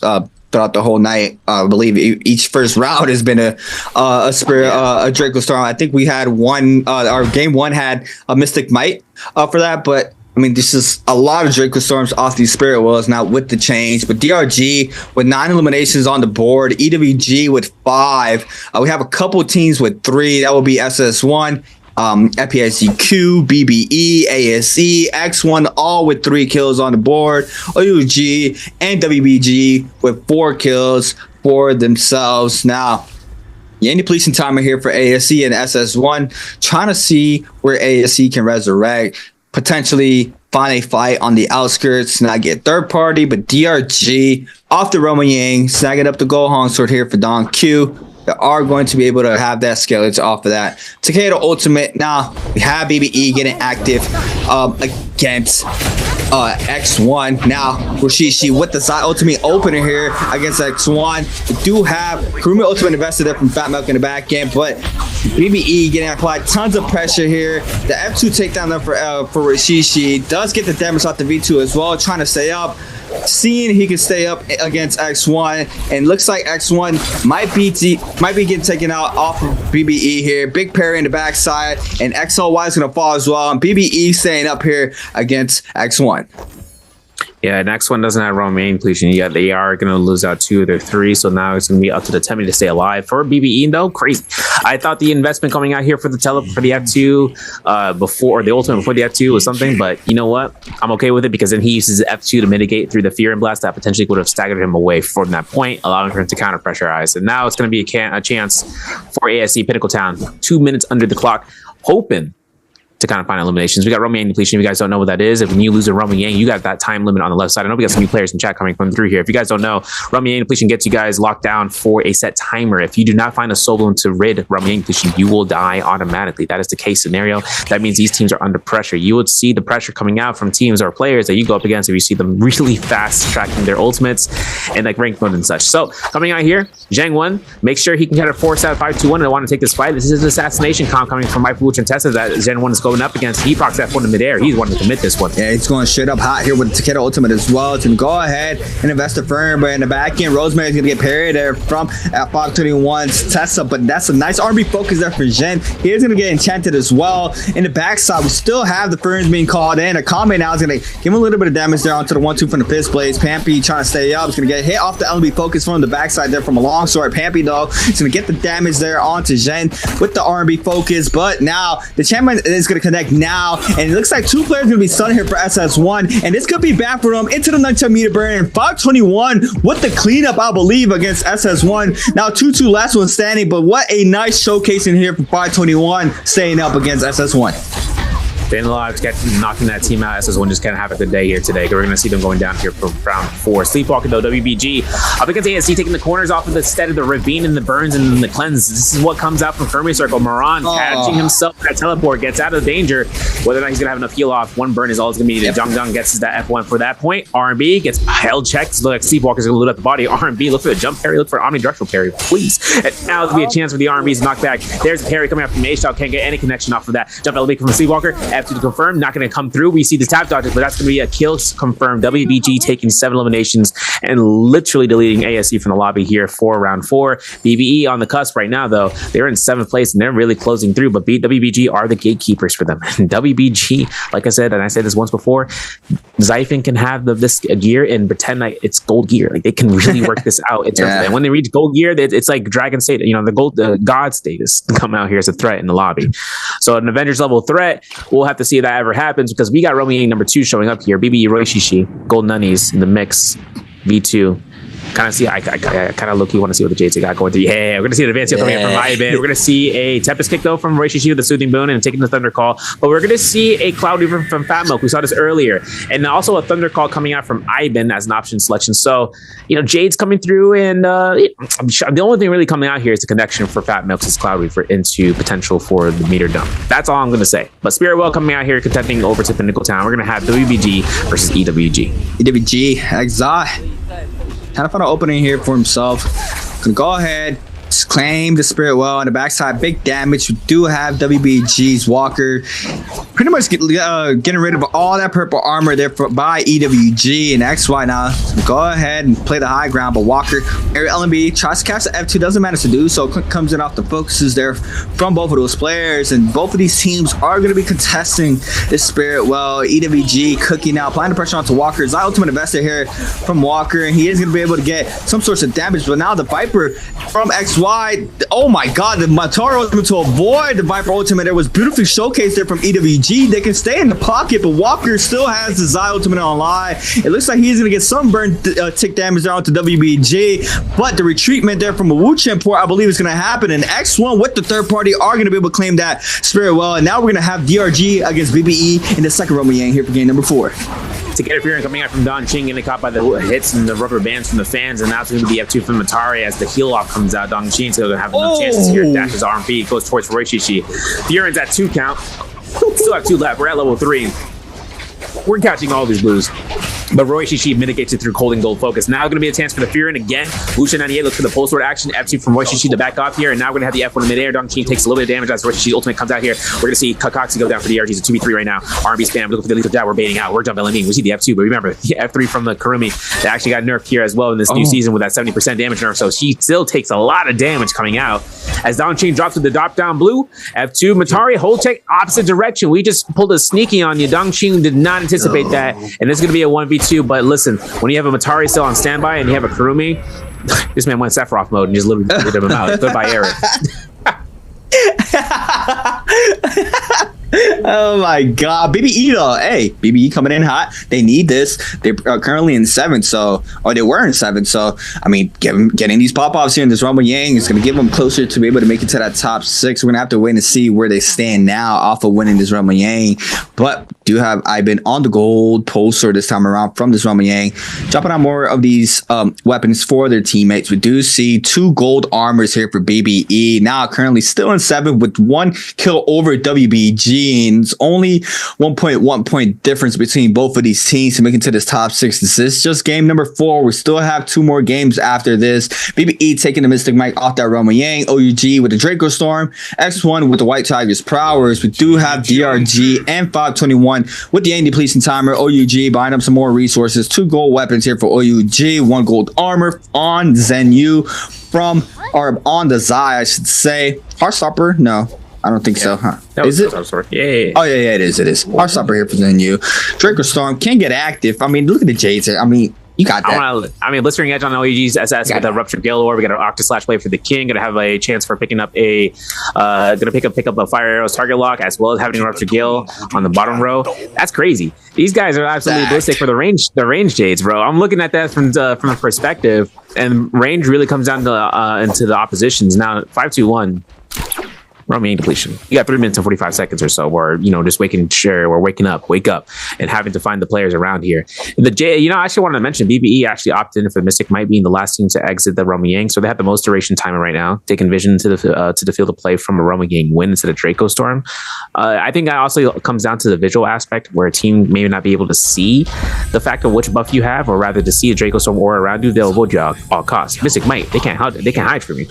throughout the whole night. I believe each first round has been a Draco Storm. I think we had our game 1 had a Mystic Might for that, but I mean, this is a lot of Draco Storms off these Spirit Wells now with the change. But DRG with 9 eliminations on the board, EWG with 5. We have a couple teams with 3. That will be SS1, FPSGQ, BBE, ASE, X1, all with 3 kills on the board. OUG and WBG with 4 kills for themselves. Now, Yanni Police and Timer here for ASE and SS1, trying to see where ASE can resurrect, potentially find a fight on the outskirts, not get third party, but DRG off the Roman Yang, snagging up the Gohan Sword here for Don Q. They are going to be able to have that skeleton off of that. Takeda ultimate. Now we have BBE getting active against X1. Now Rishishi with the Zai ultimate opener here against X1. We do have Kurumi ultimate invested there from Fat Milk in the back end, but BBE getting applied tons of pressure here. The F2 takedown there for Rishishi does get the damage off the V2 as well, trying to stay up. Seeing he can stay up against X1, and looks like X1 might be getting taken out off of BBE here. Big parry in the backside, and XLY is gonna fall as well, and BBE staying up here against X1. Yeah, next one doesn't have Romaine completion yet. They are going to lose out 2 of their 3, so now it's going to be up to the 10 to stay alive. For BBE, though, crazy. I thought the investment coming out here for the F2 before the ultimate before the F2 was something, but you know what? I'm okay with it because then he uses the F2 to mitigate through the Fear and Blast that potentially would have staggered him away from that point, allowing him to counter pressurize. And now it's going to be a chance for ASC Pinnacle Town. 2 minutes under the clock, hoping to kind of find eliminations. We got Romaine depletion. If you guys don't know what that is, if you lose a Romaine Yang, you got that time limit on the left side. I know we got some new players in chat coming through here. If you guys don't know, Romaine depletion gets you guys locked down for a set timer. If you do not find a solo to rid Romaine depletion, you will die automatically. That is the case scenario. That means these teams are under pressure. You would see the pressure coming out from teams or players that you go up against if you see them really fast tracking their ultimates and like ranked mode and such. So coming out here, Zhang 1, make sure he can get a 4-set 5-2-1 and I want to take this fight. This is an assassination comp coming from Mike Wuch and Tessa that Zhang 1 is going up against. He procs that one in midair. He's wanting to commit this one. Yeah, he's going straight up hot here with the Takeda ultimate as well. To go ahead and invest the firm, but in the back end, Rosemary's going to get parried there from at 521's Tessa, but that's a nice RB focus there for Zhen. He is going to get enchanted as well. In the backside, we still have the ferns being called in. Akame now is going to give him a little bit of damage there onto the 1-2 from the fist blades. Pampy trying to stay up. He's going to get hit off the LB focus from the backside there from a long sword. Pampy though, he's going to get the damage there onto Zhen with the R&B focus, but now the champion is going to connect now, and it looks like 2 players going to be stunned here for SS1, and this could be bad for them into the 9 meter burn. 521 with the cleanup, I believe, against SS1. Now 2-2 last one standing, but what a nice showcase in here for 521 staying up against SS1. Staying alive, knocking that team out. SS1 just kind of have a good day here today. We're going to see them going down here for round 4. Sleepwalker though, WBG up against ASC, taking the corners off of the instead of the ravine and the burns and the cleanse. This is what comes out from Fermi Circle. Moran catching himself that teleport, gets out of danger. Whether or not he's going to have enough heal off, 1 burn is all it's going to be. Yep. Jung gets that F1 for that point. R&B gets held checked. Look like Sleepwalker's going to loot up the body. R&B, look for the jump parry, look for omnidirectional parry, please. And now there's going to be a chance for the R&B's knockback back. There's a parry coming out from H-Style, can't get any connection off of that. Jump elevate from Sleepwalker, F2 to confirm, not going to come through. We see the tap dodges, but that's going to be a kill confirmed. WBG taking 7 eliminations and literally deleting ASC from the lobby here for round 4. BBE on the cusp right now, though. They're in 7th place and they're really closing through, but WBG are the gatekeepers for them. And WBG, like I said, and I said this once before, Zyphon can have this gear and pretend like it's gold gear. Like they can really work this out in terms of that. When they reach gold gear, it's like dragon state, the god status come out here as a threat in the lobby. So an Avengers level threat, we'll have to see if that ever happens because we got Romy number 2 showing up here. BBE Roishishi, Gold Nunnies in the mix, V2. Kind of see, I kind of low-key want to see what the Jades got going through. Yeah, we're going to see an advance heal coming in from Aizen. We're going to see a Tempest kick, though, from Roishishi with the Soothing Boon and taking the Thunder Call. But we're going to see a Cloud Reaver from Fat Milk. We saw this earlier. And also a Thunder Call coming out from Aizen as an option selection. So, Jade's coming through, and the only thing really coming out here is the connection for Fat Milk's Cloud Reaver into potential for the meter dump. That's all I'm going to say. But Spirit Well coming out here, contending over to Pinnacle Town. We're going to have WBG versus EWG. EWG, Exile. Kind of found an opening here for himself. Gonna go ahead, claim the Spirit Well on the backside. Big damage. We do have WBG's Walker. Pretty much getting rid of all that purple armor there by EWG and XY now. So go ahead and play the high ground, but Walker, LMB tries to catch the F2, doesn't manage to do so. Quick comes in off the focuses there from both of those players, and both of these teams are going to be contesting this Spirit Well. EWG cooking out, applying the pressure onto Walker. Zai ultimate investor here from Walker, and he is going to be able to get some sorts of damage, but now the Viper from XY, oh my god, the Mataro ultimate to avoid the Viper ultimate there was beautifully showcased there from EWG. They can stay in the pocket, but Walker still has the Zai ultimate online. It looks like he's going to get some burn tick damage there onto WBG, but the retreatment there from a Wuchen port, I believe, is going to happen, and X1 with the third party are going to be able to claim that Spirit Well, and now we're going to have DRG against BBE in the second Roman Yang here for game number 4. To get interference coming out from Don Ching, getting caught by the hits and the rubber bands from the fans, and now it's going to be F2 from Matari as the heal off comes out. Don Ching still going to have enough chances here. Dashes R&B, goes towards Roishishi. Furin's at 2 count. Still have 2 left. We're at level 3. We're catching all these blues. But Roy Shishi mitigates it through cold and gold focus. Now going to be a chance for the Furin again. Lucian 98 looks for the pole sword action. F2 from Roy Shishi to back off here. And now we're going to have the F1 in midair. Dongqing takes a little bit of damage as Roy Shishi's ultimate comes out here. We're going to see Kakaxi go down for the RGs. It's a 2v3 right now. R&B spam. Looking for the lethal jab. We're baiting out. We're jumping LME. We see the F2, but remember, the F3 from the Kurumi that actually got nerfed here as well in this new season with that 70% damage nerf. So she still takes a lot of damage coming out. As Dongqing drops with the drop down blue. F2, Matari, hold check, opposite direction. We just pulled a sneaky on you. Dongqing did not anticipate that. And this is going to be a 1v2, but listen, when you have a Matari still on standby and you have a Kurumi, this man went Sephiroth mode and just literally put him out. Goodbye, Eric. Oh my god, BBE though. Hey, BBE coming in hot. They need this. They're currently in 7th, so, or they were in 7th. So I mean, getting these pop-offs here in this Rumble Yang is going to give them closer to be able to make it to that top 6. We're gonna have to wait and see where they stand now off of winning this Rumble Yang. But do have Ivan on the gold poster this time around from this Rumble Yang, dropping out more of these weapons for their teammates. We do see 2 gold armors here for BBE. Now currently still in 7th with 1 kill over WBG. It's only 1.1 point difference between both of these teams to make it to this top 6. This is just game number 4. We still have 2 more games after this. BBE taking the Mystic Mike off that Rumble Yang. OUG with the Draco Storm. X1 with the White Tiger's Prowess. We do have DRG and 521 with the Andy Depletion Timer. OUG buying up some more resources. 2 gold weapons here for OUG. 1 gold armor on Zenyu or on the Zai, I should say. Heartstopper? No. I don't think so, huh? Is it? Yeah. Oh, yeah, it is. Heartstopper here for Zenyu. Draco Storm can get active. I mean, look at the Jades here. I mean, you got that. Blistering Edge on OEG's SS with the Ruptured Gale Lore. We got an Octaslash Blade for the King. Gonna have a chance for picking up a pick up a Fire Arrow's target lock, as well as having a Ruptured Gale on the bottom row. That's crazy. These guys are absolutely ballistic for the range Jades, bro. I'm looking at that from the perspective, and range really comes down to into the oppositions. Now 5-2-1. Roaming depletion. You got 3 minutes and 45 seconds or so, or just wake up, and having to find the players around here. I actually wanted to mention BBE actually opted in for Mystic might be the last team to exit the Roma Yang, so they have the most duration timer right now, taking vision to the field of play from a Roma Yang win instead of Draco Storm. I think that also comes down to the visual aspect, where a team may not be able to see the fact of which buff you have, or rather to see a Draco Storm aura around you. They'll avoid you at all costs. Mystic might, they can't hide from you.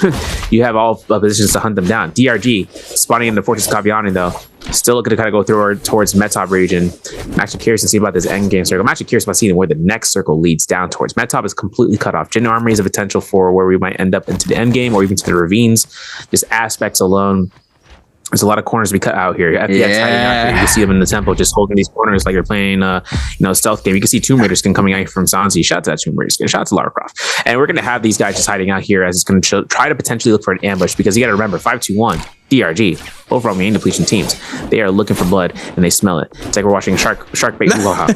You have all positions to hunt them down. DRG spawning in the Fortress Kaviani, though, still looking to kind of go towards Metop region. I'm actually curious to see about this end game circle. I'm actually curious about seeing where the next circle leads down towards. Metop is completely cut off. Jin Armory is a potential for where we might end up into the end game, or even to the ravines. Just aspects alone. There's a lot of corners to be cut out here. FPX hiding out here. You can see them in the temple just holding these corners like you're playing stealth game. You can see Tomb Raider skin coming out from Sanzi. Shout out to that Tomb Raider skin. Shout out to Lara Croft. And we're going to have these guys just hiding out here as it's going to try to potentially look for an ambush, because you got to remember 5-2-1 DRG overall main depletion teams. They are looking for blood and they smell it. It's like we're watching shark bait Aloha.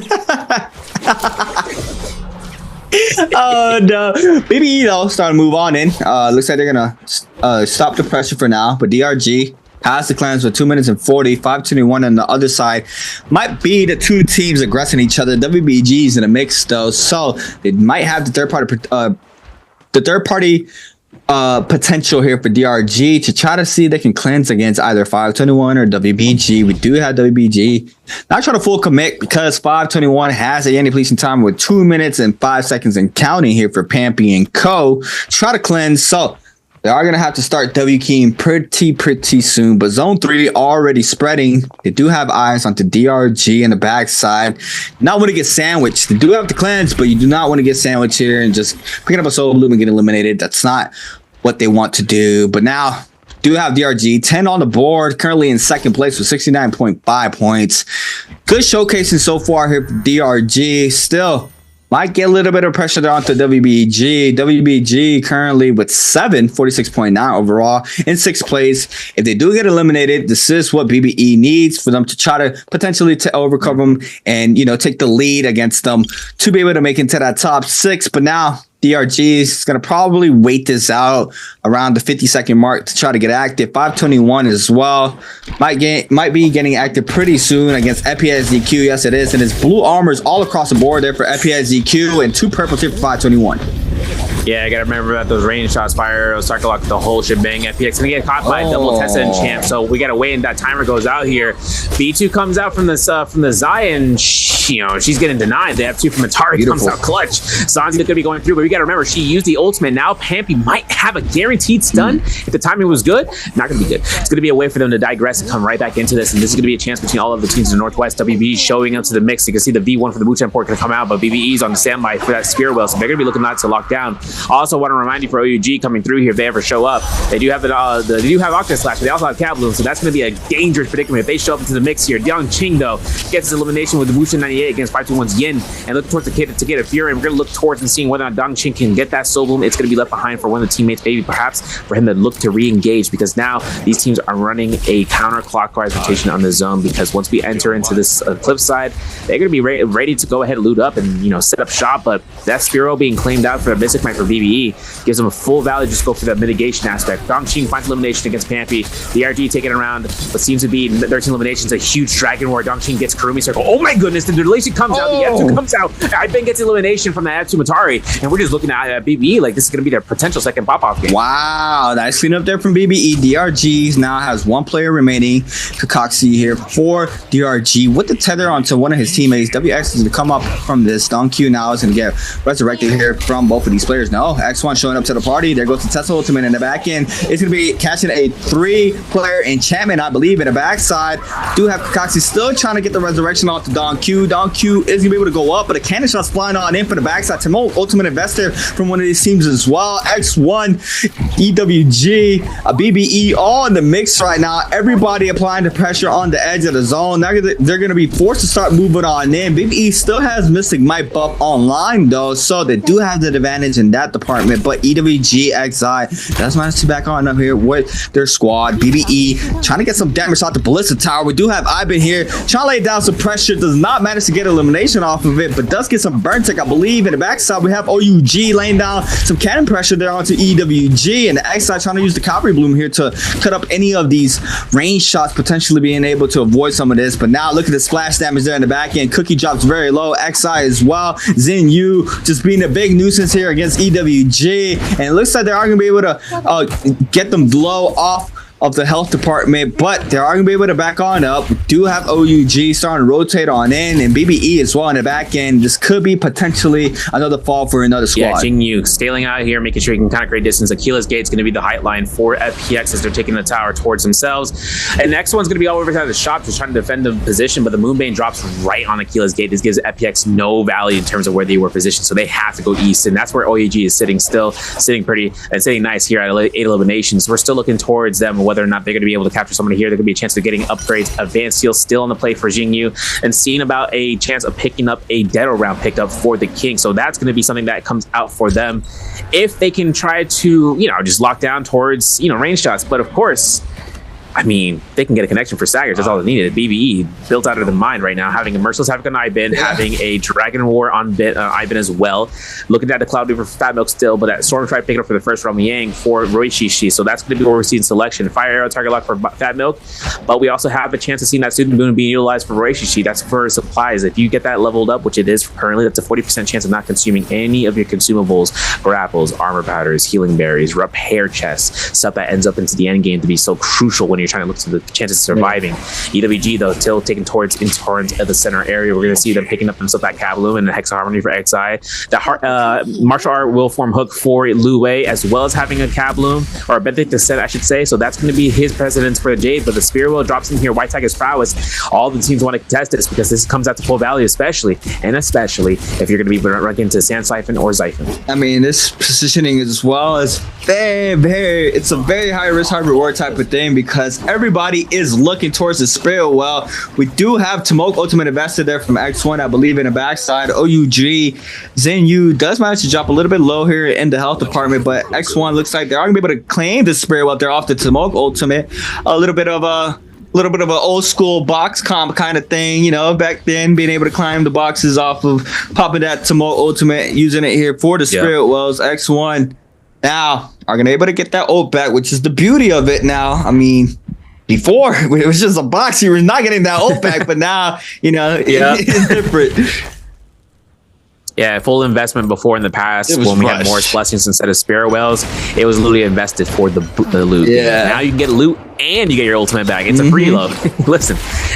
Oh no, maybe starting to move on in. Looks like they're gonna stop the pressure for now, but DRG has the clans for 2 minutes and 40. 521 on the other side might be the 2 teams aggressing each other. WBG's in a mix though, so they might have the third party potential here for DRG to try to see if they can cleanse against either 521 or WBG. We do have WBG not trying to full commit, because 521 has a depletion time with 2 minutes and 5 seconds and counting here for Pampy and Co. Try to cleanse, so they are going to have to start W-keying pretty soon. But Zone 3 already spreading. They do have eyes onto DRG in the backside. Not want to get sandwiched. They do have to cleanse, but you do not want to get sandwiched here and just picking up a solo bloom and get eliminated. That's not what they want to do. But now do have DRG 10 on the board, currently in 2nd place with 69.5 points. Good showcasing so far here for DRG. Still might get a little bit of pressure there onto WBG. WBG currently with 46.9 overall in 6th place. If they do get eliminated, this is what BBE needs for them to try to potentially overcome them and, take the lead against them to be able to make it to that top 6. But now DRG is going to probably wait this out around the 50-second mark to try to get active. 521 as well. Might be getting active pretty soon against FPSDQ. Yes, it is. And it's blue armors all across the board there for FPSDQ and 2 purple here for 521. Yeah, I gotta remember about those range shots, fire arrows, circle lock, the whole shebang. FPX gonna get caught by a double Tessa and Champ, so we gotta wait and that timer goes out here. B2 comes out from the Zion. She's getting denied. The F2 from Atari comes out clutch. Zanzi's gonna be going through, but we gotta remember she used the ultimate. Now Pampy might have a guaranteed stun if the timing was good. Not gonna be good. It's gonna be a way for them to digress and come right back into this, and this is gonna be a chance between all of the teams in the Northwest. WB showing up to the mix. You can see the V1 for the Muchan port gonna come out, but BBE's on the standby for that spear well, so they're gonna be looking to lock down. Also want to remind you for OUG coming through here, if they ever show up, they do have they do have Octa Slash, but they also have Cat Bloom, so that's going to be a dangerous predicament if they show up into the mix here. Diang Qing though gets his elimination with the Wuxin 98 against 521's Yin, and look towards the kid to get a Fury. And we're going to look towards and seeing whether or not Diang Qing can get that Soul Bloom. It's going to be left behind for one of the teammates, maybe perhaps for him to look to re-engage, because now these teams are running a counterclockwise rotation on the zone, because once we enter into this cliff side, they're going to be ready to go ahead and loot up and set up shop. But that Spiro being claimed out for a Mystic Knight for BBE gives them a full value. Just go for that mitigation aspect. Dong Qing finds elimination against Pampy. The RG taking around what seems to be 13 eliminations, a huge Dragon War. Dong Qing gets Kurumi Circle. Oh my goodness, the relation comes out, the F2 comes out. Aizen gets elimination from the F2 Matari, and we're just looking at BBE like this is going to be their potential second pop-off game. Wow, nice clean up there from BBE. DRG now has one player remaining. Kakaxi here for DRG with the tether onto one of his teammates. WX is going to come up from this. Dong Q now is going to get resurrected here from both of these players. No, X1 showing up to the party. There goes the Tesla Ultimate in the back end. It's going to be catching a 3-player enchantment, I believe, in the backside. Do have Kakaxi still trying to get the resurrection off to Don Q. Don Q is going to be able to go up, but a cannon shot's flying on in for the backside. Timo, Ultimate Investor from one of these teams as well. X1, EWG, BBE, all in the mix right now. Everybody applying the pressure on the edge of the zone. Now they're going to be forced to start moving on in. BBE still has Mystic Might buff online, though, so they do have the advantage in that department. But EWG, XI, that's managed to back on up here with their squad. BBE trying to get some damage off the Ballista Tower. We do have Ivan here trying to lay down some pressure. Does not manage to get elimination off of it, but does get some burn tech, I believe. In the backside, we have OUG laying down some cannon pressure there onto EWG, and the XI trying to use the Coppery Bloom here to cut up any of these range shots, potentially being able to avoid some of this. But now look at the splash damage there in the back end. Cookie drops very low. XI as well. Zin Yu just being a big nuisance here against EWG, and it looks like they are going to be able to get them low off of the health department, but they are going to be able to back on up. We do have OUG starting to rotate on in, and BBE as well in the back end. This could be potentially another fall for another squad. Yeah, Jing Yu scaling out here, making sure he can kind of create distance. Aquila's Gate's going to be the height line for FPX as they're taking the tower towards themselves. And the next one's going to be all over the shop, just trying to defend the position, but the Moonbane drops right on Aquila's Gate. This gives FPX no value in terms of where they were positioned, so they have to go east, and that's where OUG is sitting still, sitting pretty and sitting nice here at 8 eliminations. We're still looking towards them, whether or not they're going to be able to capture somebody here. There could be a chance of getting upgrades. Advanced Seal still on the play for Jingyu, and seeing about a chance of picking up a Deado round picked up for the King. So that's going to be something that comes out for them if they can try to, just lock down towards, range shots. But of course, I mean, they can get a connection for Saggers. That's all they needed. BBE built out of the mind right now, having a Merciless Havoc on Iben, having a Dragon War on Iben as well. Looking at the Cloud Weaver for Fat Milk still, but that Storm Tribe picking up for the first round Yang for Roishishi. So that's going to be where we're seeing selection. Fire Arrow target lock for Fat Milk, but we also have a chance of seeing that Student Boon being utilized for Roishishi. That's for supplies. If you get that leveled up, which it is currently, that's a 40% chance of not consuming any of your consumables, grapples, armor powders, healing berries, repair chests, stuff that ends up into the end game to be so crucial when you're trying to look to the chances of surviving. EWG though, till taken towards the center area. We're going to see them picking up themselves that Kabloom and the Hex Harmony for XI. The martial art will form hook for Lu Wei, as well as having a Kabloom, or a Benthic Descent, I should say. So that's going to be his precedence for the Jade, but the Spear Will drops in here. White Tiger's prowess. All the teams want to contest this because this comes out to full value, especially if you're going to be running into Sand Siphon or Xiphon. I mean, this positioning as well is it's a very high risk, high reward type of thing, because everybody is looking towards the Spear Well. We do have Tomok Ultimate Investor there from X1, I believe, in the backside. OUG, Zen Yu does manage to drop a little bit low here in the health department, but X1 looks like they are going to be able to claim the Spear Well. They're off the Tomok Ultimate. A little bit of an old school box comp kind of thing, back then, being able to climb the boxes off of popping that Tomok Ultimate, using it here for the Spirit Wells. X1 now are going to be able to get that ult back, which is the beauty of it now. I mean, before it was just a box, you were not getting that ult back, but now, it's different. Yeah, full investment before in the past when we had Morris Blessings instead of Spirit Whales. It was literally invested for the loot. Yeah. Now you can get loot and you get your ultimate back. It's a preload. Listen,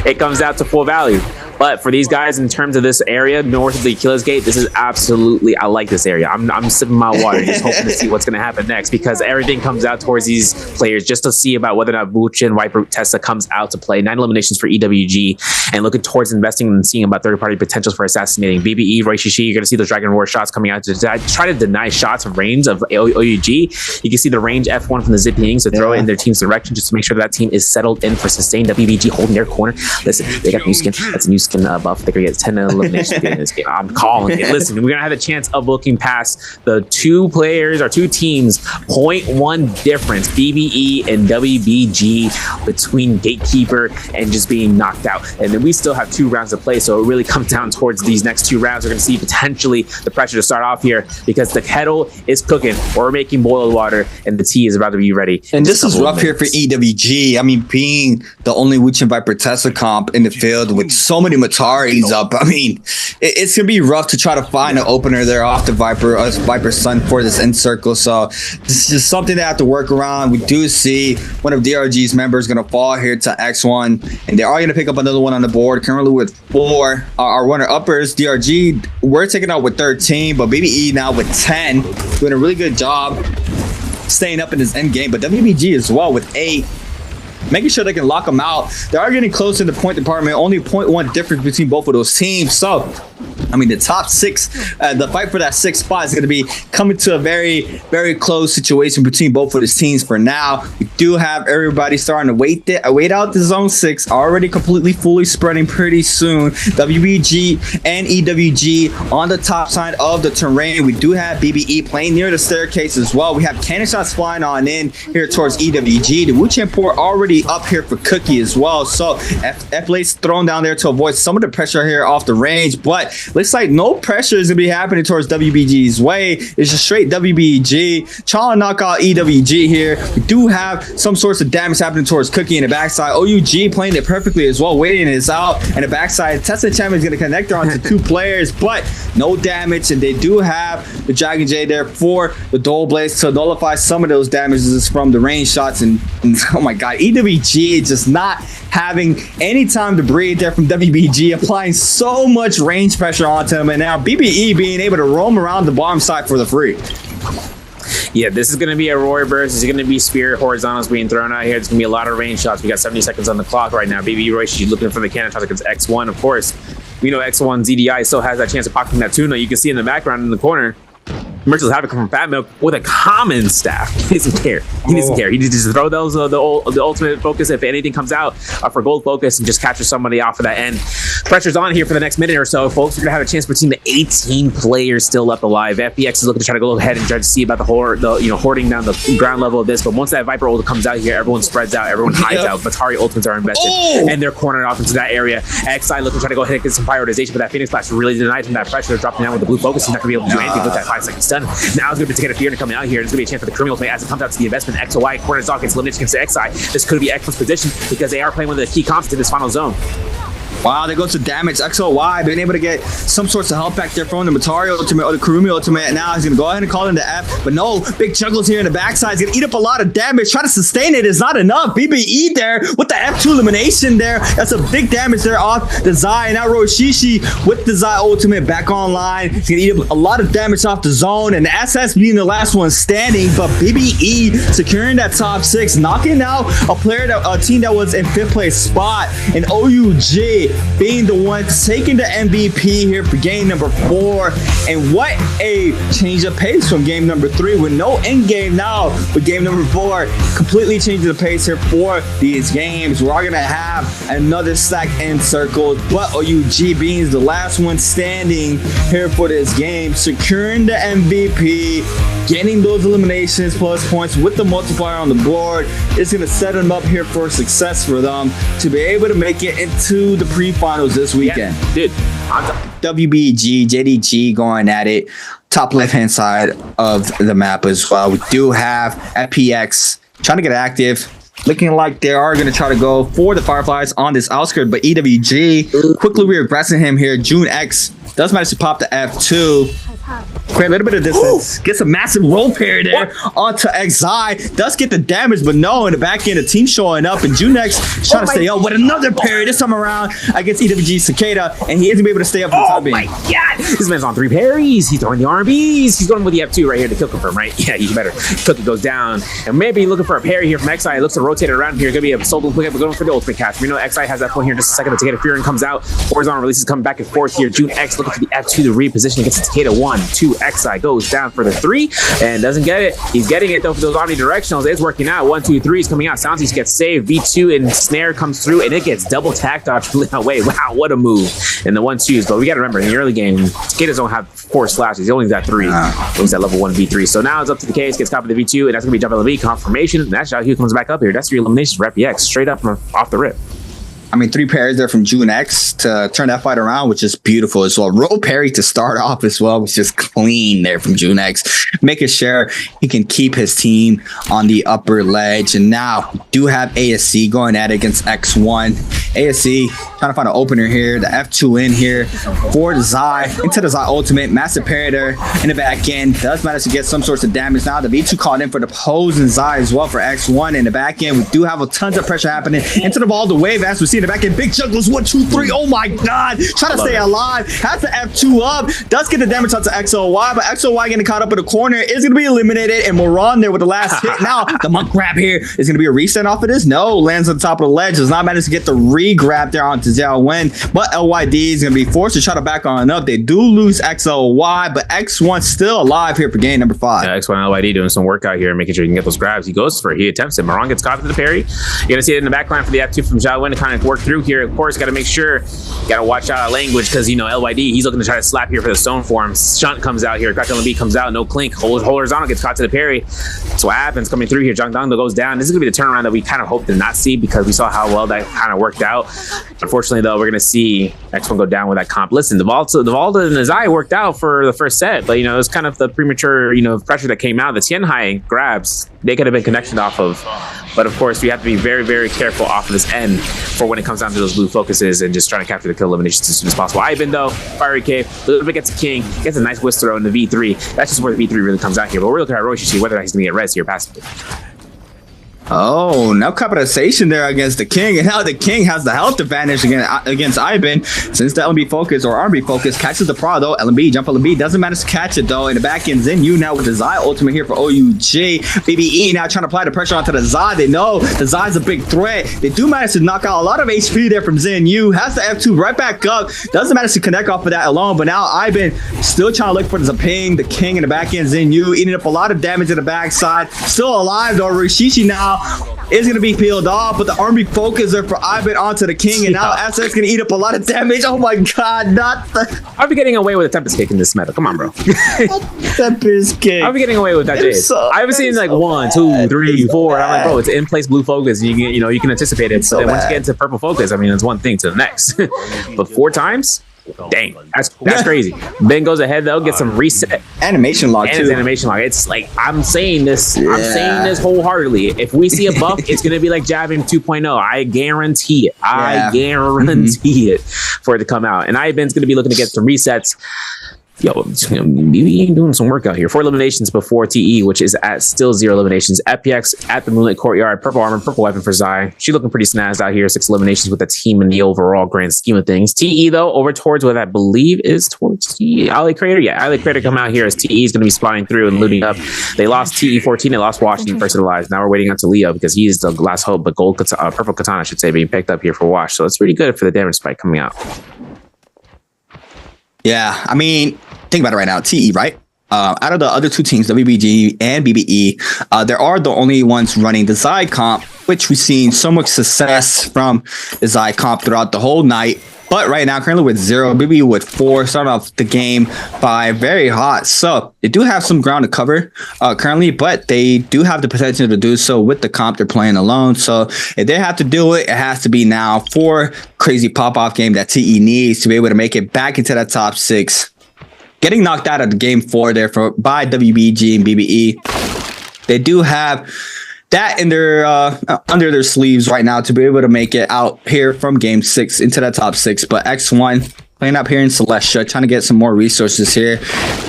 it comes out to full value. But for these guys, in terms of this area north of the Achilles Gate, this is absolutely, I like this area. I'm sipping my water, just hoping to see what's going to happen next, because everything comes out towards these players just to see about whether or not Vuchin, Viper, Tessa comes out to play. 9 eliminations for EWG, and looking towards investing and seeing about third-party potentials for assassinating. BBE, Raishishi, you're going to see those Dragon Roar shots coming out to try to deny shots of range of OUG. You can see the range F1 from the Zipping, so throw it in their team's direction just to make sure that team is settled in for sustained. WBG holding their corner. Listen, they got new skin. That's a new skin buff. They're going to get 10 eliminations in this game. I'm calling it. Listen, we're going to have a chance of looking past the two players or two teams, 0.1 difference, BBE and WBG, between Gatekeeper and just being knocked out. And then we still have 2 rounds to play, so it really comes down towards these next 2 rounds. We're going to see potentially the pressure to start off here, because the kettle is cooking. We're making boiled water, and the tea is about to be ready. And this is rough here for EWG. I mean, being the only Wuchen Viper Tesla comp in the field with so many Mataris up, I mean, it's gonna be rough to try to find an opener there off the Viper Sun for this end circle. So this is just something they have to work around. We do see one of DRG's members gonna fall here to X1, and they are gonna pick up another one on the board. Currently with 4, our runner uppers. DRG, we're taking out with 13, but BBE now with 10, doing a really good job staying up in this end game. But WBG as well with 8, making sure they can lock them out. They are getting close in the point department, only 0.1 difference between both of those teams. So, I mean, the top 6, the fight for that 6th spot is going to be coming to a very, very close situation between both of these teams for now. We do have everybody starting to wait out the zone 6, already completely fully spreading pretty soon. WBG and EWG on the top side of the terrain. We do have BBE playing near the staircase as well. We have cannon shots flying on in here towards EWG. The Wuchen Port already up here for Cookie as well. So F-Late's thrown down there to avoid some of the pressure here off the range, but looks like no pressure is gonna be happening towards WBG's way. It's just straight WBG trying to knock out EWG here. We do have some sorts of damage happening towards Cookie in the backside. OUG playing it perfectly as well, waiting is out, and the backside Tessa Champion is gonna connect her onto 2 players, but no damage, and they do have the Dragon J there for the Dual Blades to nullify some of those damages from the range shots. And oh my god, EWG just not having any time to breathe there from WBG, applying so much range pressure onto him, and now BBE being able to roam around the bottom side for the free. Yeah, this is going to be a Roar burst. This is going to be Spirit horizontals being thrown out here. It's going to be a lot of range shots. We got 70 seconds on the clock right now. BBE Roy, she's looking for the cannon toss against X1. Of course, we know X1 ZDI still has that chance of popping that tuna. You can see in the background in the corner, Merchant's Havoc from Fat Milk with a common staff. He doesn't care. He doesn't care. He just throw those the ultimate focus if anything comes out for gold focus, and just capture somebody off of that end. Pressure's on here for the next minute or so, folks. We're gonna have a chance between the 18 players still left alive. FBX is looking to try to go ahead and try to see about the hoarding down the ground level of this. But once that Viper ult comes out here, everyone spreads out, everyone hides out. Batari ultimates are invested, and they're cornered off into that area. XI looking to try to go ahead and get some prioritization, but that Phoenix Flash really denied him that pressure. They're dropping down with the blue focus. He's not gonna be able to do anything with that 5-second stun. Now it's going to be taking a fear to coming out here. There's going to be a chance for the criminal play as it comes out to the investment. XOY corners off against elimination against XI. This could be X1's position because they are playing one of the key comps in this final zone. Wow, they go to damage. XOY being able to get some sorts of help back there from the Matari ultimate or the Kurumi ultimate. And now he's going to go ahead and call in the F. But no, big jugglers here in the backside. He's going to eat up a lot of damage. Try to sustain it is not enough. BBE there with the F2 elimination there. That's a big damage there off the Zai. Now Roshishi with the Zai ultimate back online. He's going to eat up a lot of damage off the zone. And the SS being the last one standing. But BBE securing that top 6, knocking out a team that was in 5th place spot. And OUG being the one taking the MVP here for game number 4. And what a change of pace from game number 3 with no end game now. With game number 4 completely changing the pace here for these games. We're going to have another stack end circle, but OUG being the last one standing here for this game, securing the MVP, getting those eliminations plus points with the multiplier on the board. It's going to set them up here for success for them to be able to make it into the pre-finals this weekend. Yeah, dude, WBG, JDG going at it. Top left-hand side of the map as well. We do have FPX trying to get active. looking like they are going to try to go for the Fireflies on this outskirt, but EWG quickly regressing him here. June X does manage to pop the F2. Create a little bit of distance. Gets a massive roll parry there onto XI. Does get the damage, but no, in the back end, the team showing up. And June X trying to stay up with another parry this time around against EWG Cicada. And he isn't able to stay up for the time being. Oh my god! This man's on 3 parries. He's throwing the RBs. He's going with the F2 right here to kill confirm, right? Yeah, you better. Cookie goes down. And maybe looking for a parry here from XI. Looks to rotate it around here. Gonna be a soul bloom quick up, going for the ultimate catch. We know XI has that point here in just a second. The Takeda Fury comes out. Horizontal releases coming back and forth here. June X looking for the F2 to reposition against Takeda 1, 2. XI goes down for the 3 and doesn't get it. He's getting it though for those omnidirectionals. It's working out. 1, 2, 3 is coming out. Soundsies gets saved. V2 and snare comes through and it gets double tack dodge away. Wow, what a move. And the 1-2s, but we got to remember in the early game, Cicadas don't have 4 slashes. He only got 3. He's at level 1 V3. So now it's up to the case, gets copied the V2, and that's gonna be jump LB confirmation. And that's how he comes back up here. That's 3 eliminations for FPX straight up from off the rip. I mean, 3 parries there from June X to turn that fight around, which is beautiful as well. Roll parry to start off as well, was just clean there from June X, making sure he can keep his team on the upper ledge. And now we do have ASC going at it against X1. ASC trying to find an opener here. The F2 in here for the Zai into the Zai ultimate. Massive parry there in the back end. Does manage to get some sorts of damage. Now the V2 called in for the opposing Zai as well for X1 in the back end. We do have a tons of pressure happening into the ball, the wave as we see in the back end. Big jugglers 1, 2, 3. Oh my god. Trying to stay alive. Has the F2 up. Does get the damage onto XOY, but XOY getting caught up in the corner is going to be eliminated. And Moran there with the last hit. Now the monk grab here is going to be a reset off of this. No, lands on top of the ledge. Does not manage to get the re-grab there onto Xiao Wen, but LYD is going to be forced to try to back on up. They do lose XOY, but X1 still alive here for game number 5. Yeah, X1 LYD doing some work out here, making sure he can get those grabs. He goes for it. He attempts it. Moran gets caught in the parry. You're going to see it in the backline for the F2 from Xiao Wen to kind of work through here. Of course, got to make sure, got to watch out language because, you know, LYD, he's looking to try to slap here for the stone form. Shunt comes out here. Crack on the beat comes out. No clink. Horizontal gets caught to the parry. That's what happens coming through here. Zhang Dangdo goes down. This is going to be the turnaround that we kind of hope to not see because we saw how well that kind of worked out. Unfortunately, though, we're going to see X1 go down with that comp. Listen, the Volta and the Zai worked out for the first set, but, you know, it was kind of the premature, you know, pressure that came out. The Tianhai grabs, they could have been connected off of. But, of course, we have to be very, very careful off of this end for when it comes down to those blue focuses and just trying to capture the kill eliminations as soon as possible. Ivan, though, Fiery Cave, a little bit gets a king, gets a nice whisk throw in the V3. That's just where the V3 really comes out here. But we're looking at Roshi to see whether he's going to get res here passively. Oh, now compensation there against the King, and now the King has the health advantage against Ivan since the LB focus or RB focus catches the Pro though. LB jump LB doesn't manage to catch it though. In the back end, Zen Yu now with the Zai ultimate here for OUG. BBE now trying to apply the pressure onto the Zai. They know the Zai's a big threat. They do manage to knock out a lot of HP there from Zen Yu. Has the F2 right back up. Doesn't manage to connect off of that alone, but now Ivan still trying to look for the Zaping, the King in the back end. Zen Yu eating up a lot of damage in the backside. Still alive though. Rishishi now is going to be peeled off, but the army focuser for Ivan onto the King, and now SS going to eat up a lot of damage. Oh my god, not the... I'll be getting away with a Tempest Kick in this meta. Come on, bro. Tempest Kick. I'll be getting away with that shit. So, I haven't seen like 1, 2, 3, 4. I'm like, bro, it's in place blue focus. You know, you can anticipate it. So once you get into purple focus, I mean, it's one thing to the next. But 4 times? Dang, that's crazy. Ben goes ahead though, gets some reset. Animation log and too. It's animation log. It's like I'm saying this wholeheartedly. If we see a buff, it's gonna be like Jabbing 2.0. I guarantee it. I guarantee it for it to come out. And Ivan's gonna be looking to get some resets. Yo, BBE doing some work out here. 4 eliminations before TE, which is at still 0 eliminations. FPX at the Moonlit Courtyard. Purple armor, purple weapon for Zai. She looking pretty snazzed out here. 6 eliminations with the team in the overall grand scheme of things. TE, though, over towards what I believe is towards the Alley Crater. Yeah, Alley Crater come out here as TE is going to be spotting through and looting up. They lost TE 14. They lost Washington first of the lives. Now we're waiting on to Leo because he is the last hope. But purple katana, I should say, being picked up here for Wash. So it's pretty good for the damage spike coming out. Yeah, I mean, think about it right now. TE, right? Out of the other 2 teams, WBG and BBE, there are the only ones running the Zai comp, which we've seen so much success from the Zai comp throughout the whole night. But right now, currently with 0, BBE with 4, starting off the game by very hot. So they do have some ground to cover currently, but they do have the potential to do so with the comp they're playing alone. So if they have to do it, it has to be now for crazy pop-off game that TE needs to be able to make it back into that top 6. Getting knocked out of the game 4 there by WBG and BBE. They do have that in their under their sleeves right now to be able to make it out here from game 6 into the top 6. But X1 playing up here in Celestia, trying to get some more resources here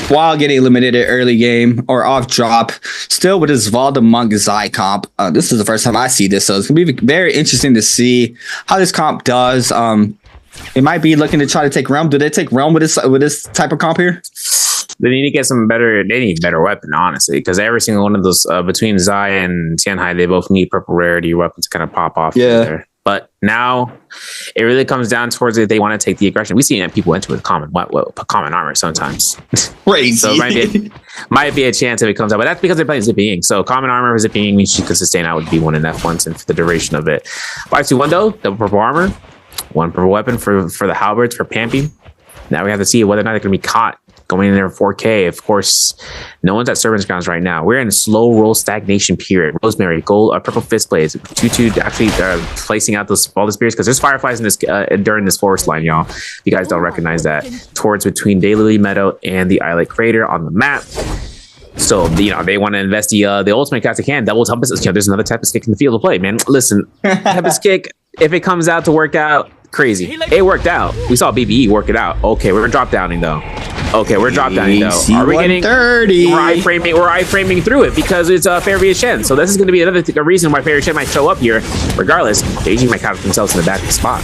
while getting eliminated early game or off drop. Still with his Valdemont Zai comp. This is the first time I see this, so it's gonna be very interesting to see how this comp does. It might be looking to try to take Realm. Do they take Realm with this type of comp here? They need to get some better. They need a better weapon, honestly, because every single one of those between Zai and Tianhai, they both need purple rarity weapons to kind of pop off. Yeah. There. But now it really comes down towards it. They want to take the aggression. We see people enter with common armor sometimes. Crazy. So it might be a chance if it comes out, but that's because they're playing Zipping. So common armor Zipping means she could sustain out with B1 and F1 and for the duration of it. 5-2 though, double purple armor, one purple weapon for the halberds for Pampy. Now we have to see whether or not they're going to be caught going in there 4K. Of course, no one's at servants grounds right now. We're in a slow roll stagnation period. Rosemary, gold, purple fist blades. 2-2 actually placing out all the spears because there's fireflies in this during this forest line, y'all. If you guys don't recognize that. Towards between Daylily Meadow and the Islet Crater on the map. So, they want to invest the ultimate cast they can. Double Tempest. There's another Tempest kick in the field of play, man. Listen, Tempest kick, if it comes out to work out, crazy. It worked out. We saw BBE work it out. Okay, we're drop downing though. Are we getting 30? We're iframing through it because it's Fairvia Shen. So this is going to be a reason why Fairvia Shen might show up here. Regardless, JG might count themselves in the back spot.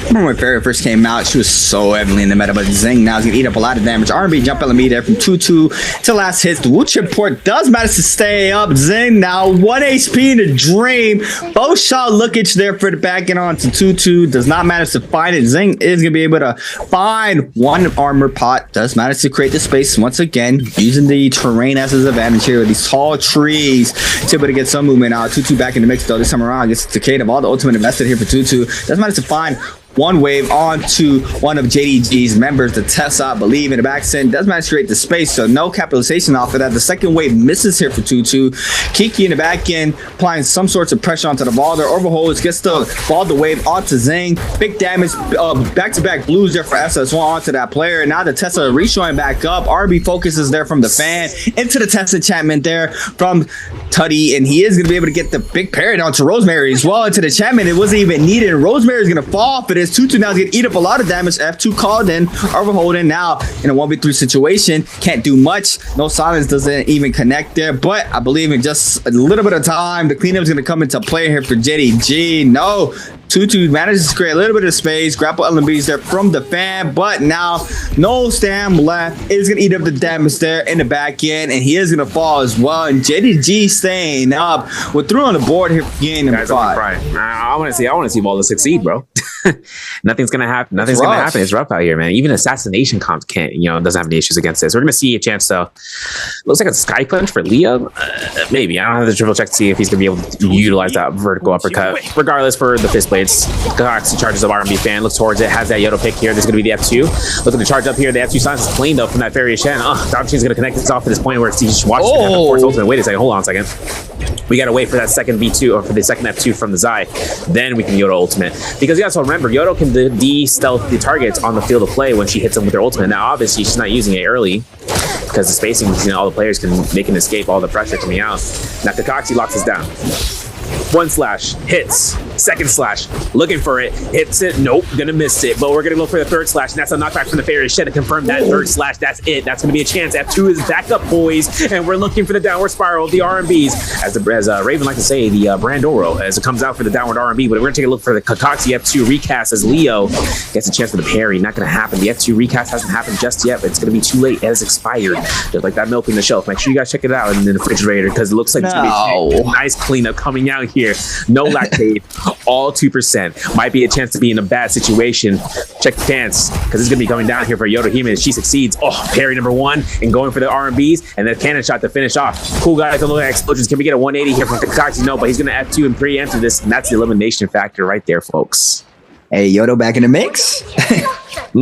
I remember when Fairvia first came out, she was so heavily in the meta, but Zing now is going to eat up a lot of damage. R&B jump LME there from 2-2 to last hits. The Wu Chip port does manage to stay up. Zing now 1 HP in the dream. Both shot lookage there for the back end on to 2-2. Does not manage to find it. Zing is going to be able to find one armor pot. Does manage to create the space once again, using the terrain as his advantage here with these tall trees. To able to get some movement out. 2-2 back in the mix though. This time around gets the Decade of all the ultimate invested here for 2-2. Does manage to find one wave onto one of JDG's members, the Tessa, I believe, in the back send. Does manage to create the space, so no capitalization off of that. The second wave misses here for 2-2. Kiki in the back end, applying some sorts of pressure onto the Balder. Overholds, gets the Balder wave onto Zing. Big damage, back-to-back blues there for SS1 onto that player. Now the Tessa reshowing back up. RB focuses there from the fan into the Tessa enchantment there from Tuddy, and he is going to be able to get the big parry onto Rosemary as well into the enchantment. It wasn't even needed. Rosemary is going to fall for this. 2-2 now is going to eat up a lot of damage. F2 called in. Overholding now in a 1v3 situation. Can't do much. No silence doesn't even connect there. But I believe in just a little bit of time, the cleanup is going to come into play here for JDG. No. 2-2 manages to create a little bit of space. Grapple LMBs there from the fan. But now no stam left. It's going to eat up the damage there in the back end. And he is going to fall as well. And JDG staying up. We're through on the board here for game number 5. I want to see Balder succeed, bro. Nothing's gonna happen. Nothing's gonna happen. It's rough out here, man. Even assassination comp can't, doesn't have any issues against this. We're gonna see a chance though. Looks like a sky punch for Leo. Maybe I don't have to triple check to see if he's gonna be able to utilize that vertical uppercut. Regardless, for the fist blades, Galaxy charges up R&B fan. Looks towards it. Has that Yodo pick here. There's gonna be the F2. Looking to charge up here. The F2 silence is clean though from that Fairy Shen. Dogchin's gonna connect this off to this point where he just watches it happen for his ultimate. Wait a second. Hold on a second. We gotta wait for that second V2 or for the second F2 from the Zai. Then we can Yodo ultimate. Because you also remember, Yodo can de-stealth the targets on the field of play when she hits them with her ultimate. Now, obviously, she's not using it early because the spacing between all the players they can escape all the pressure coming out. Now, Kakashi locks us down. One slash, hits. Second slash, looking for it, hits it. Nope, gonna miss it. But we're gonna look for the third slash, and that's a knockback from the Fairy Shed to confirm that third slash. That's it. That's gonna be a chance. F2 is back up, boys, and we're looking for the downward spiral of the R&Bs. As Raven like to say, the Brandoro, as it comes out for the downward R&B. But we're gonna take a look for the Kakashi F2 recast as Leo gets a chance for the parry. Not gonna happen. The F2 recast hasn't happened just yet, but it's gonna be too late. It has expired. Just like that milk in the shelf. Make sure you guys check it out in the refrigerator because it looks like it's gonna be a nice cleanup coming out here. No lactate, all 2%. Might be a chance to be in a bad situation. Check the pants, because it's going to be coming down here for Yodo Hime as she succeeds. Parry number 1 and going for the R&Bs and the cannon shot to finish off. Cool guys, look at explosions. Can we get a 180 here from Kakashi? No, but he's going to F2 and preempt this, and that's the elimination factor right there, folks. Hey, Yodo back in the mix.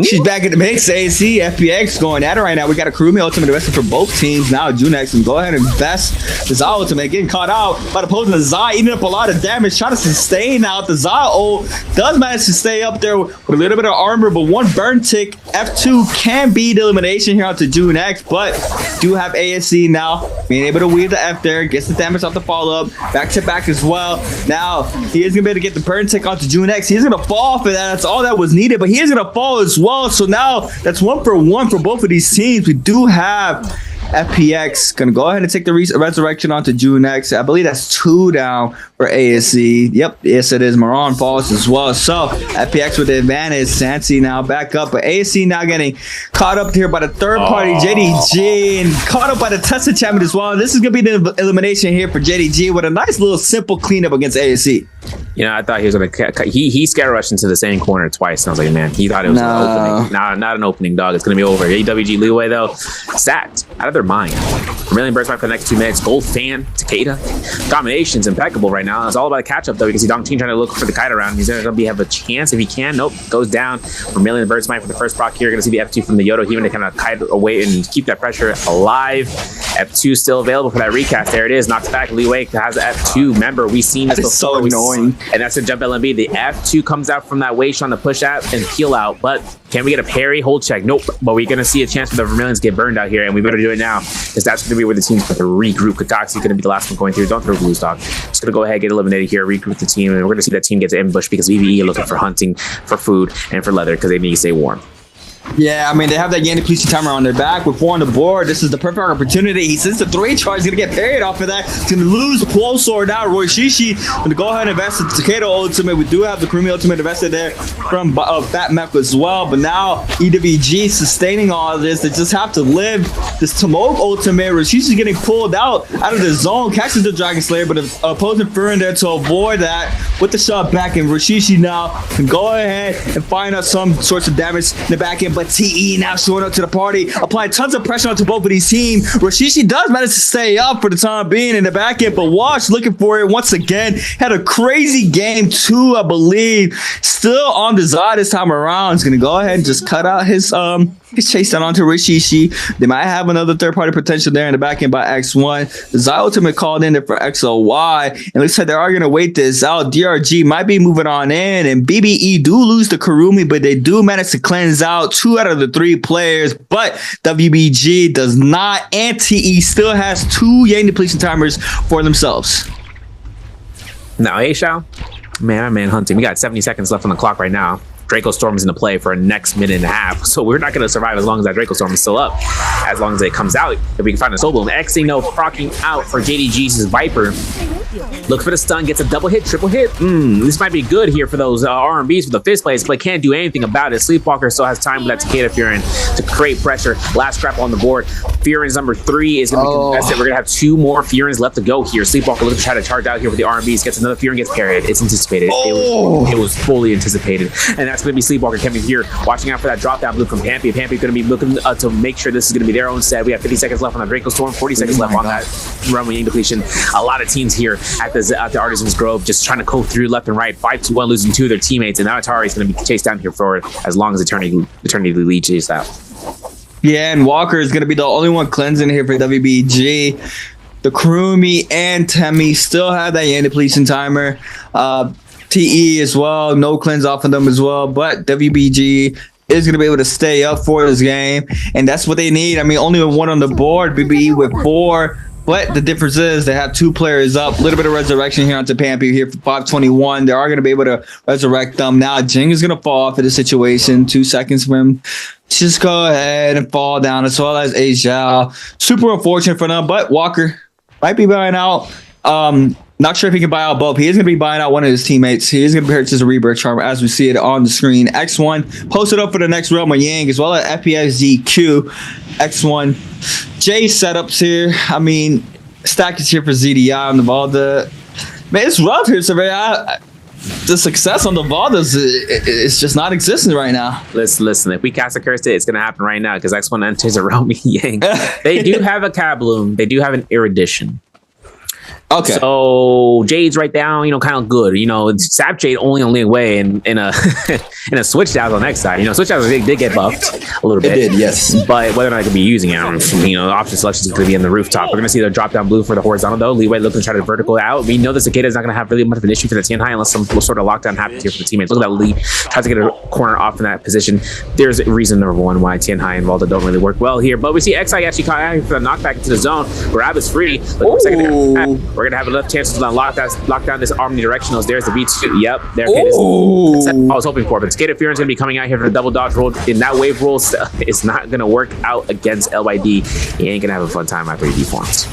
She's back in the mix. AC, FPX going at it right now. We got a Kurumi ultimate invested for both teams. Now Junex can go ahead and invest the Zai ultimate. Getting caught out by the opposing the Zai, eating up a lot of damage, trying to sustain out. The Zai ult does manage to stay up there with a little bit of armor, but one burn tick. F2 can be the elimination here onto Junex, but do have ASC now being able to weave the F there, gets the damage off the follow-up, back to back as well. Now he is gonna be able to get the burn tick onto Junex. He's gonna fall for that. That's all that was needed, but he is gonna fall as well. So now that's 1-for-1 for both of these teams. We do have FPX gonna go ahead and take the resurrection onto Junex. I believe that's 2 down for ASC. Yep, yes it is. Maron falls as well. So FPX with the advantage. Sansi now back up, but ASC now getting caught up here by the third party JDG and caught up by the Tesla champion as well. This is gonna be the elimination here for JDG with a nice little simple cleanup against ASC. You know, I thought he was gonna. He scare rushed into the same corner twice. And I was like, man, he thought it was an opening. Nah, not an opening, dog. It's gonna be over. AWG Leeway though, sacked out of their mind. Vermilion burst back for the next 2 minutes. Gold fan, Takeda, combinations impeccable right now. It's all about a catch up though. You can see Dong Ting trying to look for the kite around. He's gonna have a chance if he can. Nope, goes down. Vermilion burst smite for the first proc here. Gonna see the F2 from the Yodo. He to kind of kite away and keep that pressure alive. F2 still available for that recast. There it is. Knocks back. Leeway has the F2. Remember, we've seen this before. So annoying. And that's a jump LMB. The F2 comes out from that Weish on the push out and peel out. But can we get a parry? Hold check. Nope. But we're going to see a chance for the Vermilions to get burned out here. And we better do it now. Because that's going to be where the team's going to regroup. Kataxi's going to be the last one going through. Don't throw blue stock. Just going to go ahead, get eliminated here, regroup the team. And we're going to see that team gets ambushed because VVE are looking for hunting, for food, and for leather because they need to stay warm. Yeah, I mean, they have that Yanni depletion timer on their back with 4 on the board. This is the perfect opportunity. He sends the 3 charge. He's going to get parried off of that. He's going to lose Pole Sword now. Roy Shishi going to go ahead and invest in Takeda ultimate. We do have the Kurumi ultimate invested there from Fat Mech as well. But now EWG sustaining all of this. They just have to live this Tomok ultimate. Rishishi's getting pulled out of the zone. Catches the Dragon Slayer, but the opposing Furin there to avoid that with the shot back. And Rishishi now can go ahead and find out some sorts of damage in the back end. But TE now showing up to the party, applying tons of pressure onto both of these teams. Rishishi does manage to stay up for the time being in the back end, but Wash looking for it once again. Had a crazy game too, I believe. Still on the Zai this time around. He's gonna go ahead and just cut out his chase down onto Rishishi. They might have another third-party potential there in the back end by X1. The Zai ultimate called in there for XOY. And it looks like they are going to wait this out. DRG might be moving on in. And BBE do lose the Kurumi, but they do manage to cleanse out 2 out of the 3 players. But WBG does not. And TE still has 2 Yang depletion timers for themselves. Now, A-Shao, man hunting. We got 70 seconds left on the clock right now. Draco Storm is in the play for a next minute and a half. So we're not going to survive as long as that Draco Storm is still up. As long as it comes out, if we can find a Soul Bloom. Xeno procking out for JDG's Viper. Looks for the stun, gets a double hit, triple hit. This might be good here for those R&Bs for the 5th place, but can't do anything about it. Sleepwalker still has time with that Takeda Furin to create pressure. Last scrap on the board. Furin's number 3 is going to be contested. We're going to have 2 more Furins left to go here. Sleepwalker looks to try to charge out here with the R&Bs. Gets another Furin, gets parried. It's anticipated. It was fully anticipated. And that's going to be Sleepwalker coming here, watching out for that drop down blue from Pampy. Pampy going to be looking to make sure this is going to be their own set. We have 50 seconds left on the Draco Storm, 40 seconds left on that run with Yang depletion. A lot of teams here at the Artisan's Grove just trying to go through left and right. 5-1, losing 2 of their teammates, and now Atari is going to be chased down here for as long as Eternity leads out. Yeah, and Walker is going to be the only one cleansing here for WBG. The Kurumi and Temi still have that Yang depletion timer. TE as well, no cleanse off of them as well, but WBG is going to be able to stay up for this game, and that's what they need. I mean, only with 1 on the board, BBE with 4, but the difference is they have 2 players up. A little bit of resurrection here onto Pampy here for 521. They are going to be able to resurrect them. Now, Jing is going to fall off of the situation. 2 seconds for him. Just go ahead and fall down, as well as Asia. Super unfortunate for them, but Walker might be buying out. Not sure if he can buy out both. He is going to be buying out one of his teammates. He is going to purchase a Rebirth Charmer as we see it on the screen. X1 posted up for the next Realm of Yang, as well as FPSZQ. X1 J setups here. I mean, stack is here for ZDI on the Valda. Man, it's rough here, so the success on the Valdas is just not existing right now. Listen. If we cast a curse, it's going to happen right now because X1 enters a Realm of Yang. They do have a Kabloom. They do have an Erudition. Okay. So Jade's right down, kind of good. Sap Jade only way in a in a switch down on the next side. Switch down did get buffed a little bit. It did, yes. But whether or not I could be using it, option selection is going to be in the rooftop. We're going to see the drop down blue for the horizontal though. Leeway looking to try to vertical out. We know the Cicada is not going to have really much of an issue for the Tianhai unless some sort of lockdown happens here for the teammates. Look at that Lee tries to get a corner off in that position. There's reason number one why Tianhai and Valda don't really work well here. But we see XI actually caught out for the knockback into the zone. Grab is free. Look, a second there. We're going to have enough chances to lock down this omnidirectionals. There's the V2. Yep. There. Okay, this is I was hoping for. But Cicada Fearon's going to be coming out here for the double dodge roll. In that wave roll, it's not going to work out against LYD. He ain't going to have a fun time after he deforms.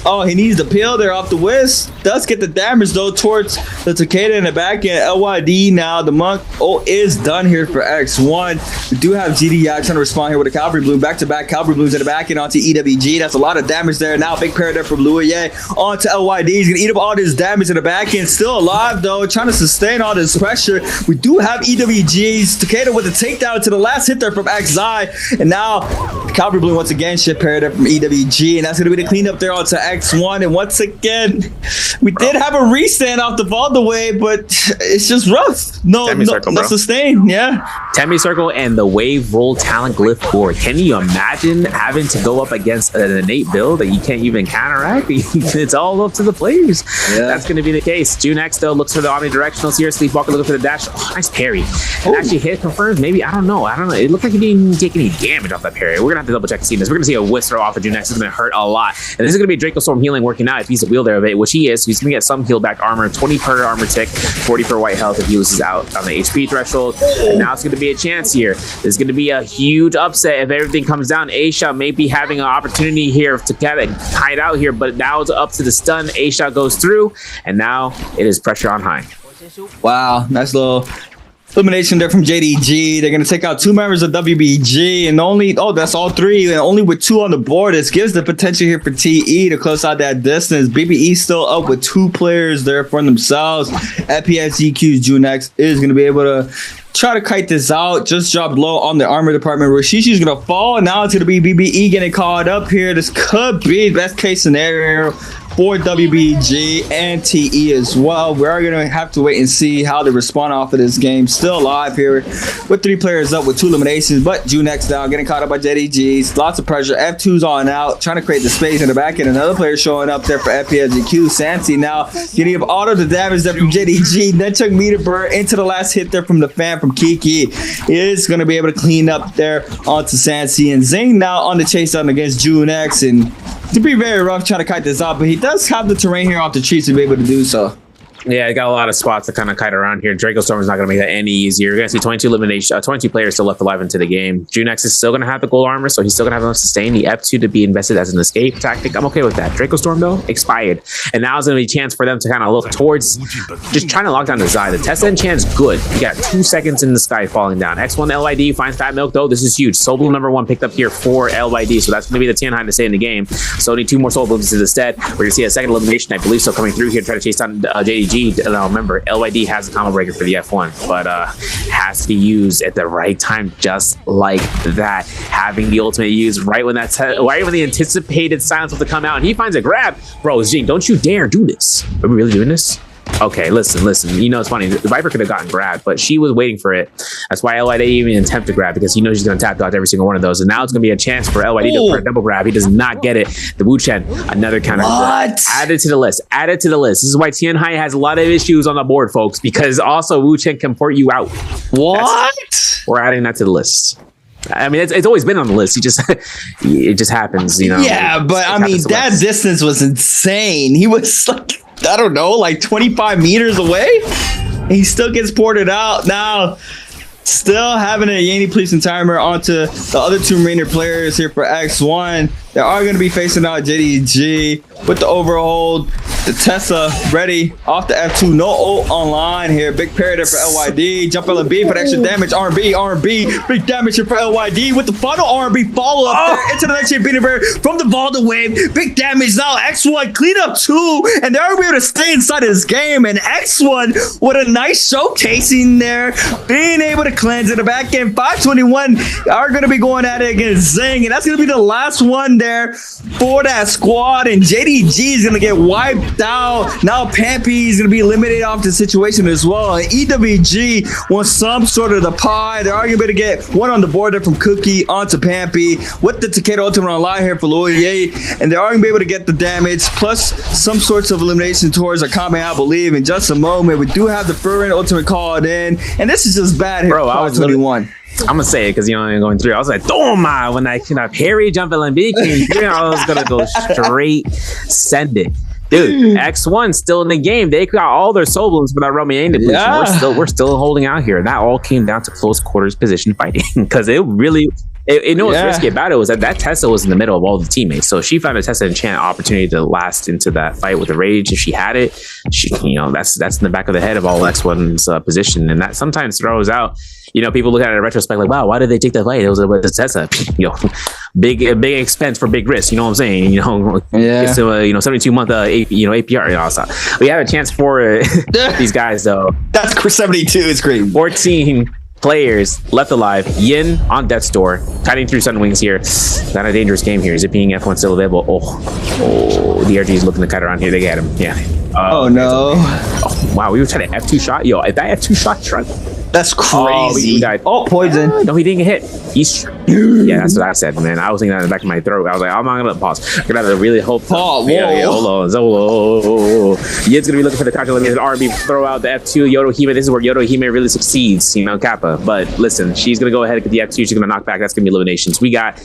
Oh, he needs the peel there off the whisk. Does get the damage though towards the Cicada in the back end. LYD now, the monk is done here for X1. We do have GDI trying to respond here with a Calvary Bloom. Back-to-back Calvary Blooms in the back end onto EWG. That's a lot of damage there. Now big pair there from Louie onto LYD. He's going to eat up all this damage in the back end. Still alive though, trying to sustain all this pressure. We do have EWG's Cicada with a takedown to the last hit there from XI. And now Calvary Bloom once again ship pair there from EWG. And that's going to be the cleanup there onto X1, and once again, we did have a restand off the Valda wave, but it's just rough. No sustain. Yeah. Temi circle and the wave roll talent glyph board. Can you imagine having to go up against an innate build that you can't even counteract? It's all up to the players. Yeah. That's going to be the case. Junex though looks for the omnidirectionals here. Sleepwalker looking for the dash. Oh, nice parry. And actually hit confirms. Maybe I don't know. It looked like he didn't take any damage off that parry. We're gonna have to double check to see this. We're gonna see a whistler off of Junex. It's gonna hurt a lot, and this is gonna be Draco Storm healing working out if he's a wielder of it, which he is. So he's gonna get some heal back armor, 20 per armor tick, 40 per white health if he loses out on the HP threshold. And now it's gonna be a chance here. There's gonna be a huge upset if everything comes down. Aisha may be having an opportunity here to kind of hide out here, but now it's up to the stun. Aisha goes through, and now it is pressure on high. Wow, nice little elimination there from JDG. They're going to take out 2 members of WBG, and that's all 3, and only with 2 on the board. This gives the potential here for TE to close out that distance. BBE still up with 2 players there for themselves. FPSGQ's Junex is going to be able to try to kite this out. Just dropped low on the armor department. Rishishi's going to fall. Now it's going to be BBE getting caught up here. This could be best case scenario for WBG and TE as well. We are going to have to wait and see how they respond off of this game. Still alive here with 3 players up with 2 eliminations, but Junex down, getting caught up by JDGs. Lots of pressure. F2's on out, trying to create the space in the back end. Another player showing up there for FPSGQ. Sansi now getting up all of the damage there from JDG. Then took Meterbird into the last hit there from the fan from Kiki. Is going to be able to clean up there onto Sansi, and Zing now on the chase down against Junex, and to be very rough trying to kite this out, but he does have the terrain here off the trees to be able to do so. Yeah, I got a lot of spots to kind of kite around here. Draco Storm is not going to make that any easier. You're going to see 22 players still left alive into the game. Junex is still going to have the gold armor, so he's still going to have enough sustain. The F2 to be invested as an escape tactic. I'm okay with that. Draco Storm, though, expired. And now is going to be a chance for them to kind of look towards just trying to lock down the Zai. The Tessa enchant's good. You got 2 seconds in the sky falling down. X1 LYD finds Fat Milk, though. This is huge. Soul Bloom number 1 picked up here for LYD, so that's going to be the Tianhai to stay in the game. So only 2 more Soul Blooms instead. We're going to see a second elimination, I believe, so coming through here to try to chase down JDG. Remember, LYD has a combo breaker for the F1, but has to be used at the right time, just like that. Having the ultimate used right when the anticipated silence was to come out, and he finds a grab. Bro, Jing, don't you dare do this. Are we really doing this? Okay, listen. It's funny. The Viper could have gotten grabbed, but she was waiting for it. That's why LYD even attempt to grab, because he knows she's going to tap dodge every single one of those. And now it's going to be a chance for LYD to put a double grab. He does not get it. The Wu Chen, another counter. Added to the list. This is why Tianhai has a lot of issues on the board, folks, because also Wu Chen can port you out. We're adding that to the list. I mean, it's always been on the list. It just happens, Yeah, but I mean, that distance was insane. He was like, I don't know, like 25 meters away. And he still gets ported out. Now, still having a Yanni Police and timer onto the other 2 Mariner players here for X1. They are going to be facing out JDG with the overhold. The Tessa ready off the F2. No ult online here. Big parry there for LYD. Jump LB for the extra damage. R&B. Big damage here for LYD with the final R&B follow up there into the next year beating from the Valda wave. Big damage now. X1 clean up 2, and they're able to stay inside of this game. And X1 with a nice showcasing there, being able to cleanse in the back end. 521 are going to be going at it against Zing, and that's going to be the last one there for that squad, and JDG is going to get wiped down. Now Pampy's going to be eliminated off the situation as well. And EWG wants some sort of the pie. They're arguing to get one on the board there from Cookie onto Pampy with the Takeda Ultimate on line here for Loyer. And they are going to be able to get the damage plus some sorts of elimination towards Akame, I believe. In just a moment, we do have the Furrin Ultimate called in. And this is just bad here. Bro, I was 21. I'm gonna say it because you know I'm going through. I was like, "Toma!" When I parry jump LMB came through, I was gonna go straight send it, dude. X1 still in the game. They got all their soul blooms for that Romiane depletion. Yeah. We're still holding out here. That all came down to close quarters position fighting because it really. You know what's risky about it was that Tessa was in the middle of all the teammates, so she found a Tessa enchant opportunity to last into that fight with the rage. If she had it, that's in the back of the head of all X1's position, and that sometimes throws out. People look at it in retrospect like, wow, why did they take that fight? It was a Tessa, big expense for big risk. You know what I'm saying? It's a 72-month APR. So we have a chance for these guys though. That's 72 is great. 14 players left alive. Yin on death's door, cutting through Sunwings here. Not a dangerous game here. Zipping F1 still available. Oh, DRG is looking to cut around here. They get him. Yeah. Oh no. Oh, wow, we were trying to F2 shot. Yo, if that F2 shot struck. That's crazy. We died. Oh, poison. No, he didn't get hit. Yeah, that's what I said, man. I was thinking that in the back of my throat. I was like, I'm not gonna pause. I'm gonna have to really hope. Oh, hold on, Zolo. Yid's gonna be looking for the counter limited RB, throw out the F2 Yodohime. This is where Yodohime really succeeds, Kappa. But listen, she's gonna go ahead and get the F2. She's gonna knock back. That's gonna be eliminations. We got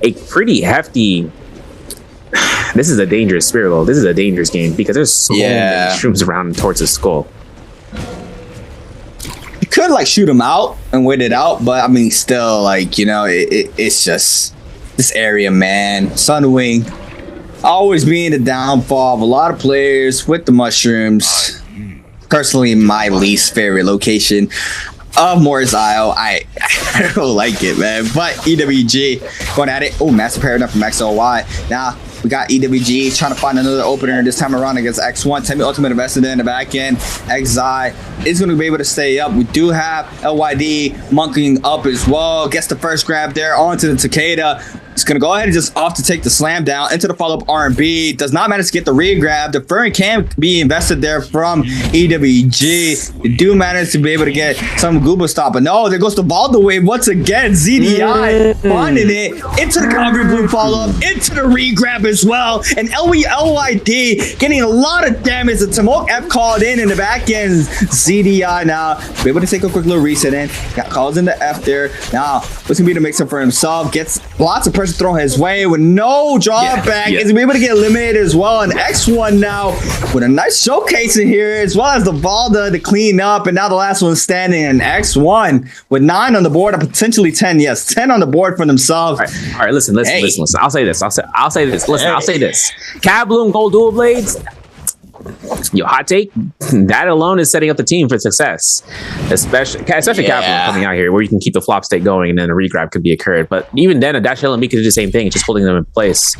a pretty hefty. This is a dangerous Spirital. This is a dangerous game because there's so many shrooms around towards the skull. Could shoot him out and wait it out, but I mean still it's just this area, man. Sunwing always being the downfall of a lot of players with the mushrooms. Personally, my least favorite location of Morris Isle. I don't like it, man. But EWG going at it. Oh, massive paradigm from XOY. Now we got EWG trying to find another opener this time around against X1. Temi Ultimate invested in the back end. XI is going to be able to stay up. We do have LYD monkeying up as well. Gets the first grab there onto the Takeda. He's going to go ahead and just off to take the slam down into the follow-up R&B. Does not manage to get the re-grab. The Furry can be invested there from EWG. They do manage to be able to get some Gooba stop. But no, there goes the Valdo wave once again. ZDI finding it into the concrete blue follow-up, into the re-grab as well. And LYD getting a lot of damage. The Timok F called in the back end. ZDI now be able to take a quick little reset in. Calls in the F there. Now, what's going to be the mix-up for himself? Gets lots of pressure thrown his way with no drawback. Is be able to get eliminated as well. And X1 now with a nice showcase in here, as well as the Valda to clean up. And now the last one standing. And X1 with 9 on the board, and potentially 10. Yes, 10 on the board for themselves. All right, listen. I'll say this. I'll say this. Listen, I'll say this. Cab Bloom Gold Dual Blades. Yo, hot take. That alone is setting up the team for success, especially Cab Bloom coming out here where you can keep the flop state going and then a regrab could be occurred. But even then, a dash LMB could do the same thing, just holding them in place.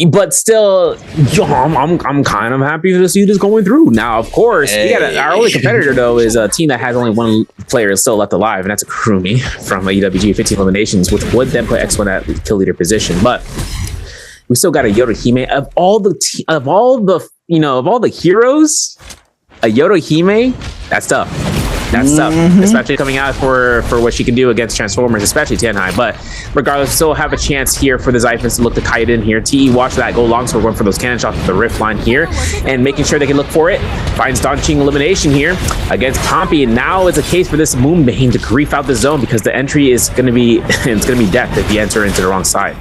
But still, I'm kind of happy to see this going through. Now, of course, our only competitor though is a team that has only one player still left alive, and that's a Kurumi from EWG 15 eliminations, which would then put X1 at kill leader position. But we still got a Yodohime of all the heroes. A Yodohime, that's tough. That's tough, especially coming out for what she can do against Transformers, especially Tenhai. But regardless, still have a chance here for the Zyphus to look to kite in here. TE watch that go long, so we're going for those cannon shots with the Rift line here and making sure they can look for it. Finds Daunting elimination here against Pompey, and now it's a case for this Moonbane to grief out the zone because the entry is going to be death if you enter into the wrong side.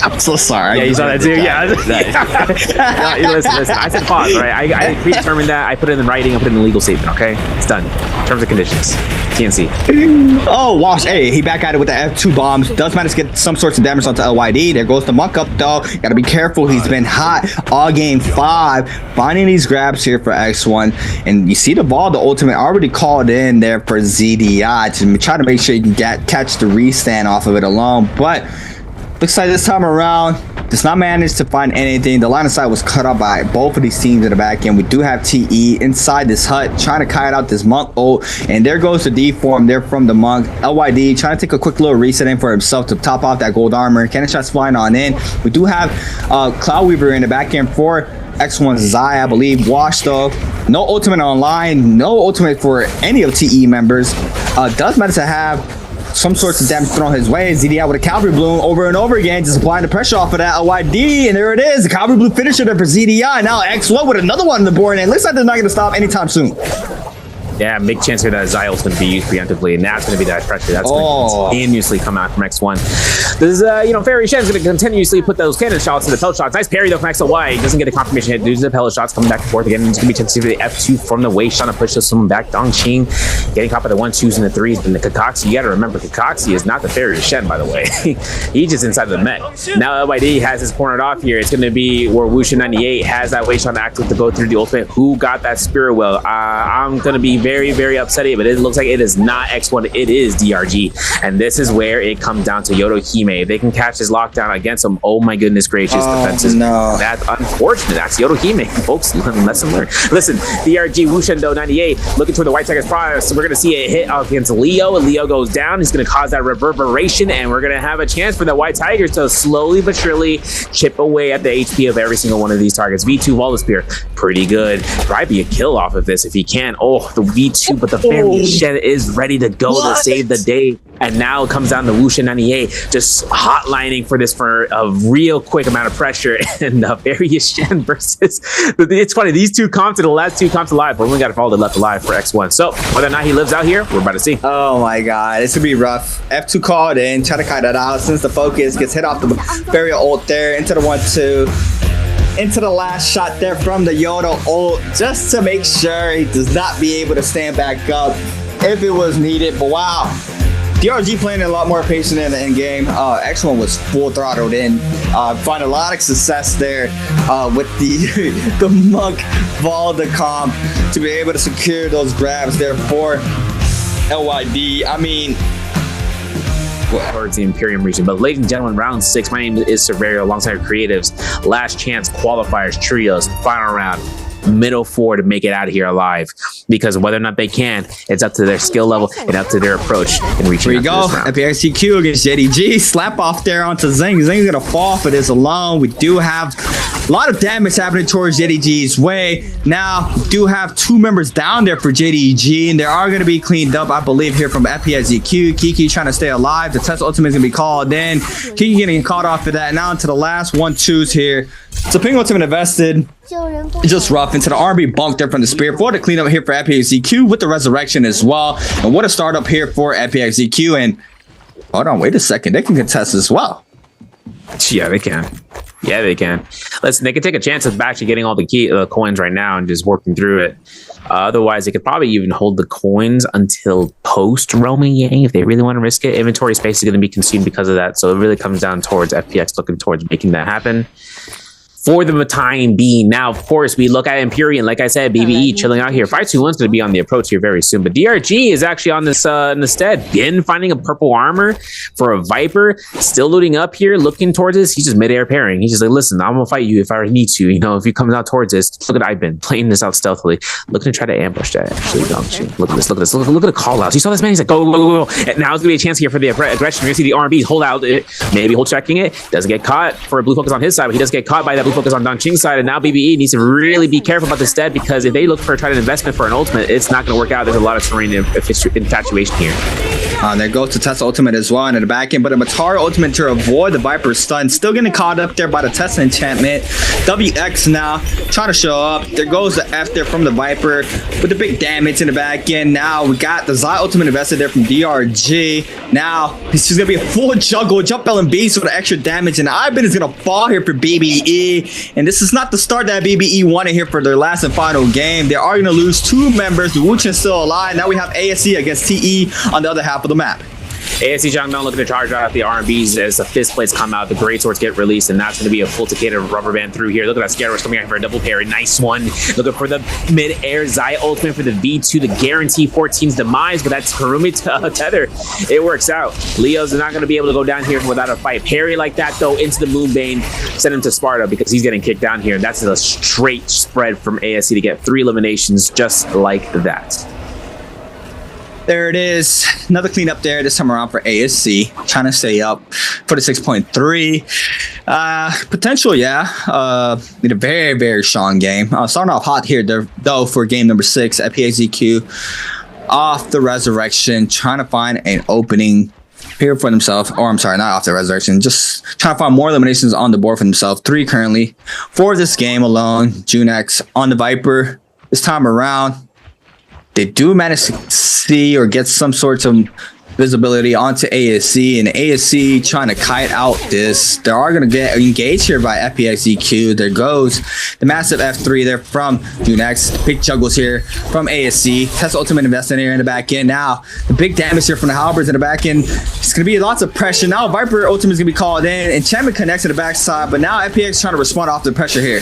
I'm so sorry. Yeah, you saw that too. Yeah. Listen. I said pause. All right. I predetermined that. I put it in writing. I put it in the legal statement. Okay, it's done. Terms and conditions. TNC. Oh, Wash. Hey, he back at it with the F2 bombs. Does manage to get some sorts of damage onto LYD. There goes the muck up though. Got to be careful. He's been hot all game 5. Finding these grabs here for X1, and you see the ball. The ultimate already called in there for ZDI to try to make sure you can catch the restand off of it alone, but. Looks like this time around, does not manage to find anything. The line of sight was cut off by both of these teams in the back end. We do have TE inside this hut trying to kite out this Monk ult, and there goes the D form there from the Monk. LYD trying to take a quick little reset in for himself to top off that gold armor. Cannon shots flying on in. We do have Cloudweaver in the back end for X1 Zai, I believe. Wash though, no ultimate online, no ultimate for any of TE members. Does matter to have some sorts of damage thrown his way. ZDI with a Cavalry Bloom over and over again, just applying the pressure off of that LYD, and there it is, the Cavalry Bloom finisher there for ZDI. Now X1 with another one on the board, and it looks like they're not going to stop anytime soon. Yeah, big chance here that Zyle's going to be used preemptively, and that's going to be that pressure. That's going to continuously come out from X1. This is, Fairy Shen's going to continuously put those cannon shots to the pellet shots. Nice parry though from XLY. He doesn't get a confirmation hit due to the pellet shots coming back and forth again. It's going to be chance to see the F2 from the waist, trying to push someone back. Dongqing getting caught by the 1-2s and the 3s, and the Kakaxi. You got to remember, Kakaxi is not the Fairy Shen, by the way. He's just inside the mech. Now LYD has his cornered off here. It's going to be where Wushin98 has that waist on active to go through the ultimate. Who got that Spirit Well? I'm going to be very, very upset, but it looks like it is not X1, it is DRG, and this is where it comes down to Yodohime. If they can catch his lockdown against him, oh my goodness gracious, defenses. No. That's unfortunate. That's Yodohime, folks. Lesson learned. Listen, DRG Wushendo 98 looking toward the White Tiger's prowess. We're gonna see a hit against Leo, and Leo goes down. He's gonna cause that reverberation, and we're gonna have a chance for the White Tigers to slowly but surely chip away at the HP of every single one of these targets. V2 Wall of Spear, pretty good. Probably be a kill off of this if he can. Oh, the V2, but the Fairy Shen is ready to go to save the day. And now it comes down to Wushin98 just hotlining for this for a real quick amount of pressure. And Fairy Shen versus, it's funny, these two comps are the last two comps alive, but we only got all that left alive for X1. So whether or not he lives out here, we're about to see. Oh my god, this would be rough. F2 called in, try to kite that out since the focus gets hit off the Fairy ult there into the 1-2. Into the last shot there from the Yodo ult, just to make sure he does not be able to stand back up if it was needed. But wow, DRG playing a lot more patient in the end game. X1 was full throttled in. Find a lot of success there with the Monk Valdecom to be able to secure those grabs there for LYD. I mean, towards the Imperium region. But ladies and gentlemen, round 6, my name is Severio alongside Creatives. Last chance qualifiers, trios, final round. Middle 4 to make it out of here alive, because whether or not they can, it's up to their skill level and up to their approach in reaching. Here we go. FPICQ against JDG. Slap off there onto Zing. Zing's gonna fall for this alone. We do have a lot of damage happening towards JDG's way. Now, we do have 2 members down there for JDG, and they are gonna be cleaned up, I believe, here from FPICQ. Kiki trying to stay alive. The Tesla ultimate is gonna be called in. Kiki getting caught off of that. Now into the last 1-2s here. So Ping ultimate invested. Just rough into the R&B bunk there from the Spear for the cleanup here for FPXZQ with the resurrection as well. And what a startup here for FPXZQ. And hold on, wait a second, they can contest as well. Yeah, they can. Yeah, they can. Listen, they can take a chance of actually getting all the coins right now and just working through it. Otherwise, they could probably even hold the coins until post roaming Yang if they really want to risk it. Inventory space is going to be consumed because of that. So it really comes down towards FPX looking towards making that happen for the time being. Now, of course, we look at Empyrean. Like I said, BBE chilling out here. 521 is going to be on the approach here very soon. But DRG is actually on this in the stead. Bin finding a purple armor for a Viper. Still looting up here, looking towards this. He's just mid-air pairing. He's just like, listen, I'm going to fight you if I need to. You know, if you come out towards this, look at Ivan playing this out stealthily. Looking to try to ambush that. Actually, don't. Look at this. Look at this. Look at the call-outs. You saw this man? He's like, go, go, go, go. And now it's going to be a chance here for the aggression. You're going to see the R&Bs hold out. Maybe hold checking it. Doesn't get caught for a blue focus on his side, but he does get caught by that blue focus on Dongqing's side. And now BBE needs to really be careful about this stead, because if they look for an investment for an ultimate, it's not going to work out. There's a lot of terrain infatuation here. There goes to Tesla ultimate as well into the back end, but a Matara ultimate to avoid the Viper stun. Still getting caught up there by the Tesla enchantment. WX now trying to show up. There goes the F there from the Viper with the big damage in the back end. Now we got the Zai ultimate invested there from DRG. Now it's just going to be a full juggle. Jump LMB so the extra damage, and Ivan is going to fall here for BBE. And this is not the start that BBE wanted here for their last and final game. They are going to lose 2 members. The Wuchen is still alive. Now we have ASC against TE on the other half of the map. ASC Jiangdong looking to charge out the RMBs as the fist plates come out, the great swords get released, and that's going to be a full Takeda rubber band through here. Look at that Scare Rush coming out for a double parry. Nice one. Looking for the mid-air Zai ultimate for the V2, the guarantee 14's demise, but that's Harumi tether. It works out. Leo's not going to be able to go down here without a fight. Parry like that, though, into the Moonbane. Send him to Sparta because he's getting kicked down here. That's a straight spread from ASC to get 3 eliminations just like that. There it is. Another cleanup there this time around for ASC. Trying to stay up for the 6.3. Potential, yeah. In a very, very strong game. Starting off hot here, though, for game number 6 at PXEQ. Off the Resurrection. Trying to find an opening here for themselves. Or, I'm sorry, not off the Resurrection. Just trying to find more eliminations on the board for themselves. 3 currently for this game alone. Junex on the Viper this time around. They do manage to see or get some sorts of visibility onto ASC, and ASC trying to kite out this. They are going to get engaged here by FPXEQ. There goes the massive F3 there from Junex. Big juggles here from ASC. Test ultimate investing here in the back end. Now, the big damage here from the halberds in the back end. It's going to be lots of pressure. Now, Viper ultimate is going to be called in. Enchantment connects to the backside, but now FPX trying to respond off the pressure here.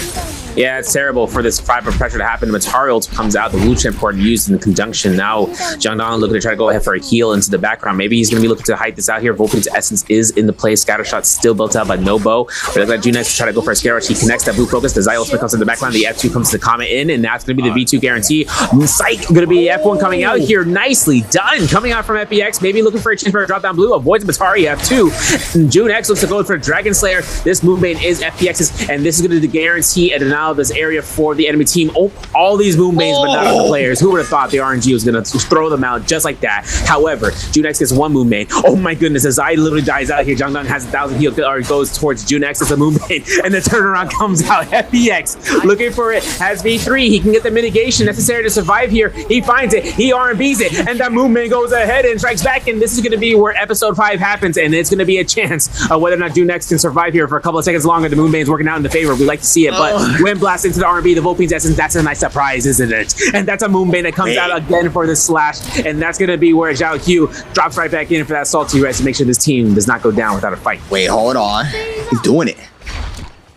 Yeah, it's terrible for this Viper pressure to happen. The Matari ult comes out, the Wuchen port used in conjunction. Now, Jiangdong looking to try to go ahead for a heal into the background. Maybe he's going to be looking to hide this out here. Vulcan's Essence is in the play. Scattershot still built out by Nobo. But look at Junex to try to go for a scare rush. He connects that blue focus. The Zai ultimate comes in the background. The F2 comes to Comet in, and that's going to be the V2 guarantee. Psych, going to be F1 coming out here. Nicely done. Coming out from FPX. Maybe looking for a chance for a drop down blue. Avoids Matari F2. Junex looks to go for Dragon Slayer. This Moonbane is FPX's, and this is going to guarantee a denial of this area for the enemy team. Oh, all these Moonbanes, but not on the players. Who would have thought the RNG was going to throw them out just like that? However, Junex gets 1 Moonbane. Oh my goodness, as I literally dies out here. Jiangdong has 1,000 heal, or goes towards Junex as a Moonbane, and the turnaround comes out. FPX looking for it, has V3. He can get the mitigation necessary to survive here. He finds it, he RNBs it, and that Moonbane goes ahead and strikes back, and this is going to be where episode 5 happens, and it's going to be a chance of whether or not Junex can survive here for a couple of seconds longer. The Moonbane's working out in the favor. We like to see it, but Wind Blast into the RNB, the Vulpine's Essence, that's a nice surprise, isn't it? And that's a Moonbane that comes out again for the slash, and that's going to be where Zhao Q drops right back in for that salty rest to make sure this team does not go down without a fight. Wait, hold on. He's doing it.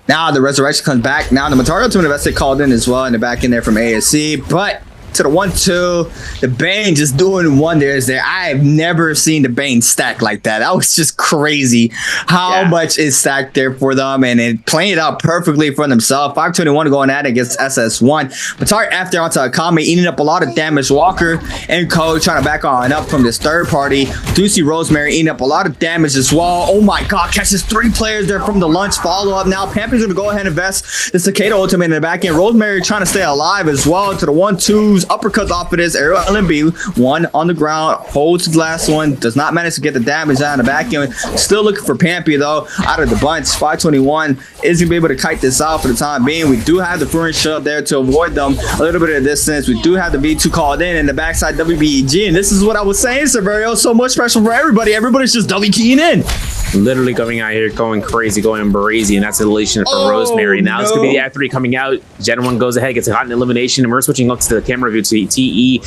Now the Resurrection comes back. Now the Matari ultimate invested called in as well in the back end there from ASC, but to the 1-2, the Bane just doing wonders there. I have never seen the Bane stack like that. That was just crazy how much is stacked there for them, and it playing it out perfectly for themselves. 521 going at it against SS1. Matari after onto Akame, eating up a lot of damage. Walker and Code trying to back on up from this third party. Do see Rosemary eating up a lot of damage as well. Oh my god, catches 3 players there from the lunge follow up. Now Pampy's gonna go ahead and invest the Cicada ultimate in the back end. Rosemary trying to stay alive as well to the 1-2s. Uppercuts off of this. Aerial LMB, 1 on the ground, holds the last one, does not manage to get the damage out of the back end. Still looking for Pampy though out of the bunch. 521 is gonna be able to kite this out for the time being. We do have the Furin shove there to avoid them a little bit of distance. We do have the V2 called in the backside WBEG, and this is what I was saying, Severio. So much pressure for everybody. Everybody's just W keying in. Literally coming out here, going crazy, going brazy, and that's the elation for Rosemary. Now it's gonna be the F3 coming out. Gen 1 goes ahead, gets a hot elimination, and we're switching up to the camera view to TE.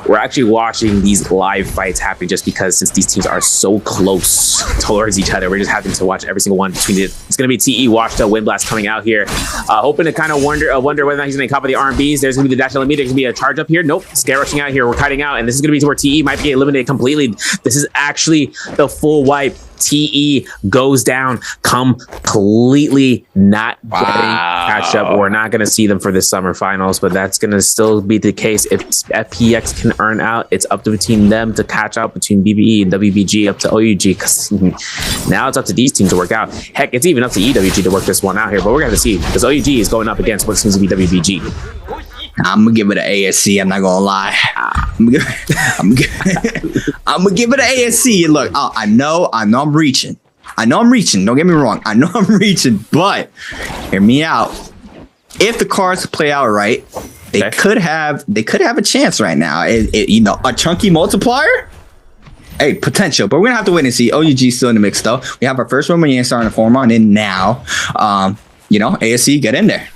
We're actually watching these live fights happen just because since these teams are so close towards each other, we're just having to watch every single one between it. It's gonna be TE washed up, Wind Blast coming out here, hoping to kind of wonder whether or not he's gonna copy the RMBs. There's gonna be the dash LMB. There's gonna be a charge up here. Nope, Scare rushing out here. We're kiting out, and this is gonna be where TE might be eliminated completely. This is actually the full wipe. TE goes down completely, not getting catch up. We're not going to see them for the summer finals, but that's going to still be the case. If FPX can earn out, it's up to between them to catch up between BBE and WBG up to OUG, because now it's up to these teams to work out. Heck, it's even up to EWG to work this one out here, but we're going to see, because OUG is going up against what seems to be WBG. I'm gonna give it an ASC. I'm not gonna lie. I'm gonna give it an ASC. Look, I know I'm reaching. Don't get me wrong. I know I'm reaching, but hear me out. If the cards play out right, they could have a chance right now. You know, a chunky multiplier. Hey, potential, but we're gonna have to wait and see. OUG still in the mix though. We have our first Romanian starting to form on in now. You know, ASC, get in there.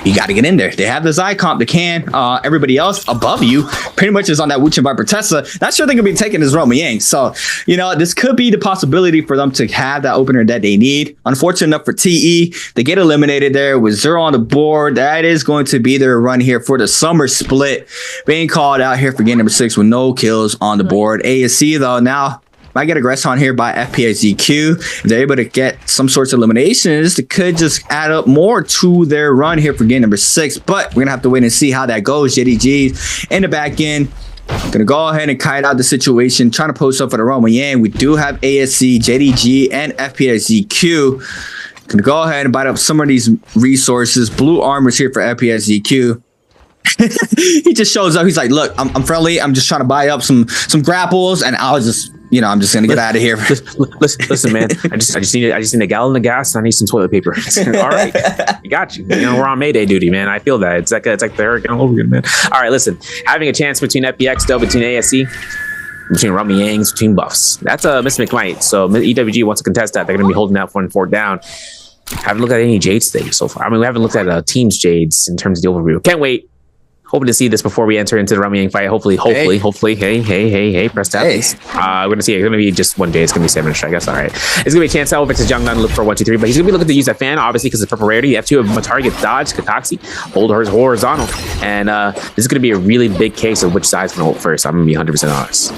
you got to get in there. They have the Zycomp, they can. Everybody else above you pretty much is on that Wuchen Viper Tesla. Not sure they're going to be taking this Romy Yang. So, you know, this could be the possibility for them to have that opener that they need. Unfortunate enough for TE, they get eliminated there with 0 on the board. That is going to be their run here for the Summer Split. Being called out here for game number 6 with no kills on the board. ASC, though, now might get aggressed on here by FPSGQ. If they're able to get some sorts of eliminations, it could just add up more to their run here for game number 6. But we're going to have to wait and see how that goes. JDG in the back end. Gonna go ahead and kite out the situation, trying to post up for the Romy Yang. We do have ASC, JDG, and FPSGQ. Gonna go ahead and bite up some of these resources. Blue armors here for FPSGQ. He just shows up. He's like, look, I'm friendly. I'm just trying to buy up some grapples, and I'll just, you know, I'm just gonna get out of here. Listen, man. I just need a gallon of gas. And I need some toilet paper. All right, you got you. You know, we're on Mayday duty, man. I feel that. It's like the Hurricane all over again, man. All right, listen. Having a chance between FPX, though, between ASC, between Romy Yangs, between buffs. That's a Miss McMight. So EWG wants to contest that. They're gonna be holding that 1-4 down. Haven't looked at any Jades today so far. I mean, we haven't looked at teams Jades in terms of the overview. Can't wait. Hoping to see this before we enter into the Romy Yang fight. Hopefully. Hey, press tab. Hey. We're gonna see it's gonna be just one day. It's gonna be 7 I guess. All right. It's gonna be a chance to versus Jiangnan, look for 1-2-3, but he's gonna be looking to use that fan, obviously, because it's purple rarity. F2 of Matari gets dodged, Kakaxi, hold her horizontal. And this is gonna be a really big case of which side's gonna hold first. I'm gonna be 100% honest.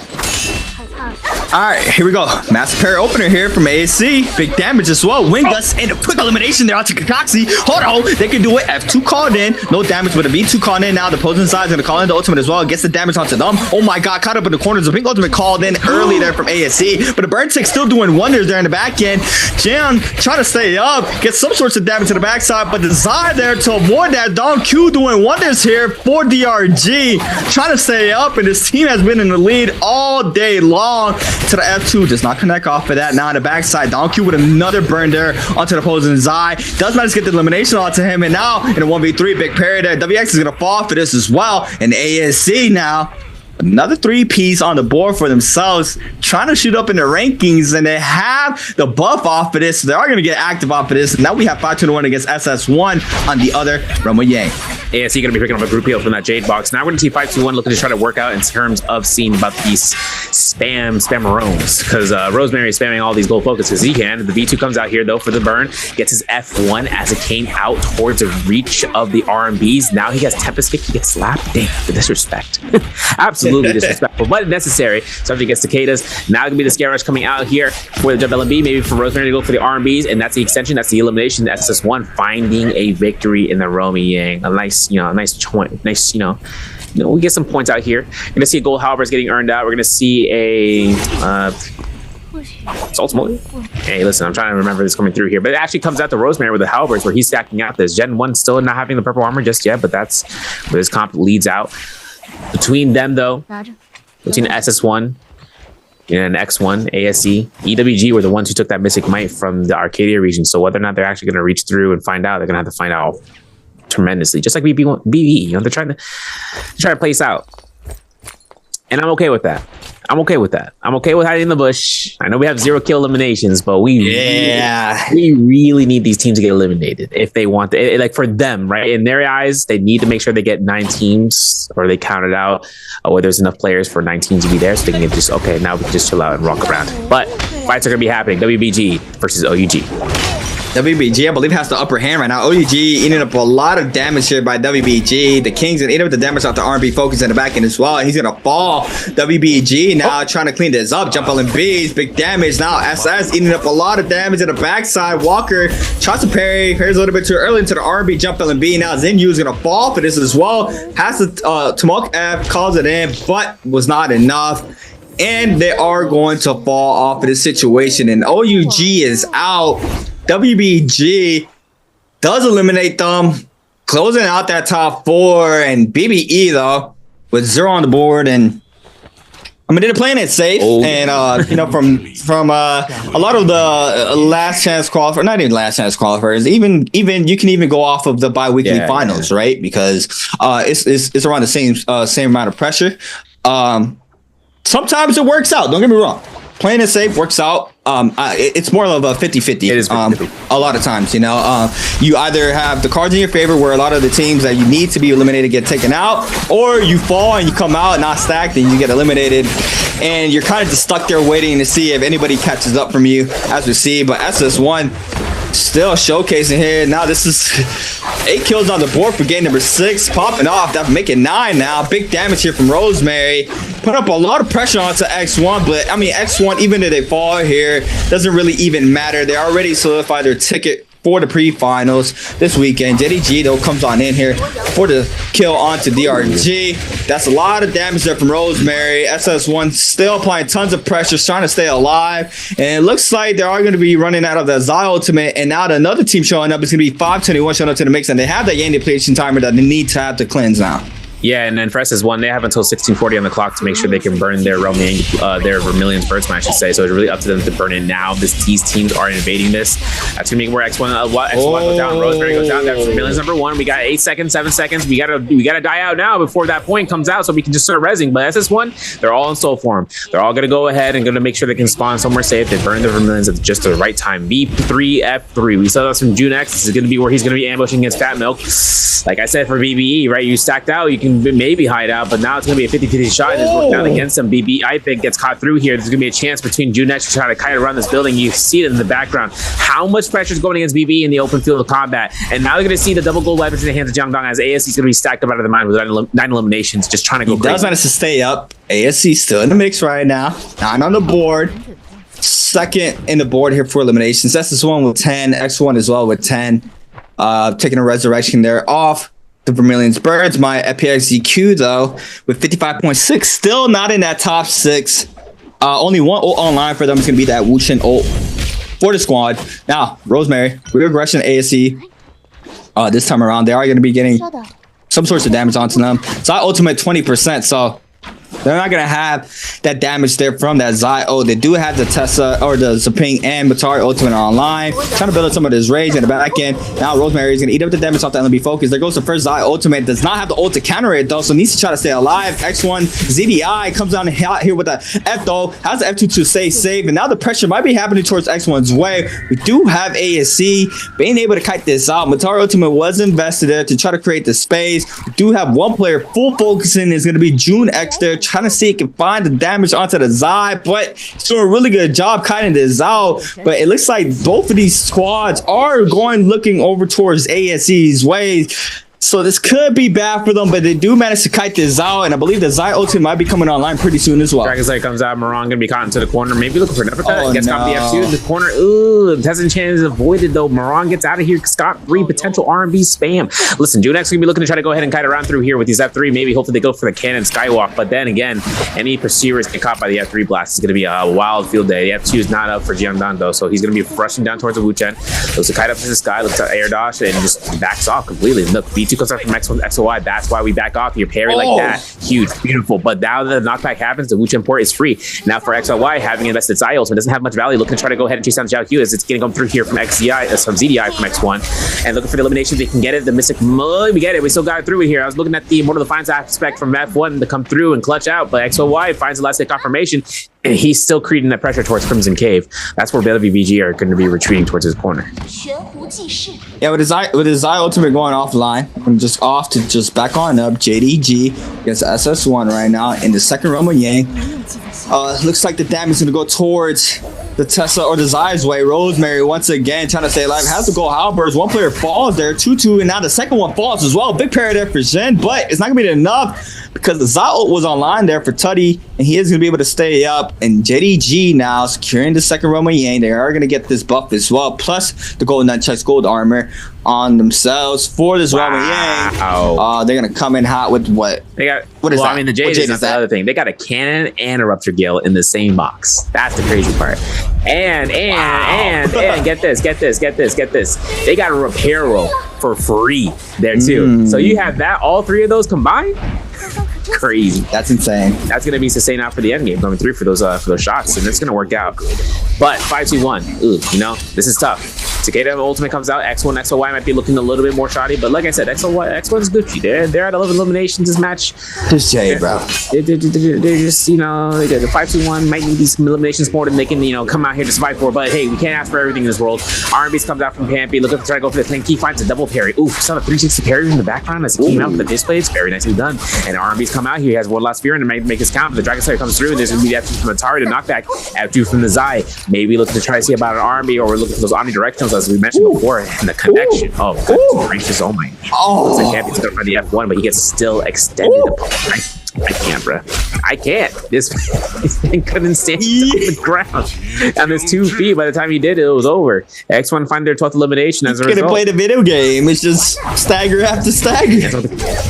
All right, here we go. Master Parry opener here from ASC. Big damage as well. Wingus and a quick elimination there out to Kakaxi. Hold on, they can do it. F2 called in. No damage, but a V2 called in now. The opposing side's going to call in the ultimate as well. Gets the damage onto them. Oh my god, caught up in the corners. The pink ultimate called in early there from ASC. But the Burn Tick still doing wonders there in the back end. Jian trying to stay up. Get some sorts of damage to the backside. But the Zai there to avoid that. Don Q doing wonders here for DRG. Trying to stay up. And this team has been in the lead all day long. To the F2, does not connect off of that. Now on the backside, Don Q with another burn there onto the opposing Zai. Does manage to get the elimination onto him, and now in a 1v3, big parry there. WX is gonna fall for this as well. And ASC now, another 3-piece on the board for themselves, trying to shoot up in the rankings, and they have the buff off of this. So they are going to get active off of this. Now we have 5-1 against SS1 on the other Romy Yang. ASC going to be picking up a group heal from that Jade box. Now we're going to see 5-2-1 looking to try to work out in terms of seeing about these spammerons, because Rosemary is spamming all these gold focuses he can. The V2 comes out here though for the burn, gets his F1 as it came out towards the reach of the RMBs. Now he has Tempest Kick, he gets slapped. Damn, the disrespect. Absolutely disrespectful, but necessary. So after he gets cicadas, now it's gonna be the Scare Rush coming out here for the jump LMB, maybe for Rosemary to go for the RMBs, and that's the extension, that's the elimination. The SS1 finding a victory in the Romy Yang. A nice, we get some points out here. We're gonna see a gold halberd getting earned out. We're gonna see a ultimately. Hey, listen, I'm trying to remember this coming through here, but it actually comes out to Rosemary with the halberds where he's stacking out this Gen 1, still not having the purple armor just yet, but that's where this comp leads out. Between them though, between SS1 and X1, ASC, EWG were the ones who took that Mystic Might from the Arcadia region. So whether or not they're actually going to reach through and find out, they're going to have to find out tremendously. Just like BB, you know, they're trying to place out. And I'm okay with that. I'm okay with hiding in the bush. I know we have 0 kill eliminations, but we really need these teams to get eliminated if they want to, like for them, right? In their eyes, they need to make sure they get 9 teams, or they count it out, where there's enough players for 9 teams to be there, so they can get just, okay, now we can just chill out and rock around. But fights are gonna be happening. WBG versus OUG. WBG, I believe, has the upper hand right now. OUG eating up a lot of damage here by WBG. The Kings and eating up the damage off the R&B focus in the back end as well. And he's gonna fall. WBG now trying to clean this up. Jump LMBs, big damage. Now SS eating up a lot of damage in the backside. Walker tries to parry. Parries a little bit too early into the R&B jump LMB. Now Zinyu is gonna fall for this as well. Has the Tomok F, calls it in, but was not enough. And they are going to fall off of this situation. And OUG is out. WBG does eliminate them, closing out that top 4, and BBE though with 0 on the board. And I mean, they're playing it safe, and you know, from a lot of the last chance qualifiers, not even last chance qualifiers, even you can even go off of the bi-weekly finals, right? Because it's around the same amount of pressure. Sometimes it works out. Don't get me wrong. Playing it safe works out. it's more of a 50-50. It is 50-50. A lot of times, you know, you either have the cards in your favor where a lot of the teams that you need to be eliminated get taken out, or you fall and you come out not stacked and you get eliminated, and you're kind of just stuck there waiting to see if anybody catches up from you, as we see. But SS1 still showcasing here. Now this is 8 kills on the board for game number 6, popping off. That's making 9 now. Big damage here from Rosemary. Put up a lot of pressure onto X1, but I mean, X1, even if they fall here, doesn't really even matter. They already solidified their ticket for the pre-finals this weekend. JDG though comes on in here for the kill onto DRG. That's a lot of damage there from Rosemary. SS1 still applying tons of pressure, trying to stay alive, and it looks like they are going to be running out of the Zai ultimate, and now another team showing up is going to be 521 showing up to the mix, and they have that Yang depletion timer that they need to have to cleanse now. Yeah, and then for SS1, they have until 1640 on the clock to make sure they can burn their their Vermilion's Birdsman, I should say. So it's really up to them to burn it now. These teams are invading this. That's gonna make where X1 goes down. Rosemary goes down. That's Vermilion's number 1. We got 8 seconds, 7 seconds. We gotta die out now before that point comes out, so we can just start rezzing. But SS1, they're all in soul form. They're all gonna go ahead and gonna make sure they can spawn somewhere safe. They burn the Vermilions at just the right time. B3, F3. We saw this from Junex. This is gonna be where he's gonna be ambushing against Fat Milk. Like I said for BBE, right? You stacked out, you can maybe hide out, but now it's going to be a 50-50 shot, and it's working out against him. BB, I think, gets caught through here. There's going to be a chance between Junex to try to kite around this building. You see it in the background. How much pressure is going against BB in the open field of combat? And now they're going to see the double gold weapons in the hands of Jiangdong as ASC is going to be stacked up out of the mine with 9 eliminations, just trying to go crazy. He does manage to stay up. ASC still in the mix right now. 9 on the board. Second in the board here for eliminations. SS1 with 10. X1 as well with 10. Taking a resurrection there off the Vermilion's Birds. My FPXDQ though with 55.6, still not in that top 6. Only one ult online for them is gonna be that Wuchen ult for the squad. Now Rosemary, reaggression ASC. This time around they are gonna be getting some sorts of damage onto them. Zai ultimate 20%, so they're not going to have that damage there from that Zai ult. They do have the Tessa or the Zaping and Matari ultimate online. Trying to build up some of this rage in the back end. Now Rosemary is going to eat up the damage off the LB focus. There goes the first Zai ultimate. Does not have the ult to counter it though, so needs to try to stay alive. X1 ZDI comes down here with the F though. Has the F2 to stay safe, and now the pressure might be happening towards X1's way. We do have ASC being able to kite this out. Matari ultimate was invested there to try to create the space. We do have one player full focusing. Is going to be June X there, trying to see if he can find the damage onto the Zai, but he's doing a really good job kiting this out. But it looks like both of these squads are looking over towards ASC's way. So this could be bad for them, but they do manage to kite this out, and I believe the Zai ultimate might be coming online pretty soon as well. Dragon's Light comes out, Moran gonna be caught into the corner, maybe looking for an uppercut. Oh, Gets caught the F2 in the corner. Ooh, Tessin Chan is avoided though. Moran gets out of here, scot-free, potential R&B spam. Listen, Junex gonna be looking to try to go ahead and kite around through here with these F3. Maybe hopefully they go for the cannon skywalk, but then again, any pursuers get caught by the F3 blast. It's gonna be a wild field day. The F2 is not up for Jiangdan though, so he's gonna be rushing down towards the Wuchen. Looks to kite up to the sky, looks to air dodge, and just backs off completely. Look, B2 comes out from X1. XOY, that's why we back off here. Parry like that, huge, beautiful. But now that the knockback happens, the Wuchen port is free. Now for XOY, having invested Zai ultimate doesn't have much value. Looking to try to go ahead and chase down Zhao Q as it's getting come through here from XZI, from ZDI from X1, and looking for the elimination. They can get it. The Mystic Mud, we get it. We still got it through it here. I was looking at the Immortal Defiance aspect from F1 to come through and clutch out, but XOY finds the last hit confirmation. And he's still creating that pressure towards Crimson Cave. That's where Bailey VG are going to be retreating towards his corner. Yeah, with his Zai ultimate going offline, I'm just off to just back on up. JDG against SS1 right now in the second realm of Yang. Looks like the damage is going to go towards the Tessa or the Zai's way. Rosemary once again trying to stay alive. Has to go halberds. One player falls there, 2-2, and now the second one falls as well. Big parry there for Zhen, but it's not going to be enough because the Zai ult was online there for Tutty, and he is going to be able to stay up. And JDG now securing the second realm of Yang. They are going to get this buff as well, plus the gold nunchucks, gold armor on themselves for this realm of Yang. They're going to come in hot with what? They got. What is that? I mean, the Jade is the other thing. They got a cannon and a Rupture Gale in the same box. That's the crazy part. And get this. They got a repair roll for free there too. So you have that, all three of those combined. Crazy. That's insane. That's gonna be sustain out for the end game, coming through for those shots, and it's gonna work out. But 5-2-1. Ooh, you know, this is tough. Takeda ultimate comes out. X1, XOY might be looking a little bit more shoddy, but like I said, X1's Gucci. They're at 11 eliminations this match. Just Jay, bro. They're just, the 5-2-1 might need these eliminations more than they can, come out here to survive for. But hey, we can't ask for everything in this world. R&B comes out from Pampy, looking to try to go for the clean. He finds a double parry. Oof, saw the 360 parry in the background as he came out with the display. It's very nicely done. And R&B's come out here. He has one last fear and to make his count. But the Dragon Slayer comes through. And there's going to be the F2 from Atari to knockback. F2 from the Zai. Maybe looking to try to see about an R&B, or we're looking for those omnidirectionals as we mentioned before. And the connection. Oh, gracious. Oh my. Oh. So Pampy's going to find the F1, but he gets still extended. I can't, bro. I can't. This thing couldn't stand on the ground. And there's 2 feet. By the time he did, it was over. X1 find their 12th elimination as a result. Couldn't play the video game. It's just stagger after stagger.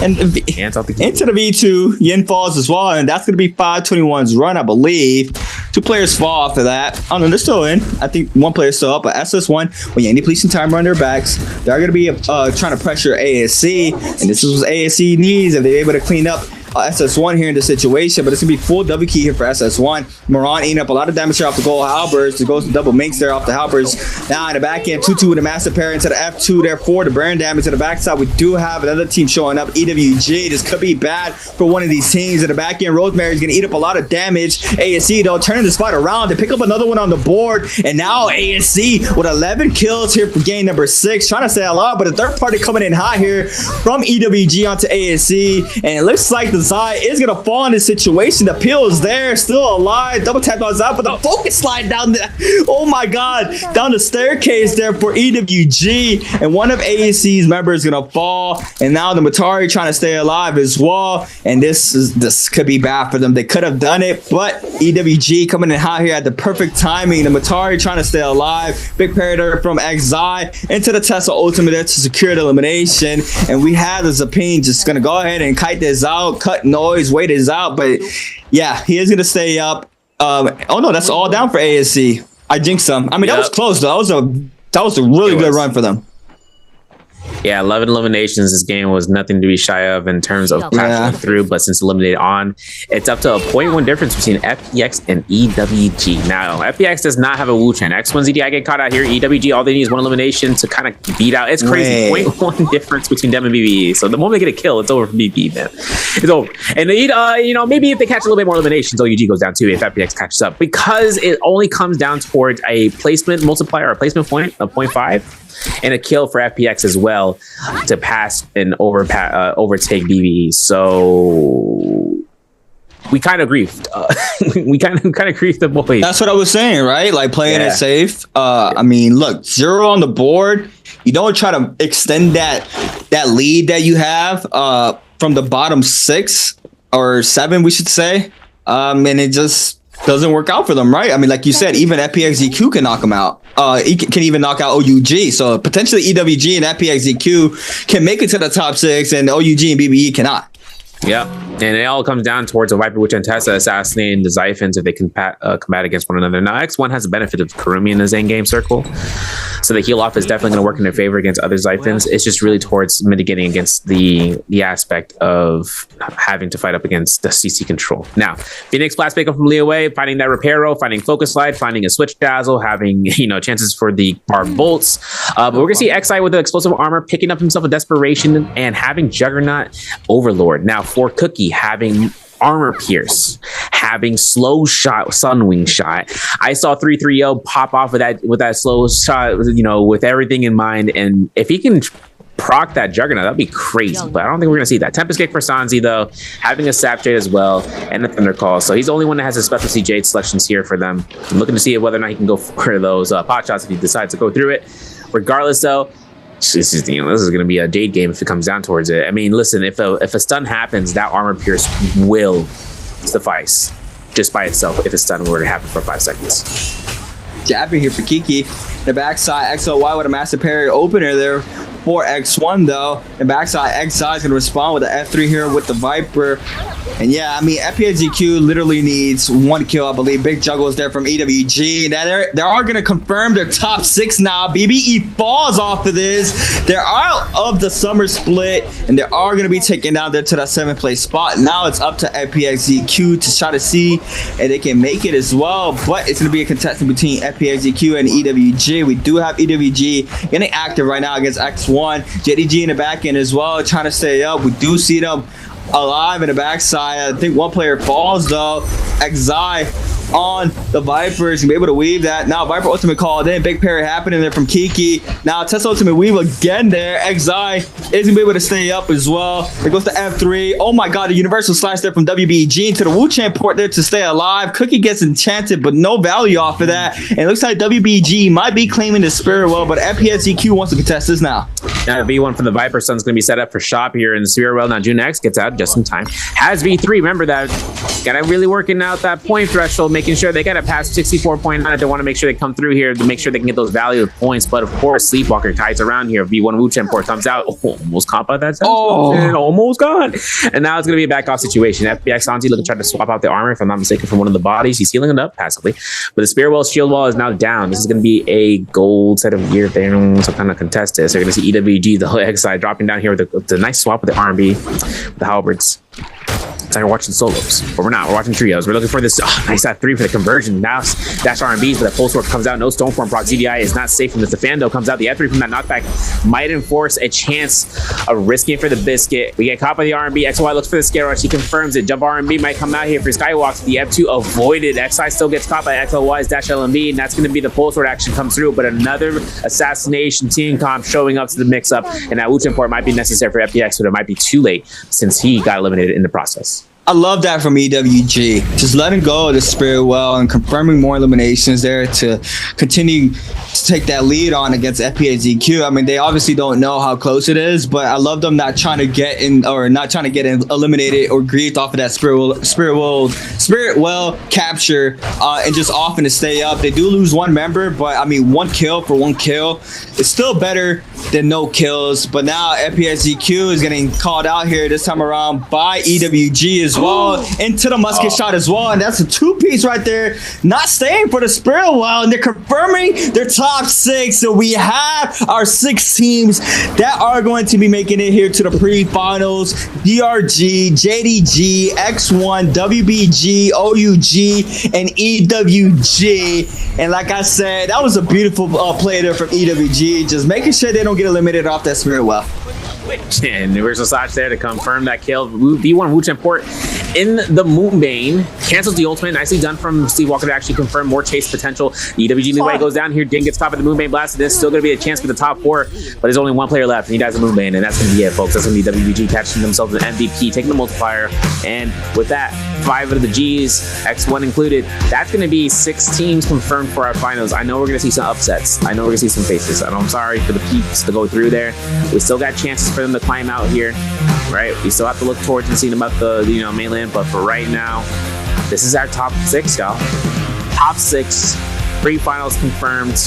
And into the V2, Yin falls as well, and that's going to be 521's run, I believe. 2 players fall after that. Oh no, they're still in. I think 1 player's still up, but SS1, when Yandy Police and Timer on their backs, they're going to be trying to pressure ASC, and this is what ASC needs if they're able to clean up SS1 here in this situation, but it's gonna be full W key here for SS1. Moran eating up a lot of damage here off the gold halberds. It goes to double minks there off the halberds. Now in the back end, 2-2 with a massive parry into the F2 there for the burn damage to the backside. We do have another team showing up, EWG. This could be bad for one of these teams. In the back end, Rosemary's gonna eat up a lot of damage. ASC though turning the spot around to pick up another one on the board, and now ASC with 11 kills here for game number 6, trying to stay alive, but the third party coming in high here from EWG onto ASC, and it looks like the Zai is gonna fall in this situation. The peel is there, still alive. Double tap on Zai, but the focus slide down the, oh my god, down the staircase there for EWG, and one of ASC's members is gonna fall, and now the Matari trying to stay alive as well, and this could be bad for them. They could have done it, but EWG coming in hot here at the perfect timing. The Matari trying to stay alive. Big parry there from Xi into the Tesla ultimate there to secure the elimination, and we have the Zapine just gonna go ahead and kite this out, cut noise, wait this out, but yeah, he is gonna stay up. Oh no, that's all down for ASC. I jinxed them. I mean, that was close though. That was a really good run for them. Yeah, 11 eliminations. This game was nothing to be shy of in terms of passing through, but since eliminated on, it's up to a 0.1 difference between FPX and EWG. Now, FPX does not have a Wu Chen. X1 ZDI get caught out here. EWG, all they need is 1 elimination to kind of beat out. It's crazy. 0.1 difference between them and BBE. So the moment they get a kill, it's over for BBE, man. It's over. And they, maybe if they catch a little bit more eliminations, OUG goes down too if FPX catches up, because it only comes down towards a placement multiplier, or a placement point of 0.5. And a kill for FPX as well to pass and overtake BBE. So we kind of griefed. We kind of griefed the boys. That's what I was saying, right? Like playing it safe. I mean, look, 0 on the board. You don't try to extend that lead that you have from the bottom 6 or 7, we should say. And it just doesn't work out for them, right? I mean, like you said, even FPX ZQ can knock them out. He can even knock out OUG. So potentially EWG and FPX ZQ can make it to the top 6, and OUG and BBE cannot. Yeah, and it all comes down towards a Viper Witch and Tessa assassinating the Xiphons if they can combat against one another. Now, X1 has the benefit of Kurumi in the Zen game circle, so the heal off is definitely going to work in their favor against other Xiphons. It's just really towards mitigating against the aspect of having to fight up against the CC control. Now, Phoenix Blast pick up from Lee away, finding that repair row, finding focus slide, finding a switch dazzle, having chances for the bar bolts. But we're gonna see Xi with the explosive armor picking up himself a desperation and having Juggernaut Overlord. Now, for Cookie, having armor pierce, having slow shot, sunwing shot. I saw 330 pop off with that slow shot, with everything in mind. And if he can proc that Juggernaut, that'd be crazy. But I don't think we're gonna see that. Tempest Kick for Sanzi though, having a Sap Jade as well, and the Thunder Call. So he's the only one that has a specialty Jade selections here for them. I'm looking to see whether or not he can go for those pot shots if he decides to go through it. Regardless though, this is going to be a Jade game if it comes down towards it. I mean, listen, if a stun happens, that armor pierce will suffice just by itself if a stun were to happen for 5 seconds. Jabbing here for Kiki. The backside, XOY with a massive parry opener there for X1 though. And backside, Xi is gonna respond with the F3 here with the Viper. And yeah, I mean, FPSGQ literally needs 1 kill, I believe. Big juggles there from EWG. Now they are going to confirm their top 6 now. BBE falls off of this. They're out of the summer split, and they are going to be taken down there to that 7th place spot. Now it's up to FPSGQ to try to see if they can make it as well. But it's going to be a contestant between FPSGQ and EWG. We do have EWG getting active right now against X1. JDG in the back end as well, trying to stay up. We do see them alive in the backside. I think one player falls though. Xi on the Vipers, and be able to weave that. Now Viper ultimate called in. Big parry happening there from Kiki. Now Tesla ultimate weave again there. Xi is gonna be able to stay up as well. There goes the F3. Oh my god, the universal slash there from WBG into the Wu-Chan port there to stay alive. Cookie gets enchanted, but no value off of that. And it looks like WBG might be claiming the spirit well, but FPSGQ wants to contest this now. Now V1 from the Viper Sun's gonna be set up for shop here in the Spirit Well. Now June X gets out just in time. Has V3, remember that, gotta really working out that point threshold, making sure they gotta pass 64.9. They want to make sure they come through here to make sure they can get those valuable points. But of course, Sleepwalker kites around here. V1 Wu-Chen port comes out. Oh, almost caught by that. Almost gone. And now it's gonna be a back off situation. FBX Santi looking to try to swap out the armor, if I'm not mistaken, from one of the bodies. He's healing it up passively. But the Spirit Well shield wall is now down. This is gonna be a gold set of gear thing, some kind of contested. So you're gonna see EWG, the whole XI dropping down here with the nice swap with the R&B, with the halberds. It's like we're watching solos, but we're not. We're watching trios. We're looking for this nice F3 for the conversion. Now dash R&Bs, but that pulse warp comes out. No Stoneform proc. ZDI is not safe from this. The Fando comes out. The F3 from that knockback might enforce a chance of risking for the biscuit. We get caught by the R&B. XY looks for the scare rush. He confirms it. Jump R&B might come out here for Skywalks. The F2 avoided. XI still gets caught by XLY's dash LMB, and that's going to be the pulse warp action comes through. But another assassination team comp showing up to the mix-up, and that Wu-Chen port might be necessary for FPX, but it might be too late since he got eliminated in the process. I love that from EWG. Just letting go of the Spirit Well and confirming more eliminations there to continue to take that lead on against FPSGQ. I mean, they obviously don't know how close it is, but I love them not trying to get in or not trying to get eliminated or griefed off of that Spirit Well capture and just often to stay up. They do lose one member, but I mean, 1 kill for 1 kill is still better than no kills. But now FPSGQ is getting called out here this time around by EWG as well, into the musket shot as well, and that's a 2-piece right there, not staying for the Spirit Well, and they're confirming their top 6. So we have our 6 teams that are going to be making it here to the pre-finals. DRG, JDG, X1, WBG, OUG, and EWG. And like I said, that was a beautiful play there from EWG, just making sure they don't get eliminated off that Spirit Well. And Universal Slash there to confirm that kill. V1 Wu-Chen port in the Moonbane. Cancels the ultimate. Nicely done from Steve Walker to actually confirm more chase potential. The EWG leeway goes down here. Ding gets caught by the Moonbane blast. There's still going to be a chance for the top 4, but there's only 1 player left, and he dies a Moonbane, and that's going to be it, folks. That's going to be WBG catching themselves an MVP, taking the multiplier, and with that, 5 of the Gs, X1 included. That's going to be 6 teams confirmed for our finals. I know we're going to see some upsets. I know we're going to see some faces. And I'm sorry for the peeps to go through there. We still got chances for them to climb out here, right? We still have to look towards and seeing about the mainland, but for right now, this is our top 6, y'all. Top 6 pre-finals confirmed.